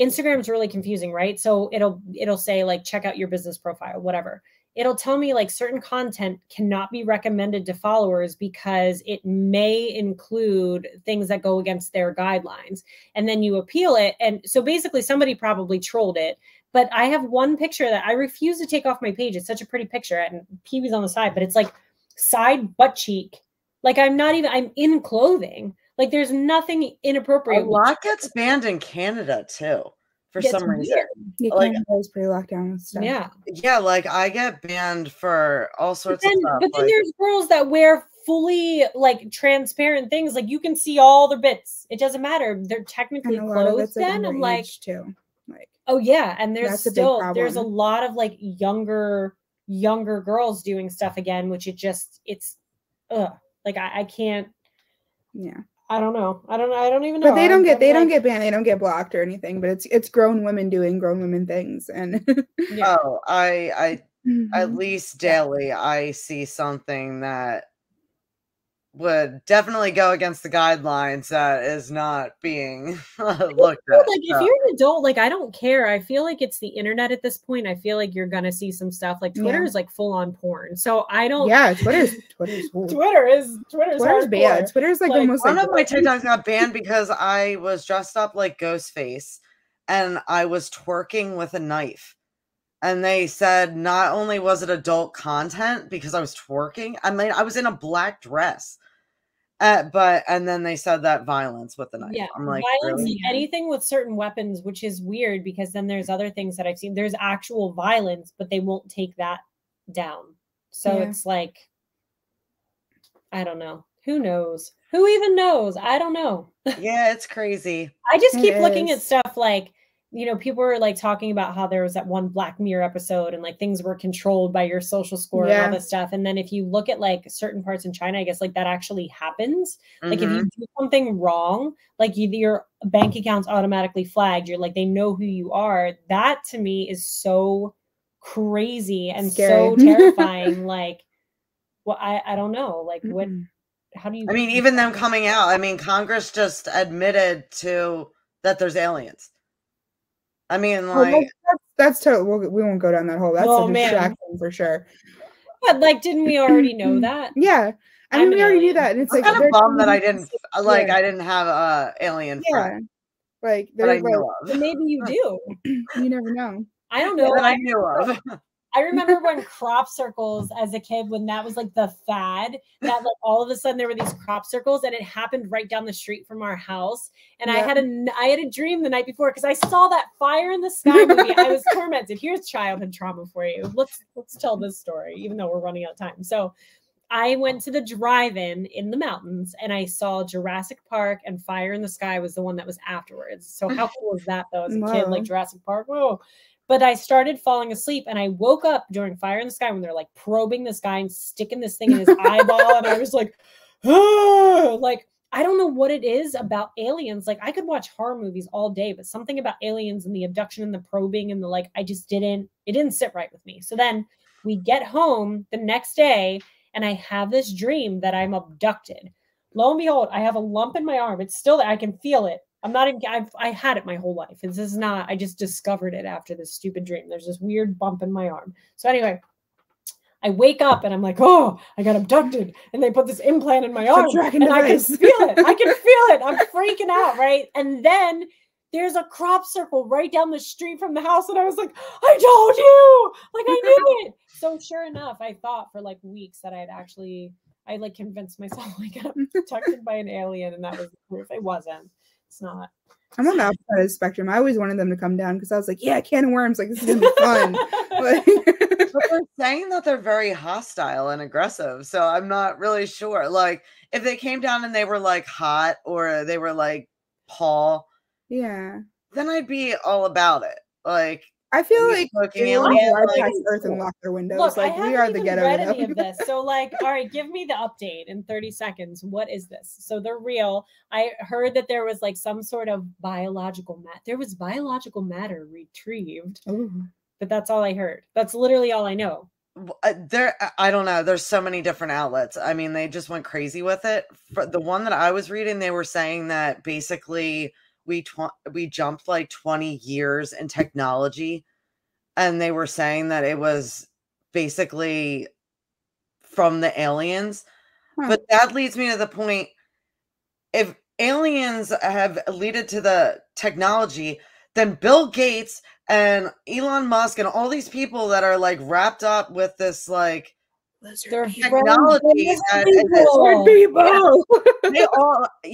Instagram's really confusing, right? So it'll say like, check out your business profile, whatever. It'll tell me like certain content cannot be recommended to followers because it may include things that go against their guidelines. And then you appeal it. And so basically somebody probably trolled it, but I have one picture that I refuse to take off my page. It's such a pretty picture and Pee-wee's on the side, but it's like side butt cheek. Like I'm in clothing. Like there's nothing inappropriate. A lot gets banned in Canada too. For some reason. Yeah, like Canada's pretty locked down with stuff. Yeah, like I get banned for all sorts of stuff. But then there's girls that wear fully like transparent things. Like you can see all their bits. It doesn't matter. They're technically clothed then. I'm like, too. Like, oh yeah. And there's a lot of like younger girls doing stuff again, which like I can't. Yeah. I don't know. I don't even know. But they don't get banned. They don't get blocked or anything. But it's grown women doing grown women things. And I at least daily I see something that would definitely go against the guidelines that is not being looked at. Like if you're an adult, like I don't care. I feel like it's the internet at this point. I feel like you're gonna see some stuff. Like Twitter is like full on porn. So I don't. Yeah, Twitter's bad. Twitter's like almost one of my TikToks got banned because I was dressed up like Ghostface and I was twerking with a knife. And they said not only was it adult content because I was twerking, I mean, I was in a black dress. And then they said that violence with the knife. Yeah, I'm like, violence, really? Anything with certain weapons, which is weird because then there's other things that I've seen. There's actual violence, but they won't take that down. So it's like, I don't know. Who knows? Who even knows? I don't know. Yeah, it's crazy. I just keep looking at stuff like, people were like talking about how there was that one Black Mirror episode and like things were controlled by your social score and all this stuff. And then if you look at like certain parts in China, I guess like that actually happens. Like if you do something wrong, like your bank account's automatically flagged. You're like, they know who you are. That to me is so crazy and so terrifying. Like, well, I don't know. Like what, how do you? I mean, even them coming out, I mean, Congress just admitted that there's aliens. I mean, like that's totally. We won't go down that hole. That's a distraction for sure. But like, didn't we already know that? Yeah, I mean, we already knew that. And it's I'm like kind of bummed that I didn't I didn't have a alien friend. Like that I knew of. Maybe you do. You never know. I don't know. That I knew of. I remember when crop circles as a kid, when that was like the fad, that like all of a sudden there were these crop circles and it happened right down the street from our house. And I had a dream the night before because I saw that Fire in the Sky movie. I was tormented. Here's childhood trauma for you. Let's tell this story, even though we're running out of time. So I went to the drive-in in the mountains and I saw Jurassic Park and Fire in the Sky was the one that was afterwards. So how cool was that though as a kid, like Jurassic Park? Whoa. But I started falling asleep and I woke up during Fire in the Sky when they're like probing this guy and sticking this thing in his eyeball. And I was like, oh, like I don't know what it is about aliens. Like, I could watch horror movies all day, but something about aliens and the abduction and the probing and the like, it didn't sit right with me. So then we get home the next day and I have this dream that I'm abducted. Lo and behold, I have a lump in my arm. It's still there. I can feel it. I had it my whole life. This is not, I just discovered it after this stupid dream. There's this weird bump in my arm. So anyway, I wake up and I'm like, oh, I got abducted. And they put this implant in my arm and I can feel it. I can feel it. I'm freaking out, right? And then there's a crop circle right down the street from the house. And I was like, I told you. Like, I knew it. So sure enough, I thought for like weeks that I like convinced myself I got abducted by an alien. And that was the proof. It wasn't. It's not. I'm on the opposite side of the spectrum. I always wanted them to come down because I was like, yeah, can of worms. Like, this is going to be fun. But they're saying that they're very hostile and aggressive. So I'm not really sure. Like, if they came down and they were like hot or they were like Paul, yeah, then I'd be all about it. Like, I feel like they will bypass Earth and lock their windows. Look, like, we are the ghetto. I haven't read any of this. So, like, all right, give me the update in 30 seconds. What is this? So they're real. I heard that there was like some sort of biological matter. There was biological matter retrieved. Ooh. But that's all I heard. That's literally all I know. I don't know. There's so many different outlets. I mean, they just went crazy with it. For the one that I was reading, they were saying that basically we jumped like 20 years in technology, and they were saying that it was basically from the aliens. But that leads me to the point, if aliens have leaded to the technology, then Bill Gates and Elon Musk and all these people that are like wrapped up with this like technology,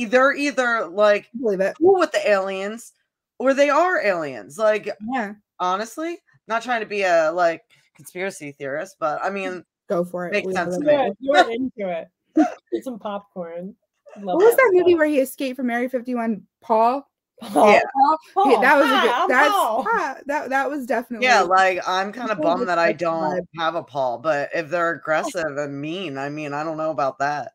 they're either like cool with the aliens or they are aliens. Like, yeah, honestly, not trying to be a like conspiracy theorist, but I mean, go for it. Makes sense to me. You're into it. Get some popcorn. What was that movie where he escaped from Area 51? Paul. Yeah. Paul. Yeah, that was a good. That was definitely. Yeah, like I'm kind of bummed that I don't have a Paul, but if they're aggressive and mean, I mean, I don't know about that.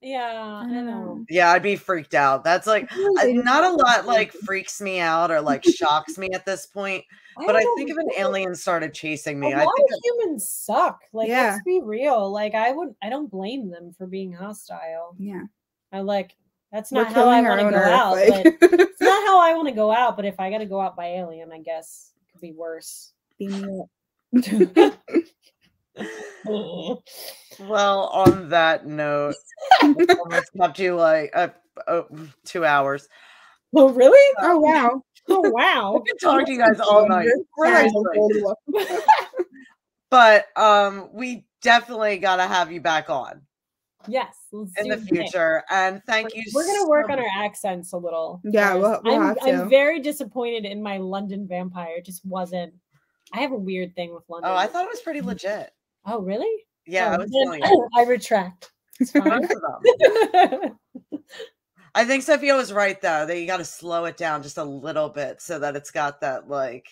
Yeah, I know. Yeah, I'd be freaked out. That's like not a lot like freaks me out or like shocks me at this point. But I think if an alien started chasing me, I think humans suck. Like, let's be real. Like, I don't blame them for being hostile. Yeah, that's not how I want to go out. But it's not how I want to go out. But if I got to go out by alien, I guess it could be worse. Well, on that note, we almost kept you like 2 hours. Oh, really? Oh, wow. Oh, wow. I can talk to you guys all night. But we definitely got to have you back on. Yes, in the future. And thank you. We're gonna work on our accents a little. Yeah, we'll have to. I'm very disappointed in my London vampire. It just wasn't. I have a weird thing with London. Oh, I thought it was pretty legit. Oh, really? Yeah, I was telling you. I retract. It's fine. I think Sophia was right though. That you got to slow it down just a little bit so that it's got that like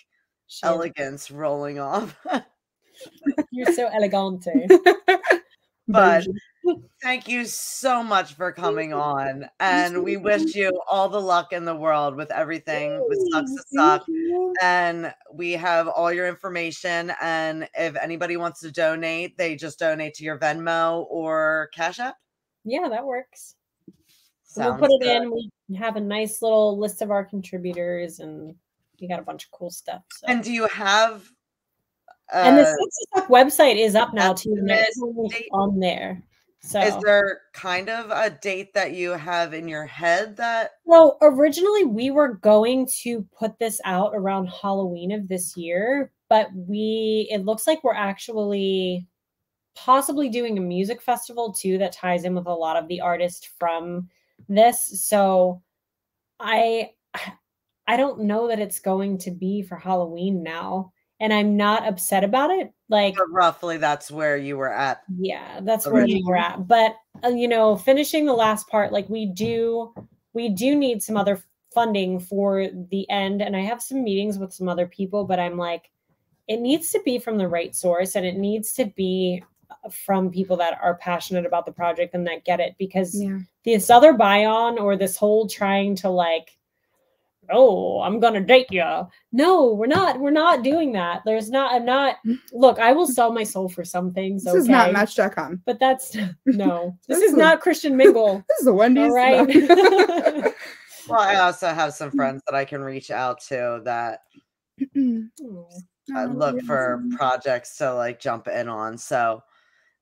elegance rolling off. You're so elegante. But thank you so much for coming on, and we wish you all the luck in the world with everything with Sucks to Suck. And we have all your information, and if anybody wants to donate, they just donate to your Venmo or Cash App. Yeah, that works. We'll put it in. We have a nice little list of our contributors, and we got a bunch of cool stuff. So. And do you have and the Sucks to Suck website is up now too. On there. So is there kind of a date that you have in your head that? Well, originally we were going to put this out around Halloween of this year, but it looks like we're actually possibly doing a music festival too that ties in with a lot of the artists from this. So I don't know that it's going to be for Halloween now. And I'm not upset about it. Like, but roughly that's where you were at. Yeah, that's where we were at. But, finishing the last part, like we do need some other funding for the end. And I have some meetings with some other people, but I'm like, it needs to be from the right source and it needs to be from people that are passionate about the project and that get it, because this other buy-on or this whole trying to like, oh, I'm gonna date you. No, we're not doing that. Look, I will sell my soul for some things. This is not Match.com. But that's this is not Christian Mingle. This is the Wendy's. All right. Well, I also have some friends that I can reach out to that look for projects to like jump in on. So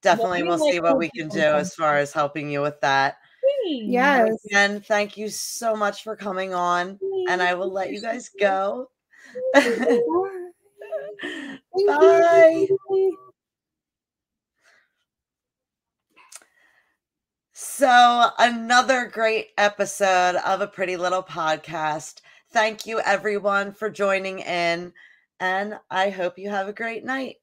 definitely we'll see what we can do as far as helping you with that. Yes. And thank you so much for coming on. And I will let you guys go. Bye. So another great episode of A Pretty Little Podcast. Thank you everyone for joining in, and I hope you have a great night.